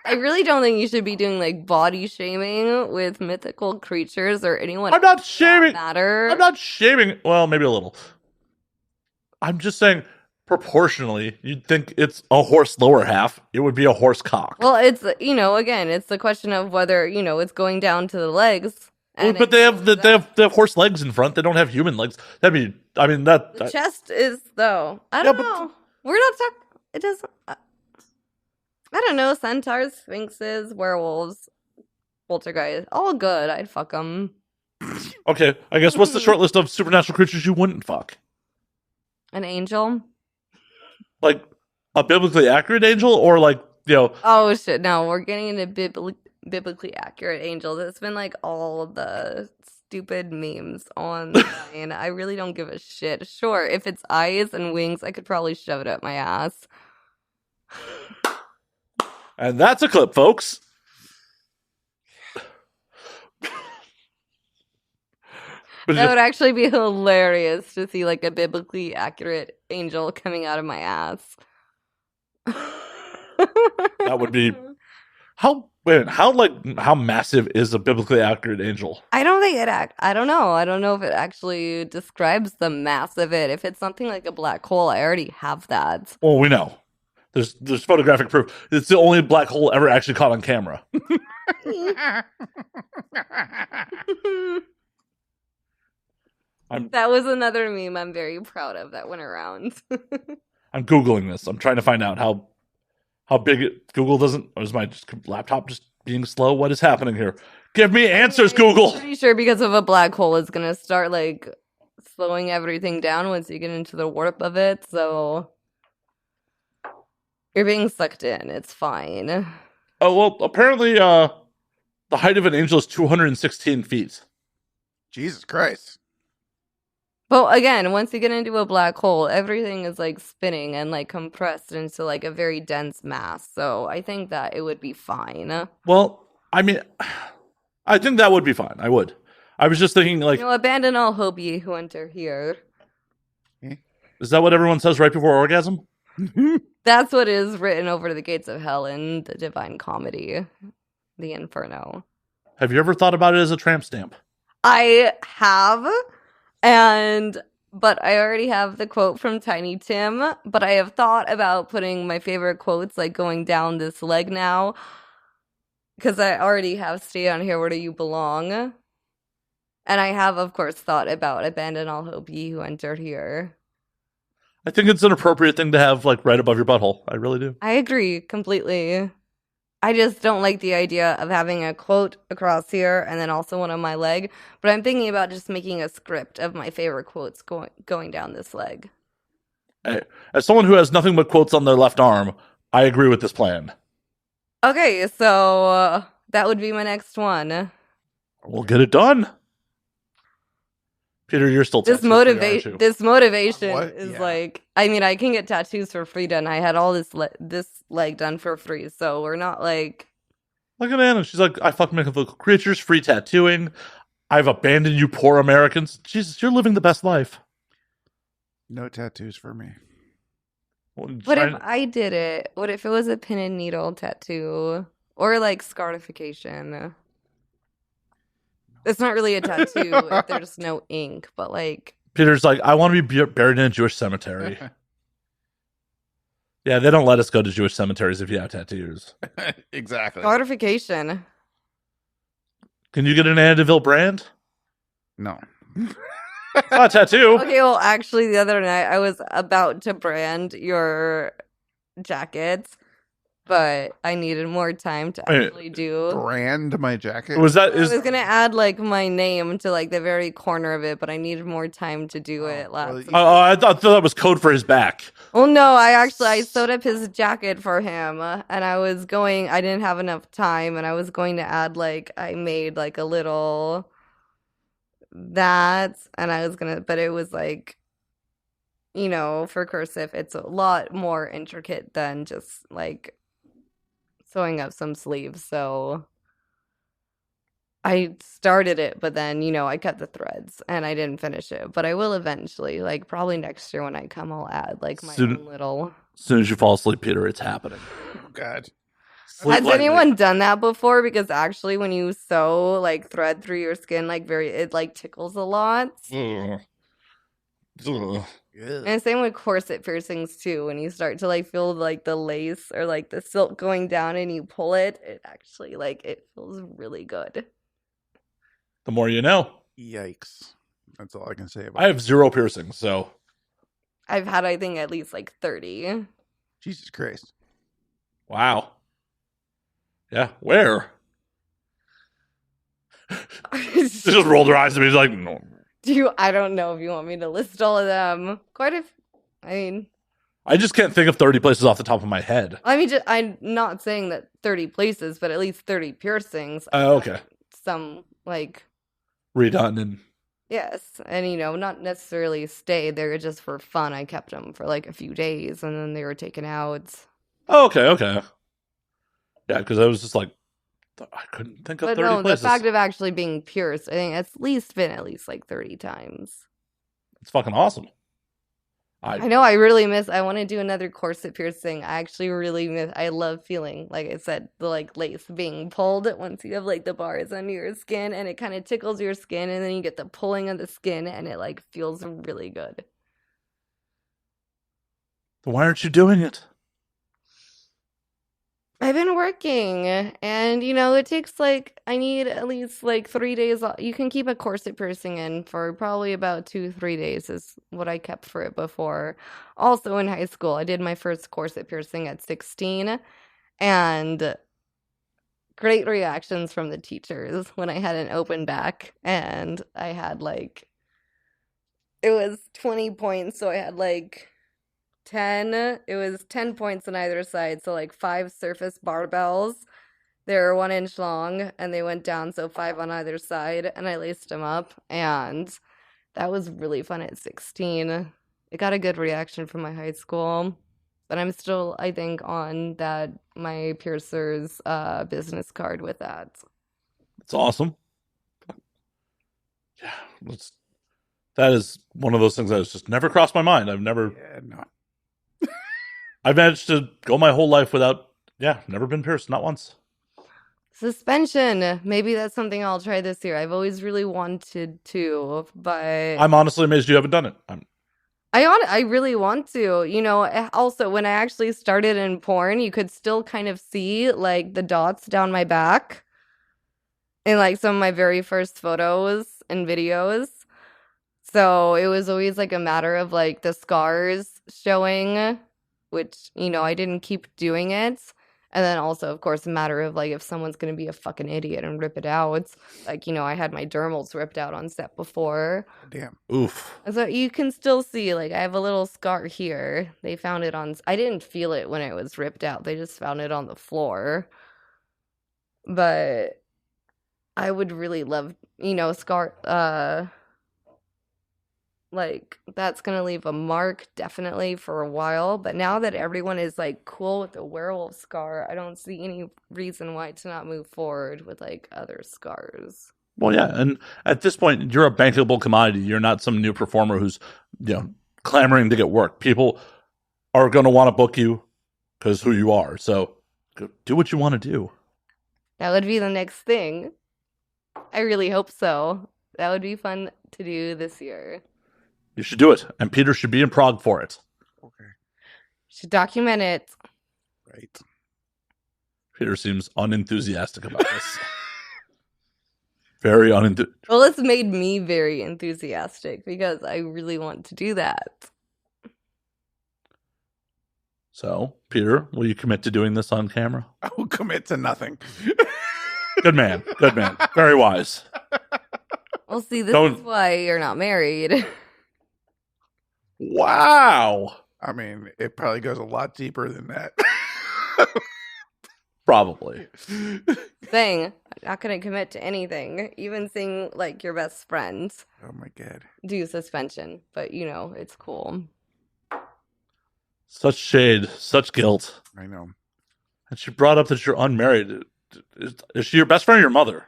I really don't think you should be doing like body shaming with mythical creatures or anyone. I'm not for that shaming. matter. I'm not shaming. Well, maybe a little. I'm just saying, proportionally, you'd think it's a horse lower half. It would be a horse cock. Well, it's again, it's the question of whether it's going down to the legs. And But they have horse legs in front. They don't have human legs. the chest is though. I don't know. We're not talking. It doesn't. I don't know. Centaurs, sphinxes, werewolves, poltergeist, all good. I'd fuck them. Okay, I guess what's the short list of supernatural creatures you wouldn't fuck? An angel. Like a biblically accurate angel, or like Oh shit! No, we're getting into biblically accurate angels. It's been like all the stupid memes online. I really don't give a shit. Sure, if it's eyes and wings, I could probably shove it up my ass. And that's a clip, folks. That would actually be hilarious to see like a biblically accurate angel coming out of my ass. That would be how massive is a biblically accurate angel? I don't think I don't know. I don't know if it actually describes the mass of it. If it's something like a black hole, I already have that. Well, we know. There's photographic proof. It's the only black hole ever actually caught on camera. That was another meme I'm very proud of that went around. I'm Googling this. I'm trying to find out how big Google doesn't. Or is my laptop just being slow? What is happening here? Give me answers, Google. I'm pretty sure because of a black hole, it's gonna start like slowing everything down once you get into the warp of it. So you're being sucked in. It's fine. Oh well, apparently, the height of an angel is 216 feet. Jesus Christ. Well, again, once you get into a black hole, everything is like spinning and like compressed into like a very dense mass. So I think that it would be fine. Well, I mean, I think that would be fine. I would. I was just thinking, like, Abandon all hope ye who enter here. Is that what everyone says right before orgasm? That's what is written over the gates of hell in the Divine Comedy, the Inferno. Have you ever thought about it as a tramp stamp? I have, but I already have the quote from Tiny Tim, but I have thought about putting my favorite quotes, like going down this leg now, because I already have Stay On Here Where Do You Belong. And I have, of course, thought about Abandon All Hope Ye Who Entered Here. I think it's an appropriate thing to have, like, right above your butthole. I really do. I agree completely. I just don't like the idea of having a quote across here and then also one on my leg. But I'm thinking about just making a script of my favorite quotes going down this leg. Hey, as someone who has nothing but quotes on their left arm, I agree with this plan. Okay, so that would be my next one. We'll get it done. Peter, you're still This motivation is Yeah. like, I mean, I can get tattoos for free done. I had all this leg done for free, so we're not like. Look at Anna. She's like, I fuck mythical creatures, free tattooing. I've abandoned you poor Americans. Jesus, you're living the best life. No tattoos for me. What if I did it? What if it was a pin and needle tattoo? Or like scarification? It's not really a tattoo if there's no ink, but like. Peter's like, I want to be buried in a Jewish cemetery. Yeah, they don't let us go to Jewish cemeteries if you have tattoos. Exactly. Scarification. Can you get an ANWD brand? No. Not a tattoo. Okay, well, actually, the other night I was about to brand your jackets, but I needed more time to Wait. actually do. Brand my jacket. Was that I was gonna add like my name to like the very corner of it, but I needed more time to do it. well, Lots. I thought that was code for his back. Well, no, I sewed up his jacket for him, and I didn't have enough time, and I was going to add like I made like a little that, and I was gonna, but it was like, for cursive, it's a lot more intricate than just like sewing up some sleeves. So I started it, but then, I cut the threads and I didn't finish it. But I will eventually, like probably next year when I come, I'll add like my own little. As soon as you fall asleep, Peter, it's happening. Oh, God. Sleep Has lightly. anyone done that before? Because actually, when you sew like thread through your skin, like it like tickles a lot. Ugh. Ugh. And same with corset piercings too. When you start to like feel like the lace or like the silk going down and you pull it, it actually like it feels really good. The more you know. Yikes. That's all I can say about I have 0 piercings, so I've had, I think, at least like 30. Jesus Christ. wow. Yeah, where? She just rolled her eyes at me. She's like, no. I don't know if you want me to list all of them. I just can't think of 30 places off the top of my head. I'm not saying that 30 places, but at least 30 piercings. Oh, okay. Some like Redone and yes, and not necessarily stay. They were just for fun. I kept them for like a few days, and then they were taken out. oh, okay. Yeah, because I was just like, I couldn't think of But 30 no, places. the fact of actually being pierced, I think it's been at least like 30 times. It's fucking awesome. I know. I want to do another corset piercing. I actually really miss. I love feeling, like I said, the like lace being pulled once you have like the bars under your skin, and it kind of tickles your skin, and then you get the pulling of the skin, and it like feels really good. Why aren't you doing it? I've been working, and it takes like I need at least like 3 days. You can keep a corset piercing in for probably about 2-3 days is what I kept for it before. Also in high school, I did my first corset piercing at 16, and great reactions from the teachers when I had an open back, and I had like it was 20 points, so I had like 10. It was 10 points on either side, so like 5 surface barbells. They were 1 inch long, and they went down, so 5 on either side, and I laced them up, and that was really fun at 16. It got a good reaction from my high school, but I'm still, I think, on that my piercer's business card with that. It's awesome. Yeah, that is one of those things that has just never crossed my mind. I've managed to go my whole life without, never been pierced, not once. Suspension. Maybe that's something I'll try this year. I've always really wanted to, but I'm honestly amazed you haven't done it. I really want to. Also, when I actually started in porn, you could still kind of see like the dots down my back in like some of my very first photos and videos. So it was always like a matter of like the scars showing, which, I didn't keep doing it. And then also, of course, a matter of like if someone's going to be a fucking idiot and rip it out. Like, I had my dermals ripped out on set before. Damn. Oof. And so you can still see, like, I have a little scar here. They found it I didn't feel it when it was ripped out. They just found it on the floor. But I would really love, scar, like, that's going to leave a mark definitely for a while. But now that everyone is, like, cool with the werewolf scar, I don't see any reason why to not move forward with, like, other scars. Well, yeah, and at this point, you're a bankable commodity. You're not some new performer who's, clamoring to get work. People are going to want to book you because who you are. So do what you want to do. That would be the next thing. I really hope so. That would be fun to do this year. You should do it, and Peter should be in Prague for it. Okay. Should document it. Right. Peter seems unenthusiastic about this. Very unenthusiastic. Well, it's made me very enthusiastic because I really want to do that. So, Peter, will you commit to doing this on camera? I will commit to nothing. Good man. Good man. Very wise. Well, see, this is why you're not married. Wow. I mean, it probably goes a lot deeper than that. Probably. Saying, I'm not going to commit to anything. Even seeing, like, your best friends Oh my God. do suspension. But, you know, it's cool. Such shade, such guilt. I know. And she brought up that you're unmarried. Is she your best friend or your mother?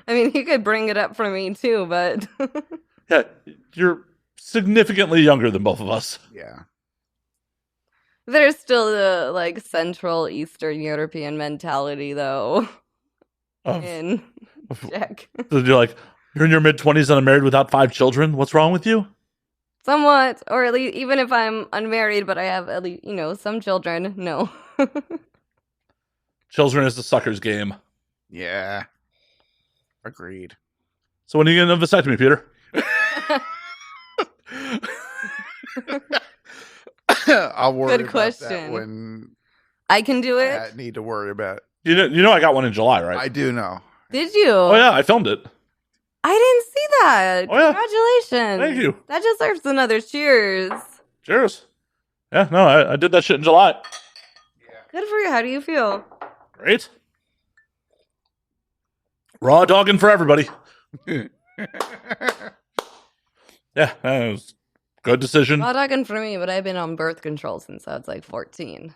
I mean, he could bring it up for me, too, but... Yeah, you're significantly younger than both of us. Yeah. There's still the, like, Central Eastern European mentality, though. In check. So you're like, you're in your mid-20s and unmarried without 5 children? What's wrong with you? Somewhat. Or at least, even if I'm unmarried, but I have, at least, you know, some children. No. Children is the sucker's game. Yeah. Agreed. So when are you going to vasectomy, Peter? I'll worry Good about question. that when I can do it. I need to worry about it. You know I got one in July, right? I do know. Did you? Oh, yeah, I filmed it. I didn't see that. Oh, yeah. Congratulations. Thank you. That deserves another cheers. Cheers. Yeah, no, I did that shit in July. Good for you. How do you feel? Great. Raw dogging for everybody. Yeah, that was a good decision. Not talking for me, but I've been on birth control since I was like 14.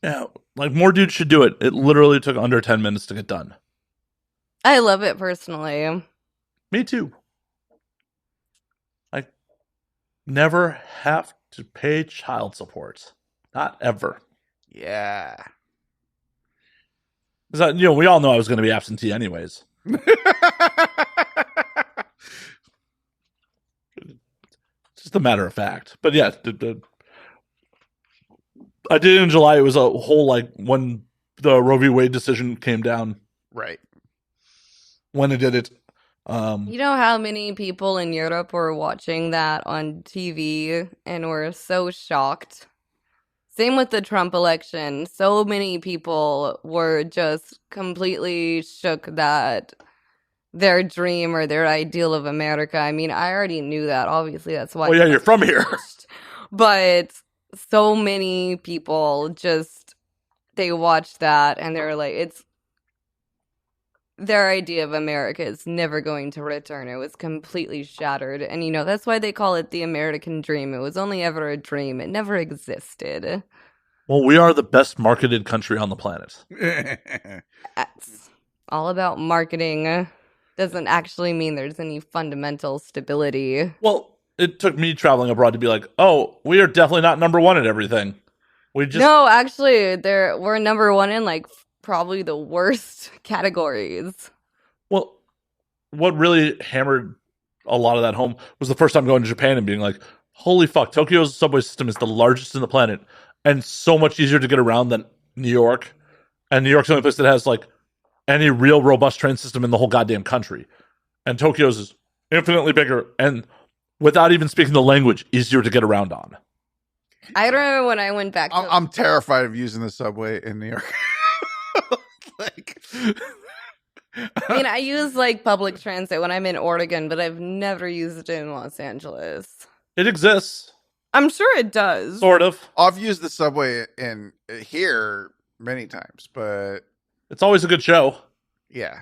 Yeah, like more dudes should do it. It literally took under 10 minutes to get done. I love it personally. Me too. I never have to pay child support. Not ever. Yeah. Because, you know, we all know I was going to be absentee anyways. Just a matter of fact. But yeah, I did it in July. It was a whole, like, when the Roe v. Wade decision came down. Right. When I did it. You know how many people in Europe were watching that on TV and were so shocked? Same with the Trump election. So many people were just completely shook that their dream or their ideal of America. I mean, I already knew that. Obviously, that's why. Oh, yeah, you're from here. But so many people just, they watched that and they're like, it's, their idea of America is never going to return. It was completely shattered. And, you know, that's why they call it the American dream. It was only ever a dream. It never existed. Well, we are the best marketed country on the planet. It's all about marketing. Doesn't actually mean there's any fundamental stability. Well, it took me traveling abroad to be like, oh, we are definitely not number one at everything. We just No, actually, we're number one in, like, probably the worst categories. Well, what really hammered a lot of that home was the first time going to Japan and being like, holy fuck, Tokyo's subway system is the largest in the planet and so much easier to get around than New York. And New York's the only place that has, like, any real robust train system in the whole goddamn country. And Tokyo's is infinitely bigger and, without even speaking the language, easier to get around on. I remember when I went back to... I'm terrified of using the subway in New York. Like, I mean, I use, like, public transit when I'm in Oregon, but I've never used it in Los Angeles. It exists. I'm sure it does. Sort of. I've used the subway in here many times, but It's always a good show. yeah.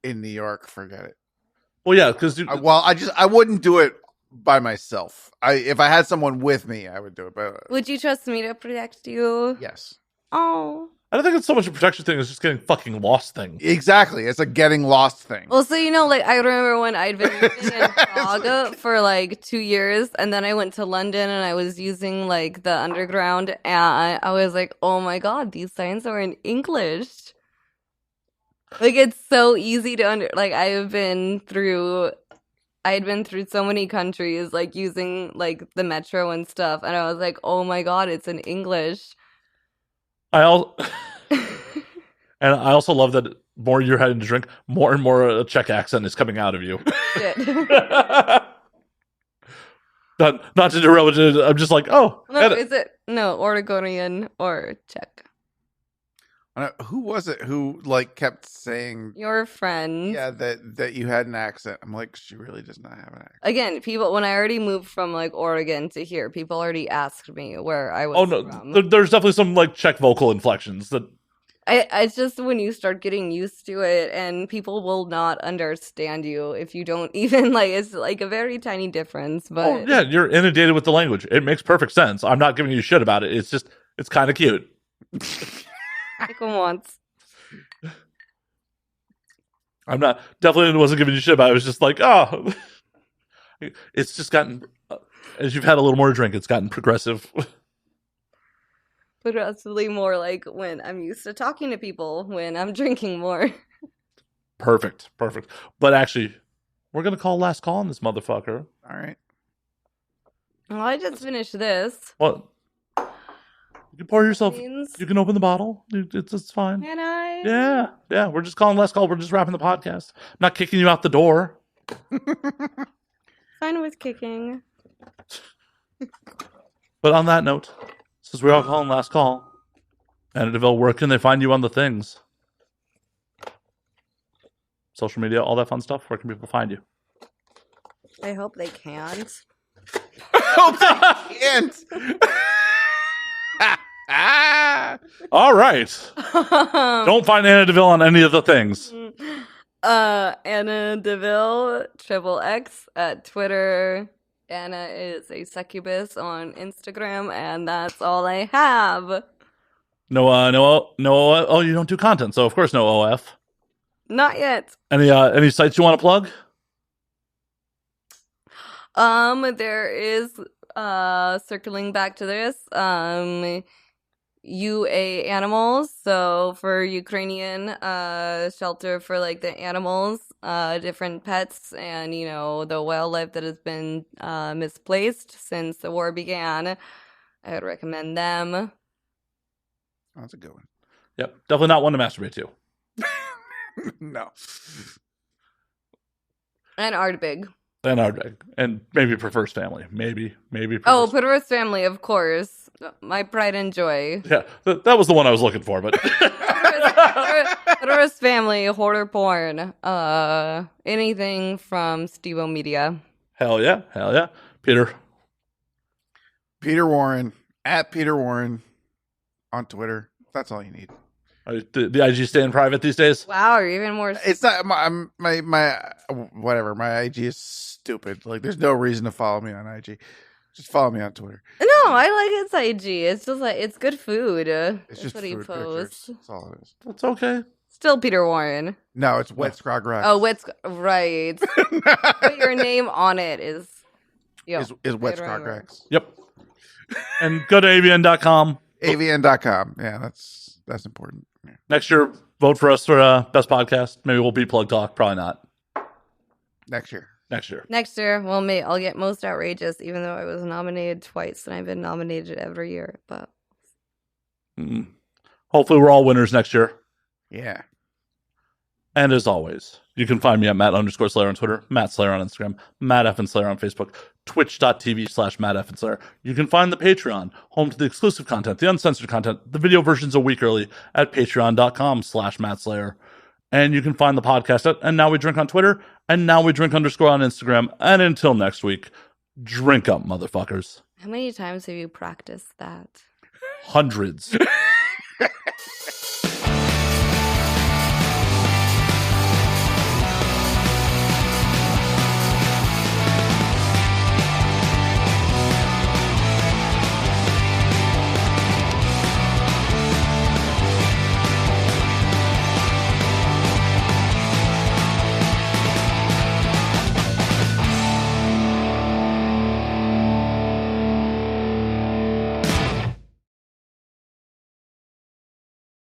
In New York, forget it. Well, yeah, because... I wouldn't do it by myself. If I had someone with me, I would do it. But Would you trust me to protect you? yes. Oh. I don't think it's so much a protection thing as just getting fucking lost thing. Exactly. It's a getting lost thing. Well, so, you know, like, I remember when I'd been living in Prague for, like, 2 years, and then I went to London, and I was using, like, the underground, and I was like, oh my god, these signs are in English. Like, it's so easy to like, I had been through so many countries, like, using, like, the metro and stuff, and I was like, oh my god, it's in English. And I also love that more you're having to drink, more and more a Czech accent is coming out of you. Shit. Not to derail it, I'm just like, oh. No, is it Oregonian or Czech? Who was it who like kept saying Your friend. Yeah, that you had an accent. I'm like, she really does not have an accent. Again, people, when I already moved from like Oregon to here, people already asked me where I was from. There's definitely some like Czech vocal inflections that. It's just when you start getting used to it, and people will not understand you if you don't even like. It's like a very tiny difference, but oh yeah, you're inundated with the language. It makes perfect sense. I'm not giving you shit about it. It's just it's kind of cute. Like once. I'm not definitely wasn't giving you shit about it. It was just like, oh, it's just gotten as you've had a little more drink, it's gotten progressive. Progressively more like when I'm used to talking to people when I'm drinking more. Perfect. But actually, we're gonna call last call on this motherfucker. All right. Well, I just finished this. Well, you can pour yourself. Means... You can open the bottle. It's fine. Can I? Yeah. We're just calling last call. We're just wrapping the podcast. I'm not kicking you out the door. Fine with kicking. But on that note, since we're all calling last call, ANWD, where can they find you on the things? Social media, all that fun stuff. Where can people find you? I hope they can't. And all right. Don't find Anna DeVille on any of the things. Anna DeVille, XXX at Twitter. Anna is a succubus on Instagram, and that's all I have. No. Oh, you don't do content, so of course no OF. Not yet. Any sites you want to plug? There is circling back to this. UA Animals, so for Ukrainian shelter for like the animals, different pets, and you know the wildlife that has been misplaced since the war began. I would recommend them. Oh, that's a good one. Yep, definitely not one to masturbate to. No. And Ardbeg. And Ardbeg, and maybe prefers family. Maybe. Prefers. Oh, Prefers family, of course. My pride and joy. Yeah, that was the one I was looking for, but Prefers family, horror porn, anything from Stevo Media. Hell yeah. Peter Warren at Peter Warren on Twitter. That's all you need. The IG staying private these days? Wow, you're even more. It's not my whatever. My IG is stupid. Like, there's no reason to follow me on IG. Just follow me on Twitter. No, I like his IG. It's just like it's good food. It's just what food he posts. pictures. That's all it is. That's okay. Still Peter Warren. No, it's Wet Scrog Rex. Oh, right. But your name on it is Is Wet Scrog Rex. Yep. And go to avn.com. avn.com. Yeah, that's important. Yeah. Next year, vote for us for best podcast. Maybe we'll be Plug Talk. Probably not. Next year. Next year. Well, mate, I'll get most outrageous, even though I was nominated twice, and I've been nominated every year. But hopefully, we're all winners next year. Yeah. And as always, you can find me at Matt_Slayer on Twitter, Matt Slayer on Instagram, Matt F. and Slayer on Facebook, twitch.tv/Matt F. and Slayer. You can find the Patreon, home to the exclusive content, the uncensored content, the video versions a week early at patreon.com/Matt Slayer. And you can find the podcast at And Now We Drink on Twitter, and Now We Drink _ on Instagram. And until next week, drink up, motherfuckers. How many times have you practiced that? Hundreds.